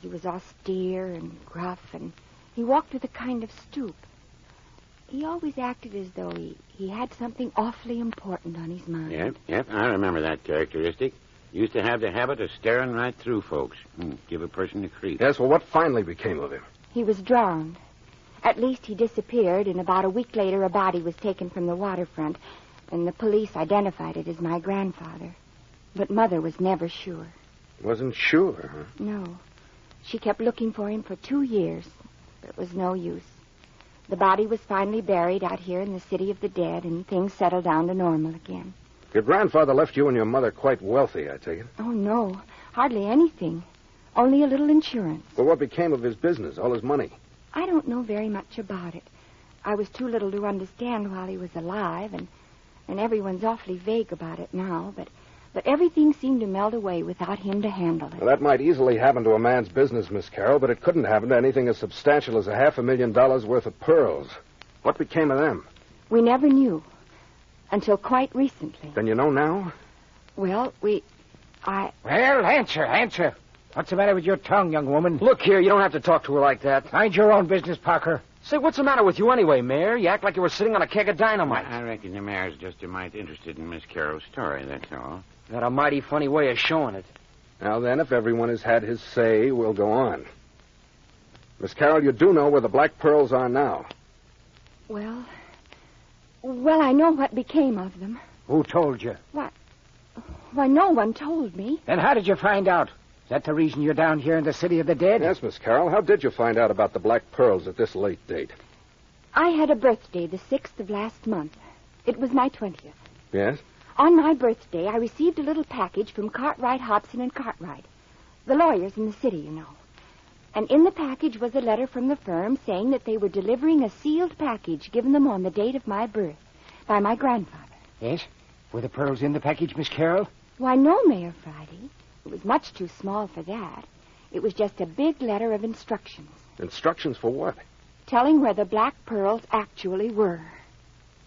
He was austere and gruff, and he walked with a kind of stoop. He always acted as though he had something awfully important on his mind. Yep, I remember that characteristic. Used to have the habit of staring right through folks. Give a person the creep. Yes, well, what finally became of him? He was drowned. At least he disappeared, and about a week later a body was taken from the waterfront. and the police identified it as my grandfather. But Mother was never sure. Wasn't sure, huh? No. She kept looking for him for 2 years, but it was no use. The body was finally buried out here in the city of the dead, and things settled down to normal again. Your grandfather left you and your mother quite wealthy, I take it. Oh, no. Hardly anything. Only a little insurance. Well, what became of his business, all his money? I don't know very much about it. I was too little to understand while he was alive, and everyone's awfully vague about it now, but everything seemed to melt away without him to handle it. Well, that might easily happen to a man's business, Miss Carroll, but it couldn't happen to anything as substantial as $500,000 worth of pearls. What became of them? We never knew. Until quite recently. Then you know now? Well, Well, answer. What's the matter with your tongue, young woman? Look here, you don't have to talk to her like that. Mind your own business, Parker. Say, what's the matter with you anyway, Mayor? You act like you were sitting on a keg of dynamite. I reckon the mayor's just a mite interested in Miss Carroll's story, that's all. Got a mighty funny way of showing it. Now then, if everyone has had his say, we'll go on. Miss Carroll, you do know where the black pearls are now. Well, I know what became of them. Who told you? Why, no one told me. Then how did you find out? Is that the reason you're down here in the city of the dead? Yes, Miss Carroll. How did you find out about the black pearls at this late date? I had a birthday the 6th of last month. It was my 20th. Yes? On my birthday, I received a little package from Cartwright, Hobson, and Cartwright, the lawyers in the city, you know. And in the package was a letter from the firm saying that they were delivering a sealed package given them on the date of my birth by my grandfather. Yes? Were the pearls in the package, Miss Carroll? Why, no, Mayor Friday. It was much too small for that. It was just a big letter of instructions. Instructions for what? Telling where the black pearls actually were.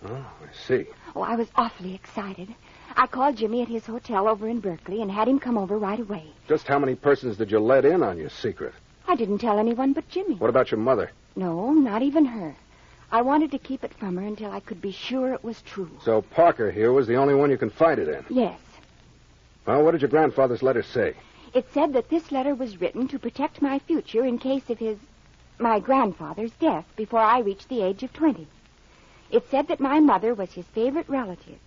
Oh, I see. Oh, I was awfully excited. I called Jimmy at his hotel over in Berkeley and had him come over right away. Just how many persons did you let in on your secret? I didn't tell anyone but Jimmy. What about your mother? No, not even her. I wanted to keep it from her until I could be sure it was true. So Parker here was the only one you confided in? Yes. Well, what did your grandfather's letter say? It said that this letter was written to protect my future in case of my grandfather's death before I reached the age of 20. It said that my mother was his favorite relative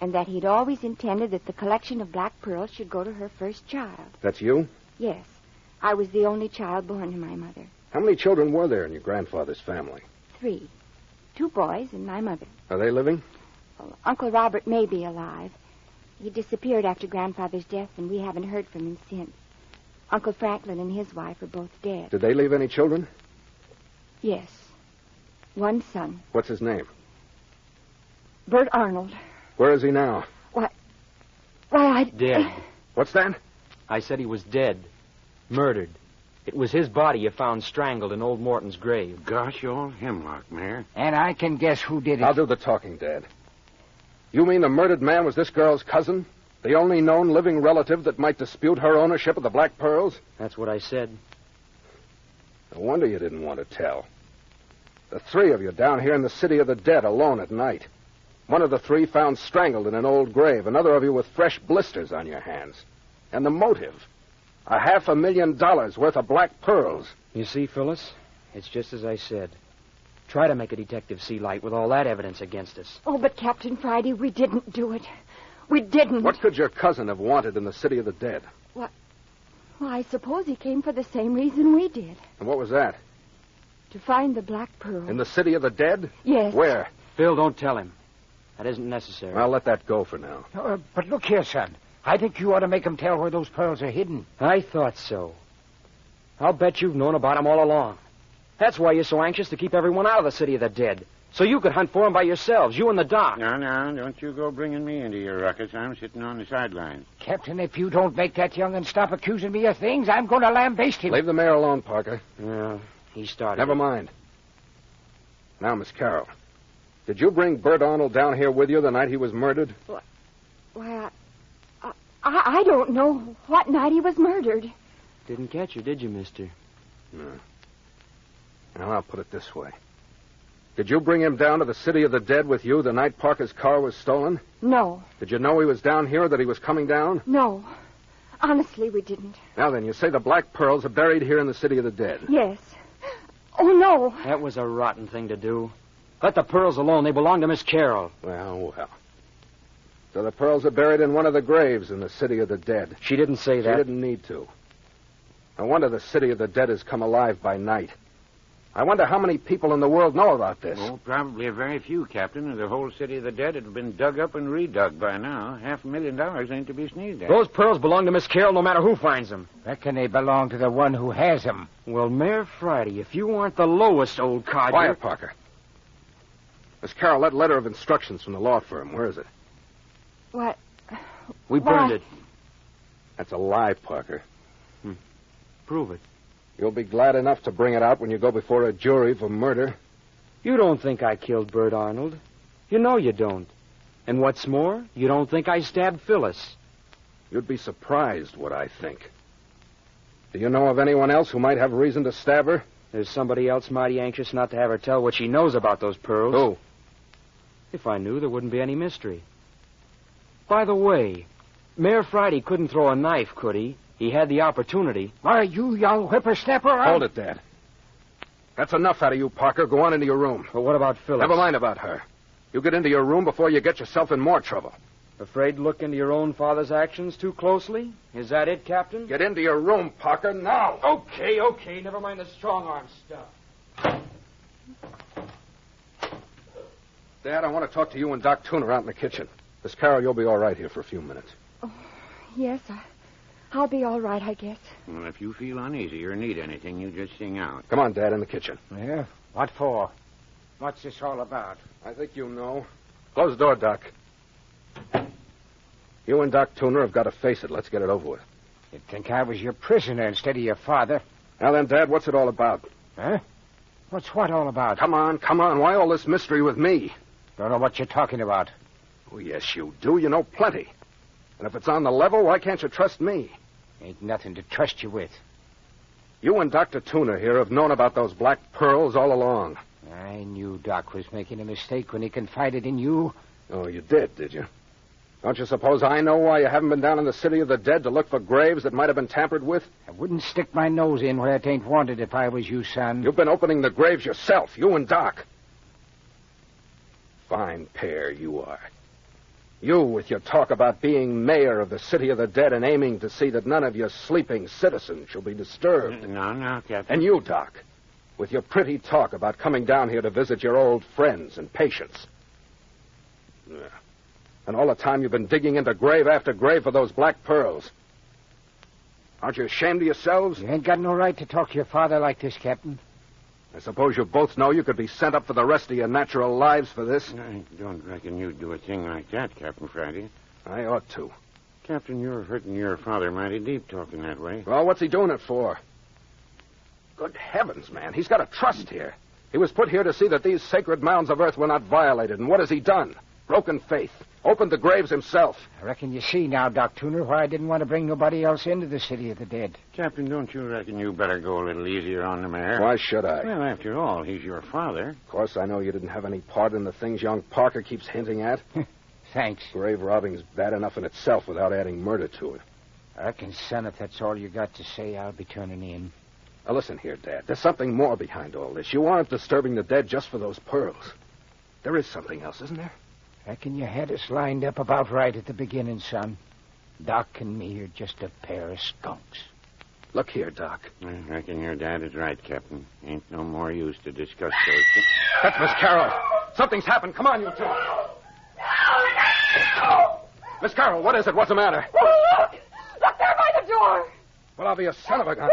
and that he'd always intended that the collection of black pearls should go to her first child. That's you? Yes. I was the only child born to my mother. How many children were there in your grandfather's family? 3. 2 boys and my mother. Are they living? Well, Uncle Robert may be alive. He disappeared after Grandfather's death, and we haven't heard from him since. Uncle Franklin and his wife are both dead. Did they leave any children? Yes. 1 son. What's his name? Bert Arnold. Where is he now? Dead. What's that? I said he was dead. Murdered. It was his body you found strangled in old Morton's grave. Gosh, old hemlock, Mayor. And I can guess who did it. I'll do the talking, Dad. You mean the murdered man was this girl's cousin? The only known living relative that might dispute her ownership of the black pearls? That's what I said. No wonder you didn't want to tell. The 3 of you down here in the city of the dead alone at night. One of the 3 found strangled in an old grave. Another of you with fresh blisters on your hands. And the motive? $500,000 worth of black pearls. You see, Phyllis, it's just as I said. Try to make a detective see light with all that evidence against us. Oh, but Captain Friday, we didn't do it. We didn't. What could your cousin have wanted in the city of the dead? Well, I suppose he came for the same reason we did. And what was that? To find the black pearl. In the city of the dead? Yes. Where? Phil, don't tell him. That isn't necessary. I'll let that go for now. But look here, son. I think you ought to make him tell where those pearls are hidden. I thought so. I'll bet you've known about them all along. That's why you're so anxious to keep everyone out of the city of the dead. So you could hunt for them by yourselves, you and the doc. No, don't you go bringing me into your ruckus. I'm sitting on the sidelines. Captain, if you don't make that young'un stop accusing me of things, I'm going to lambaste him. Leave the mayor alone, Parker. Yeah, he started. Never mind. Now, Miss Carroll, did you bring Bert Arnold down here with you the night he was murdered? Why, I don't know what night he was murdered. Didn't catch you, did you, mister? No. Now, I'll put it this way. Did you bring him down to the city of the dead with you the night Parker's car was stolen? No. Did you know he was down here or that he was coming down? No. Honestly, we didn't. Now then, you say the black pearls are buried here in the city of the dead. Yes. Oh, no. That was a rotten thing to do. Let the pearls alone. They belong to Miss Carroll. Well. So the pearls are buried in one of the graves in the city of the dead. She didn't say that. She didn't need to. No wonder the city of the dead has come alive by night. I wonder how many people in the world know about this. Oh, probably a very few, Captain, or the whole city of the dead had been dug up and redug by now. $500,000 ain't to be sneezed at. Those pearls belong to Miss Carroll no matter who finds them. Reckon they belong to the one who has them. Well, Mayor Friday, if you aren't the lowest old codger... Quiet, Parker. Miss Carroll, that letter of instructions from the law firm, where is it? What? We burned it. That's a lie, Parker. Prove it. You'll be glad enough to bring it out when you go before a jury for murder. You don't think I killed Bert Arnold. You know you don't. And what's more, you don't think I stabbed Phyllis. You'd be surprised what I think. Do you know of anyone else who might have reason to stab her? There's somebody else mighty anxious not to have her tell what she knows about those pearls. Who? If I knew, there wouldn't be any mystery. By the way, Mayor Friday couldn't throw a knife, could he? He had the opportunity. Why, you young whippersnapper. Hold it, Dad. That's enough out of you, Parker. Go on into your room. But what about Phyllis? Never mind about her. You get into your room before you get yourself in more trouble. Afraid to look into your own father's actions too closely? Is that it, Captain? Get into your room, Parker, now. Okay. Never mind the strong-arm stuff. Dad, I want to talk to you and Doc Tooner out in the kitchen. Miss Carroll, you'll be all right here for a few minutes. Oh, yes, I'll be all right, I guess. Well, if you feel uneasy or need anything, you just sing out. Come on, Dad, in the kitchen. Yeah? What for? What's this all about? I think you know. Close the door, Doc. You and Doc Tooner have got to face it. Let's get it over with. You'd think I was your prisoner instead of your father. Now then, Dad, what's it all about? Huh? What's what all about? Come on. Why all this mystery with me? Don't know what you're talking about. Oh, yes, you do. You know plenty. And if it's on the level, why can't you trust me? Ain't nothing to trust you with. You and Dr. Tooner here have known about those black pearls all along. I knew Doc was making a mistake when he confided in you. Oh, you did you? Don't you suppose I know why you haven't been down in the city of the dead to look for graves that might have been tampered with? I wouldn't stick my nose in where it ain't wanted if I was you, son. You've been opening the graves yourself, you and Doc. Fine pair you are. You with your talk about being mayor of the city of the dead and aiming to see that none of your sleeping citizens shall be disturbed. No, Captain. And you, Doc, with your pretty talk about coming down here to visit your old friends and patients. Yeah. And all the time you've been digging into grave after grave for those black pearls. Aren't you ashamed of yourselves? You ain't got no right to talk to your father like this, Captain. I suppose you both know you could be sent up for the rest of your natural lives for this. I don't reckon you'd do a thing like that, Captain Friday. I ought to. Captain, you're hurting your father mighty deep talking that way. Well, what's he doing it for? Good heavens, man. He's got a trust here. He was put here to see that these sacred mounds of earth were not violated. And what has he done? Broken faith. Opened the graves himself. I reckon you see now, Doc Tooner, why I didn't want to bring nobody else into the city of the dead. Captain, don't you reckon you better go a little easier on the mayor? Why should I? Well, after all, he's your father. Of course, I know you didn't have any part in the things young Parker keeps hinting at. Thanks. Grave robbing's bad enough in itself without adding murder to it. I reckon, son, if that's all you got to say, I'll be turning in. Now, listen here, Dad. There's something more behind all this. You aren't disturbing the dead just for those pearls. There is something else, isn't there? Reckon you had us lined up about right at the beginning, son. Doc and me are just a pair of skunks. Look here, Doc. I reckon your dad is right, Captain. Ain't no more use to discuss those things. That's Miss Carroll. Something's happened. Come on, you two. Miss Carroll, what is it? What's the matter? Oh, look there by the door. Well, I'll be a son of a gun.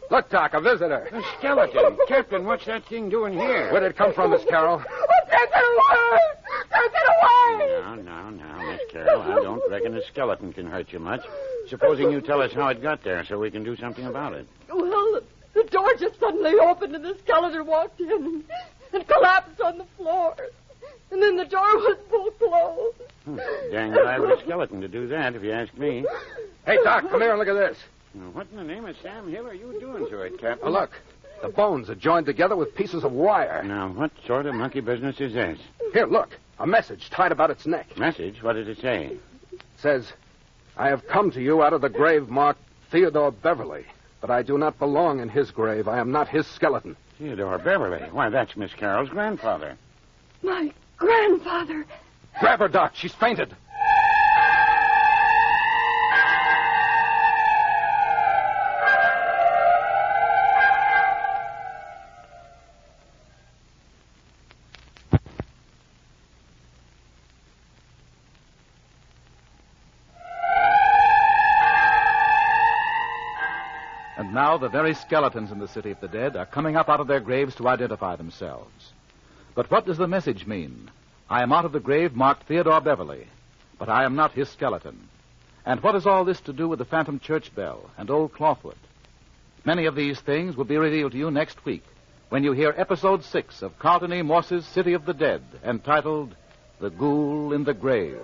Look, Doc, a visitor. A skeleton. Captain, what's that thing doing here? Where did it come from, Miss Carroll? Take it away. Take it away. Now, Miss Carroll, I don't reckon a skeleton can hurt you much. Supposing you tell us how it got there so we can do something about it. Well, the door just suddenly opened and the skeleton walked in and collapsed on the floor. And then the door was full closed. Dang glad with a skeleton to do that, if you ask me. Hey, Doc, come here and look at this. Now, what in the name of Sam Hill are you doing to it, Captain? Oh, look. The bones are joined together with pieces of wire. Now, what sort of monkey business is this? Here, look. A message tied about its neck. Message? What does it say? It says, I have come to you out of the grave marked Theodore Beverly, but I do not belong in his grave. I am not his skeleton. Theodore Beverly? Why, that's Miss Carroll's grandfather. My grandfather. Grab her, Doc. She's fainted. And now the very skeletons in the city of the dead are coming up out of their graves to identify themselves. But what does the message mean? I am out of the grave marked Theodore Beverly, but I am not his skeleton. And what has all this to do with the phantom church bell and old Clawfoot? Many of these things will be revealed to you next week when you hear Episode 6 of Carlton E. Morse's City of the Dead, entitled The Ghoul in the Grave.